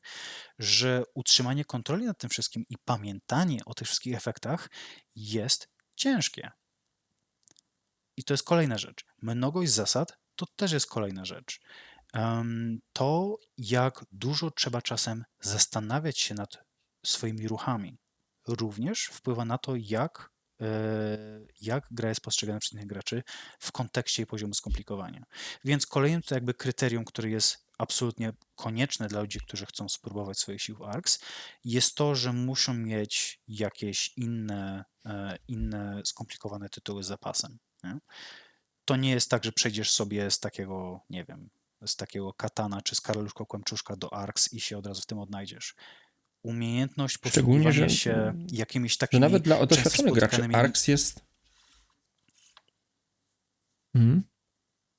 że utrzymanie kontroli nad tym wszystkim i pamiętanie o tych wszystkich efektach jest ciężkie. I to jest kolejna rzecz. Mnogość zasad to też jest kolejna rzecz. To, jak dużo trzeba czasem zastanawiać się nad swoimi ruchami, również wpływa na to, jak jak gra jest postrzegana przez innych graczy w kontekście jej poziomu skomplikowania. Więc kolejnym to jakby kryterium, które jest absolutnie konieczne dla ludzi, którzy chcą spróbować swoich sił w ARX, jest to, że muszą mieć jakieś inne skomplikowane tytuły z zapasem. Nie? To nie jest tak, że przejdziesz sobie z takiego, nie wiem, z takiego Katana czy z Karaluszką Kłęczuszka do ARX i się od razu w tym odnajdziesz. Umiejętność Szczególnie, posługiwania się jakimiś że nawet takimi dla często doświadczonych graczy spotykanymi... ARX jest... Mhm.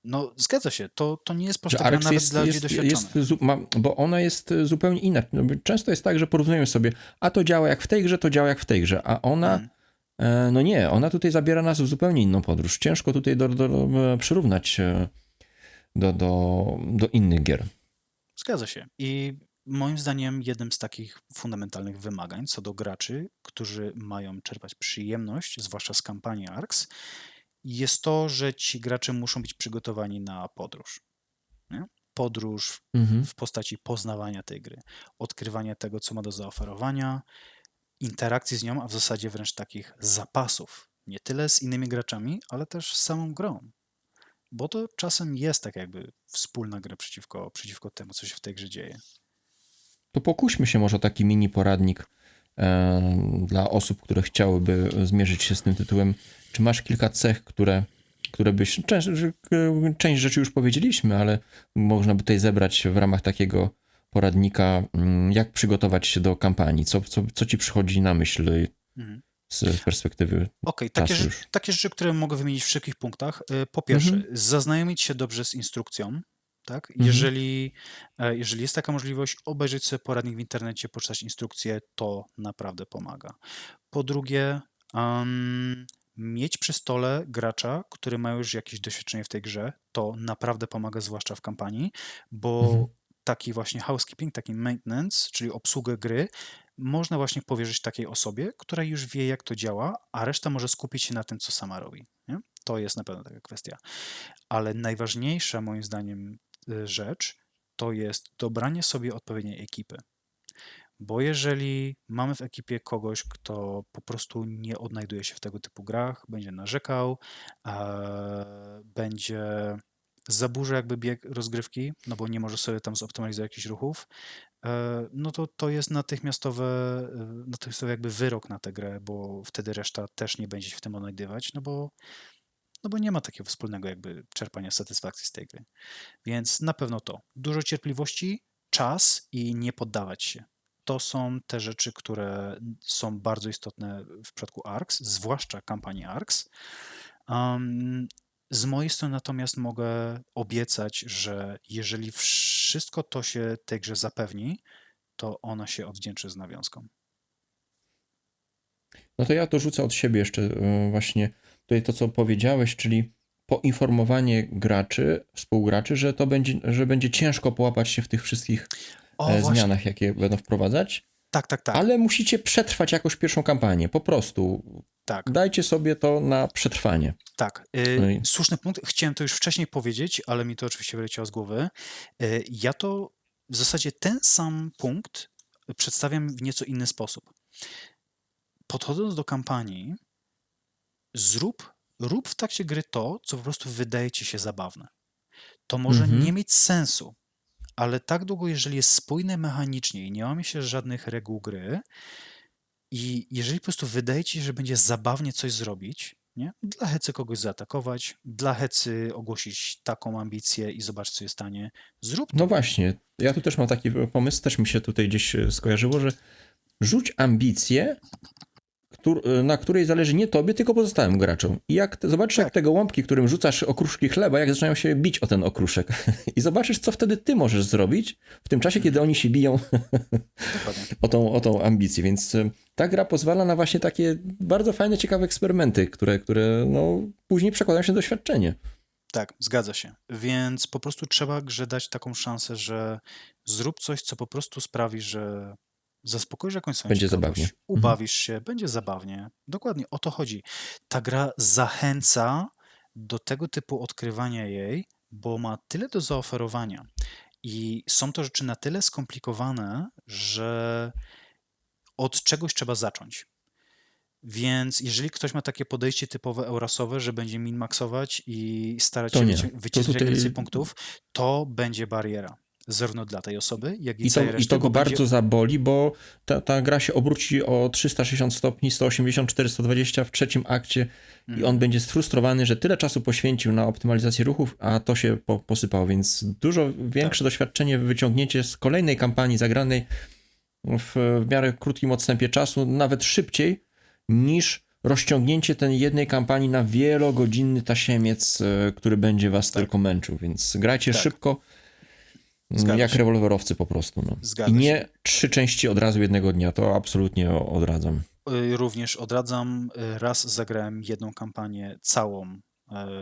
No, zgadza się, to nie jest Że prosta gra ARX nawet dla ludzi doświadczonych. bo ona jest zupełnie inna. No, bo często jest tak, że porównujemy sobie, a to działa jak w tej grze, to działa jak w tej grze, a ona, no nie, ona tutaj zabiera nas w zupełnie inną podróż. Ciężko tutaj przyrównać do innych gier. Zgadza się. I moim zdaniem jednym z takich fundamentalnych wymagań co do graczy, którzy mają czerpać przyjemność, zwłaszcza z kampanii ARX, jest to, że ci gracze muszą być przygotowani na podróż. Nie? Podróż Mhm. w postaci poznawania tej gry, odkrywania tego, co ma do zaoferowania, interakcji z nią, a w zasadzie wręcz takich zapasów. Nie tyle z innymi graczami, ale też z samą grą. Bo to czasem jest tak jakby wspólna gra przeciwko temu, co się w tej grze dzieje. To pokuśmy się może o taki mini poradnik dla osób, które chciałyby zmierzyć się z tym tytułem. Czy masz kilka cech, które byś... Część rzeczy już powiedzieliśmy, ale można by tutaj zebrać w ramach takiego poradnika, jak przygotować się do kampanii, co ci przychodzi na myśl z perspektywy Okej, czasu już. takie rzeczy, które mogę wymienić w szybkich punktach. Po pierwsze, zaznajomić się dobrze z instrukcją. Tak? Jeżeli jest taka możliwość, obejrzeć sobie poradnik w internecie, poczytać instrukcję, to naprawdę pomaga. Po drugie, mieć przy stole gracza, który ma już jakieś doświadczenie w tej grze, to naprawdę pomaga, zwłaszcza w kampanii, bo taki właśnie housekeeping, taki maintenance, czyli obsługę gry, można właśnie powierzyć takiej osobie, która już wie, jak to działa, a reszta może skupić się na tym, co sama robi. Nie? To jest na pewno taka kwestia. Ale najważniejsza, moim zdaniem, rzecz to jest dobranie sobie odpowiedniej ekipy. Bo jeżeli mamy w ekipie kogoś, kto po prostu nie odnajduje się w tego typu grach, będzie narzekał, będzie zaburza jakby bieg rozgrywki, no bo nie może sobie tam zoptymalizować jakichś ruchów, no to jest natychmiastowy jakby wyrok na tę grę, bo wtedy reszta też nie będzie się w tym odnajdywać, no bo nie ma takiego wspólnego jakby czerpania satysfakcji z tej gry. Więc na pewno to. Dużo cierpliwości, czas i nie poddawać się. To są te rzeczy, które są bardzo istotne w przypadku ARX, zwłaszcza kampanii ARX. Z mojej strony natomiast mogę obiecać, że jeżeli wszystko to się tej grze zapewni, to ona się odwdzięczy z nawiązką. No to ja to rzucę od siebie jeszcze właśnie tutaj to, co powiedziałeś, czyli poinformowanie graczy, współgraczy, że będzie ciężko połapać się w tych wszystkich zmianach, jakie będą wprowadzać. Tak. Ale musicie przetrwać jakoś pierwszą kampanię, po prostu. Tak. Dajcie sobie to na przetrwanie. Tak, słuszny punkt. Chciałem to już wcześniej powiedzieć, ale mi to oczywiście wyleciało z głowy. Ja to w zasadzie ten sam punkt przedstawiam w nieco inny sposób. Podchodząc do kampanii, rób w trakcie gry to, co po prostu wydaje ci się zabawne. To może nie mieć sensu, ale tak długo, jeżeli jest spójne mechanicznie i nie łamie się żadnych reguł gry i jeżeli po prostu wydaje ci się, że będzie zabawnie coś zrobić, nie? Dla hecy kogoś zaatakować, dla hecy ogłosić taką ambicję i zobaczyć, co się stanie, zrób to. No właśnie, ja tu też mam taki pomysł, też mi się tutaj gdzieś skojarzyło, że rzuć ambicję, na której zależy nie tobie, tylko pozostałym graczom. I zobaczysz, jak te gołąbki, którym rzucasz okruszki chleba, jak zaczynają się bić o ten okruszek. I zobaczysz, co wtedy ty możesz zrobić w tym czasie, kiedy oni się biją o tą ambicję. Więc ta gra pozwala na właśnie takie bardzo fajne, ciekawe eksperymenty, które no, później przekładają się na doświadczenie. Tak, zgadza się. Więc po prostu trzeba grze dać taką szansę, że zrób coś, co po prostu sprawi, że zaspokoisz jakąś swoją Będzie ciekawość, zabawnie. ubawisz się, będzie zabawnie. Dokładnie o to chodzi. Ta gra zachęca do tego typu odkrywania jej, bo ma tyle do zaoferowania i są to rzeczy na tyle skomplikowane, że od czegoś trzeba zacząć. Więc jeżeli ktoś ma takie podejście typowe Eurosowe, że będzie min-maxować i starać To się nie. To wycisnąć jak najwięcej tutaj punktów, to będzie bariera. Zarówno dla tej osoby, jak i I całej to, i reszty, to bo go będzie bardzo zaboli, bo ta gra się obróci o 360 stopni, 184, 120 w trzecim akcie i on będzie sfrustrowany, że tyle czasu poświęcił na optymalizację ruchów, a to się posypało, więc dużo większe doświadczenie wyciągniecie z kolejnej kampanii zagranej w miarę krótkim odstępie czasu, nawet szybciej niż rozciągnięcie tej jednej kampanii na wielogodzinny tasiemiec, który będzie was tylko męczył, więc grajcie Tak. szybko, Zgadza jak się. rewolwerowcy po prostu. No. Zgadza I się. nie 3 części od razu jednego dnia, to absolutnie odradzam. Również odradzam. Raz zagrałem jedną kampanię całą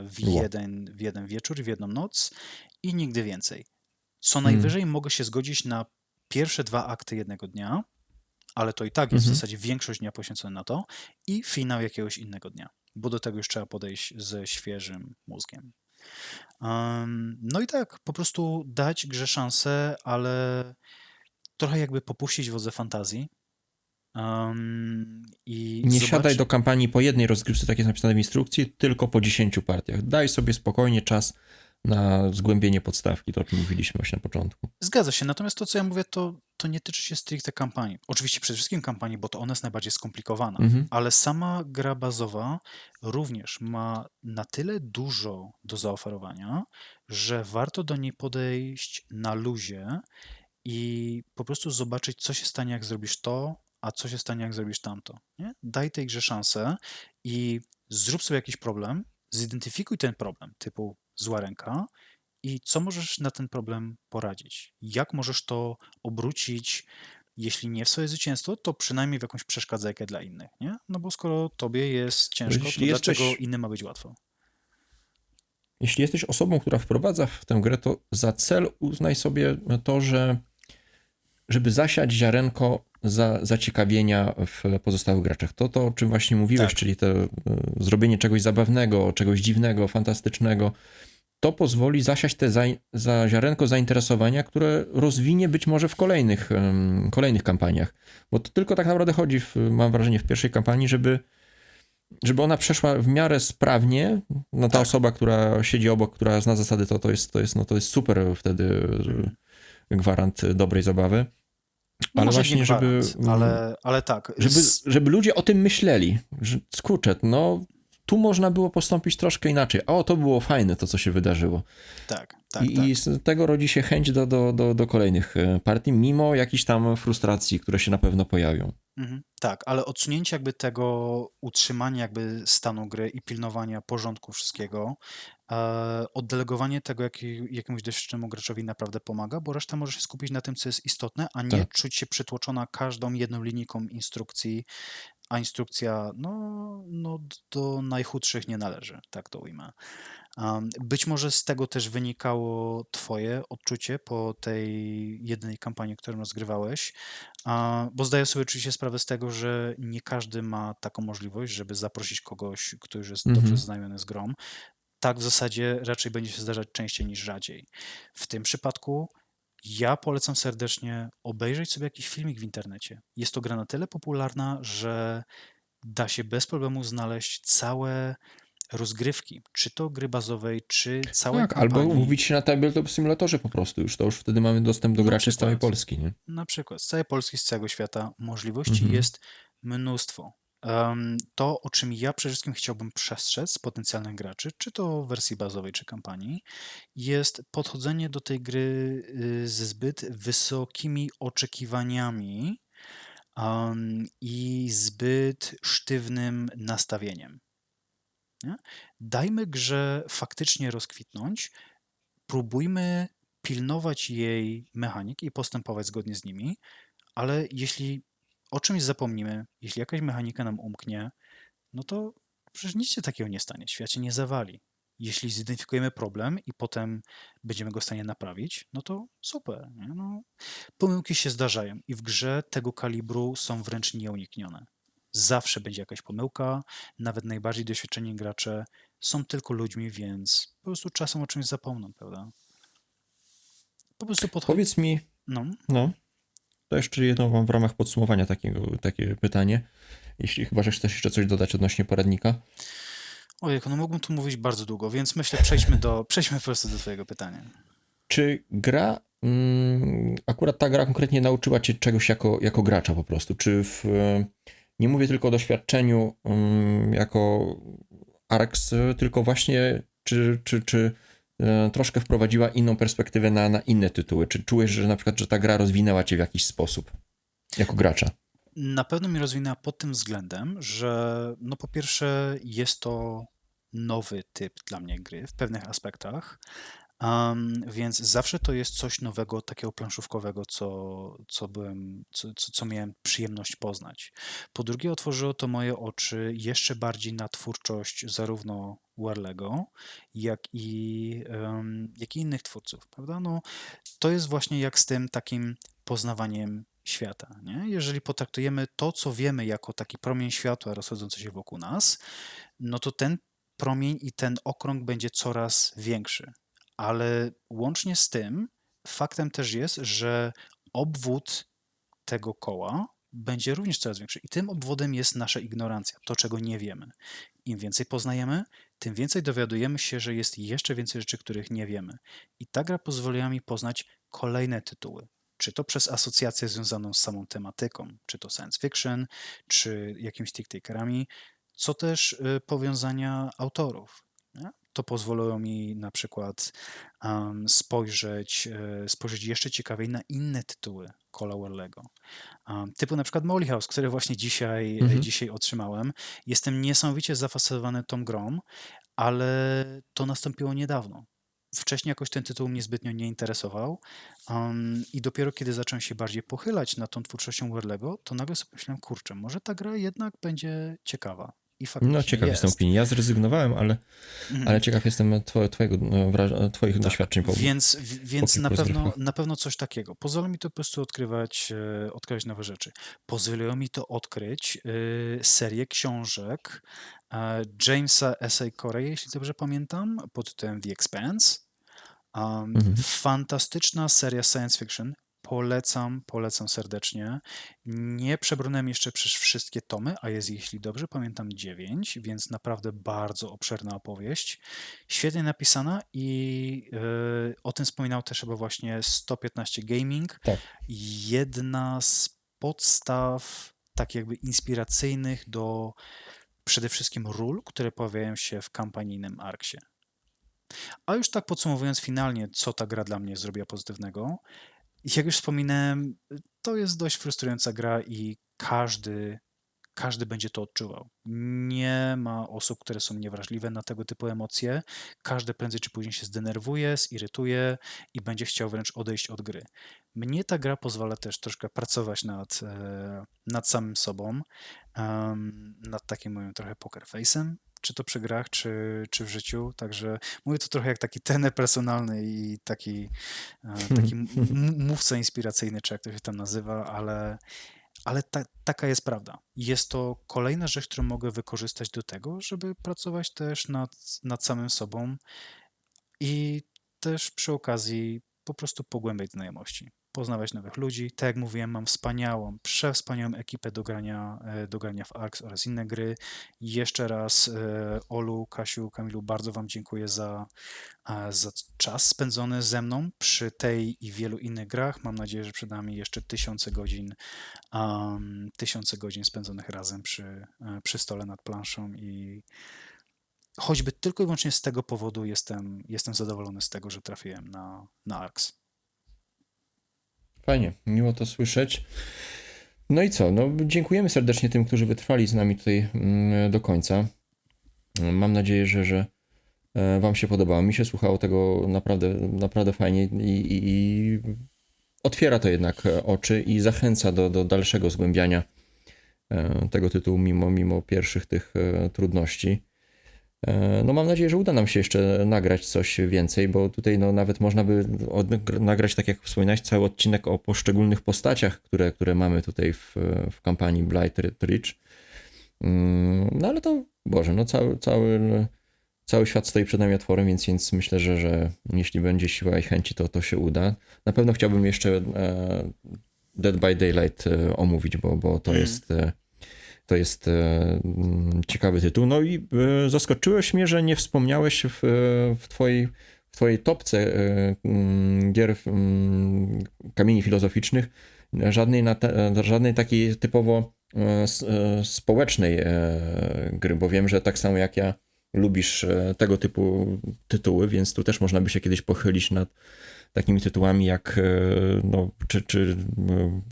w Ło. jeden wieczór, w jedną noc i nigdy więcej. Co Mm. najwyżej mogę się zgodzić na pierwsze 2 akty jednego dnia, ale to i tak jest w zasadzie większość dnia poświęcona na to i finał jakiegoś innego dnia, bo do tego już trzeba podejść ze świeżym mózgiem. No i tak, po prostu dać grze szansę, ale trochę jakby popuścić wodze fantazji. I Nie zobacz, siadaj do kampanii po jednej rozgrywce, tak jest napisane w instrukcji, tylko po 10 partiach. Daj sobie spokojnie czas na zgłębienie podstawki, to o czym mówiliśmy właśnie na początku. zgadza się, natomiast to, co ja mówię, to nie tyczy się stricte kampanii. Oczywiście przede wszystkim kampanii, bo to ona jest najbardziej skomplikowana, ale sama gra bazowa również ma na tyle dużo do zaoferowania, że warto do niej podejść na luzie i po prostu zobaczyć, co się stanie, jak zrobisz to, a co się stanie, jak zrobisz tamto. Nie? Daj tej grze szansę i zrób sobie jakiś problem, zidentyfikuj ten problem, typu zła ręka, i co możesz na ten problem poradzić? Jak możesz to obrócić, jeśli nie w swoje zwycięstwo, to przynajmniej w jakąś przeszkadzajkę dla innych, nie? No bo skoro tobie jest ciężko, to Jeśli dlaczego jesteś, innym ma być łatwo? jeśli jesteś osobą, która wprowadza w tę grę, to za cel uznaj sobie to, że żeby zasiać ziarenko zaciekawienia w pozostałych graczach. To, o czym właśnie mówiłeś, Tak. czyli zrobienie czegoś zabawnego, czegoś dziwnego, fantastycznego, to pozwoli zasiać za ziarenko zainteresowania, które rozwinie być może w kolejnych kampaniach. Bo to tylko tak naprawdę chodzi, mam wrażenie, w pierwszej kampanii, żeby ona przeszła w miarę sprawnie. No ta osoba, która siedzi obok, która zna zasady, to jest super wtedy gwarant dobrej zabawy. No Ale może właśnie, nie gwarant, ale tak. żeby ludzie o tym myśleli, że kurczę, no tu można było postąpić troszkę inaczej. O, to było fajne, to co się wydarzyło. Tak. I z tego rodzi się chęć do kolejnych partii, mimo jakichś tam frustracji, które się na pewno pojawią. Tak, ale odsunięcie jakby tego utrzymania jakby stanu gry i pilnowania porządku wszystkiego, oddelegowanie tego jakiemuś doświadczonemu graczowi naprawdę pomaga, bo reszta może się skupić na tym, co jest istotne, a nie Tak. czuć się przytłoczona każdą jedną linijką instrukcji, a instrukcja no do najchudszych nie należy, tak to ujmę. Być może z tego też wynikało twoje odczucie po tej jednej kampanii, którą rozgrywałeś, bo zdaję sobie oczywiście sprawę z tego, że nie każdy ma taką możliwość, żeby zaprosić kogoś, kto już jest dobrze zaznajomiony z grą. Tak w zasadzie raczej będzie się zdarzać częściej niż rzadziej. W tym przypadku ja polecam serdecznie obejrzeć sobie jakiś filmik w internecie. Jest to gra na tyle popularna, że da się bez problemu znaleźć całe rozgrywki, czy to gry bazowej, czy całej Tak, albo kampanii. mówić się na Tabletop Simulatorze po prostu już. To już wtedy mamy dostęp do Na graczy z całej przykład. Polski. Nie? Na przykład z całej Polski, z całego świata możliwości jest mnóstwo. To, o czym ja przede wszystkim chciałbym przestrzec potencjalnych graczy, czy to w wersji bazowej, czy kampanii, jest podchodzenie do tej gry ze zbyt wysokimi oczekiwaniami i zbyt sztywnym nastawieniem. Nie? Dajmy grze faktycznie rozkwitnąć, próbujmy pilnować jej mechanik i postępować zgodnie z nimi, ale jeśli o czymś zapomnimy, jeśli jakaś mechanika nam umknie, no to przecież nic się takiego nie stanie, świat się nie zawali. Jeśli zidentyfikujemy problem i potem będziemy go w stanie naprawić, no to super. Nie? No, pomyłki się zdarzają i w grze tego kalibru są wręcz nieuniknione. Zawsze będzie jakaś pomyłka, nawet najbardziej doświadczeni gracze są tylko ludźmi, więc po prostu czasem o czymś zapomną, prawda? Po prostu Powiedz mi, No. no, to jeszcze jedno wam w ramach podsumowania takie pytanie. Jeśli chyba, że chcesz jeszcze coś dodać odnośnie poradnika. Ojej, no mógłbym tu mówić bardzo długo, więc myślę, przejdźmy po prostu do twojego pytania. Czy gra, akurat ta gra konkretnie nauczyła cię czegoś jako gracza po prostu? Nie mówię tylko o doświadczeniu jako ARX, tylko właśnie czy troszkę wprowadziła inną perspektywę na inne tytuły? Czy czułeś, że na przykład, że ta gra rozwinęła cię w jakiś sposób jako gracza? Na pewno mnie rozwinęła pod tym względem, że no po pierwsze jest to nowy typ dla mnie gry w pewnych aspektach, więc zawsze to jest coś nowego, takiego planszówkowego, co miałem przyjemność poznać. Po drugie, otworzyło to moje oczy jeszcze bardziej na twórczość zarówno Warlego, jak i innych twórców, prawda? No, to jest właśnie jak z tym takim poznawaniem świata, nie? Jeżeli potraktujemy to, co wiemy, jako taki promień światła rozchodzący się wokół nas, no to ten promień i ten okrąg będzie coraz większy. Ale łącznie z tym, faktem też jest, że obwód tego koła będzie również coraz większy. I tym obwodem jest nasza ignorancja, to czego nie wiemy. Im więcej poznajemy, tym więcej dowiadujemy się, że jest jeszcze więcej rzeczy, których nie wiemy. I ta gra pozwoliła mi poznać kolejne tytuły. Czy to przez asocjację związaną z samą tematyką, czy to science fiction, czy jakimiś tick-tickerami, co też powiązania autorów. Nie? To pozwoliło mi na przykład spojrzeć jeszcze ciekawiej na inne tytuły Cola Warlego. Typu na przykład Molly House, który właśnie dzisiaj otrzymałem. Jestem niesamowicie zafascynowany tą grą, ale to nastąpiło niedawno. Wcześniej jakoś ten tytuł mnie zbytnio nie interesował i dopiero kiedy zacząłem się bardziej pochylać nad tą twórczością Warlego, to nagle sobie myślałem, kurczę, może ta gra jednak będzie ciekawa. I faktycznie No, ciekaw jestem jest. opinii. Ja zrezygnowałem, ale ciekaw jestem twoich doświadczeń Więc kilku rozgrywkach. na pewno coś takiego. Pozwala mi to po prostu odkrywać nowe rzeczy. Pozwoliło mi to odkryć serię książek Jamesa S. A. Corey, jeśli dobrze pamiętam, pod tytułem The Expanse. Fantastyczna seria science fiction. Polecam serdecznie. Nie przebrnąłem jeszcze przez wszystkie tomy, a jest, jeśli dobrze pamiętam, 9, więc naprawdę bardzo obszerna opowieść. Świetnie napisana i o tym wspominał też chyba właśnie 115 Gaming. Tak. Jedna z podstaw tak jakby inspiracyjnych do przede wszystkim ról, które pojawiają się w kampanijnym Arksie. A już tak podsumowując finalnie, co ta gra dla mnie zrobiła pozytywnego, jak już wspominałem, to jest dość frustrująca gra i każdy będzie to odczuwał. Nie ma osób, które są niewrażliwe na tego typu emocje. Każdy prędzej czy później się zdenerwuje, zirytuje i będzie chciał wręcz odejść od gry. Mnie ta gra pozwala też troszkę pracować nad samym sobą, nad takim moim trochę poker face'em, czy to przy grach, czy w życiu. Także mówię to trochę jak taki trener personalny i taki mówca inspiracyjny, czy jak to się tam nazywa, ale taka jest prawda. Jest to kolejna rzecz, którą mogę wykorzystać do tego, żeby pracować też nad samym sobą i też przy okazji po prostu pogłębiać znajomości, poznawać nowych ludzi. Tak jak mówiłem, mam przewspaniałą ekipę do grania w ARX oraz inne gry. Jeszcze raz Olu, Kasiu, Kamilu, bardzo wam dziękuję za czas spędzony ze mną przy tej i wielu innych grach. Mam nadzieję, że przed nami jeszcze tysiące godzin spędzonych razem przy stole nad planszą i choćby tylko i wyłącznie z tego powodu jestem zadowolony z tego, że trafiłem na ARX. Fajnie, miło to słyszeć. No i co? No, dziękujemy serdecznie tym, którzy wytrwali z nami tutaj do końca. Mam nadzieję, że wam się podobało. Mi się słuchało tego naprawdę, naprawdę fajnie i otwiera to jednak oczy i zachęca do dalszego zgłębiania tego tytułu mimo pierwszych tych trudności. No mam nadzieję, że uda nam się jeszcze nagrać coś więcej, bo tutaj no nawet można by nagrać, tak jak wspominałeś, cały odcinek o poszczególnych postaciach, które mamy tutaj w kampanii Blight Ridge. No ale to, Boże, no cały świat stoi przed nami otworem, więc myślę, że jeśli będzie siła i chęci, to się uda. Na pewno chciałbym jeszcze Dead by Daylight omówić, bo to jest ciekawy tytuł. No i zaskoczyłeś mnie, że nie wspomniałeś w twojej topce gier kamieni filozoficznych żadnej takiej typowo społecznej gry, bo wiem, że tak samo jak ja lubisz tego typu tytuły, więc tu też można by się kiedyś pochylić nad takimi tytułami jak no, czy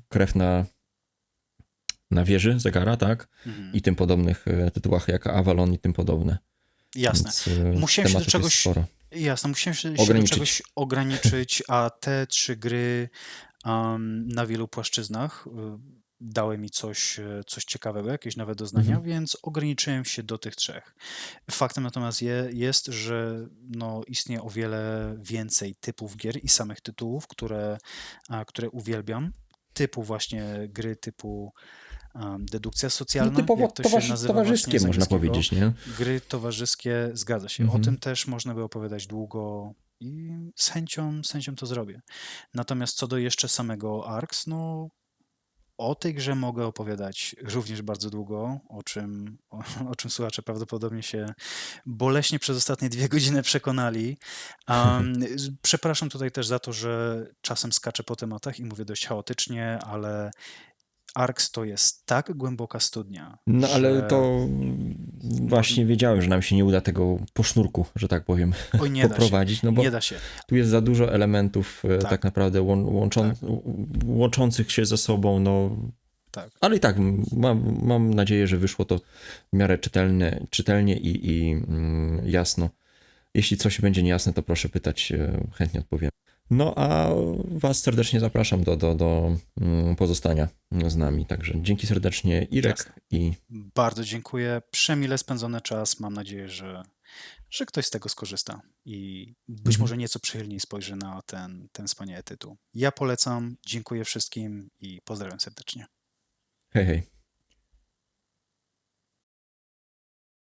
Krew na wieży zegara, tak? I tym podobnych tytułach jak Avalon i tym podobne. Jasne. Więc Musiałem się do tematów jest czegoś... sporo. Jasne, musiałem się do Ograniczyć. czegoś ograniczyć, a te 3 gry na wielu płaszczyznach dały mi coś ciekawego, jakieś nowe doznania, więc ograniczyłem się do tych 3. Faktem natomiast jest, że no, istnieje o wiele więcej typów gier i samych tytułów, które uwielbiam. Typu właśnie gry typu dedukcja No socjalna, typowo jak to się nazywa towarzyskie, właśnie z można angielskiego. powiedzieć, nie? Gry towarzyskie, zgadza się. O tym też można by opowiadać długo i z chęcią to zrobię. Natomiast co do jeszcze samego ARX, no o tej grze mogę opowiadać również bardzo długo, o czym słuchacze prawdopodobnie się boleśnie przez ostatnie 2 godziny przekonali. Przepraszam tutaj też za to, że czasem skaczę po tematach i mówię dość chaotycznie, ale ARX to jest tak głęboka studnia, No ale że to właśnie wiedziałem, że nam się nie uda tego po sznurku, że tak powiem, oj, nie da się, poprowadzić, no bo nie da się. tu jest za dużo elementów Tak. tak naprawdę łączących się ze sobą, no Tak. ale i tak mam nadzieję, że wyszło to w miarę czytelnie i jasno. Jeśli coś będzie niejasne, to proszę pytać, chętnie odpowiem. No a was serdecznie zapraszam do pozostania z nami. Także dzięki serdecznie Irek Jasne. i Bardzo dziękuję. Przemile spędzony czas. Mam nadzieję, że ktoś z tego skorzysta i być może nieco przychylniej spojrzy na ten wspaniały tytuł. Ja polecam, dziękuję wszystkim i pozdrawiam serdecznie. hej hej.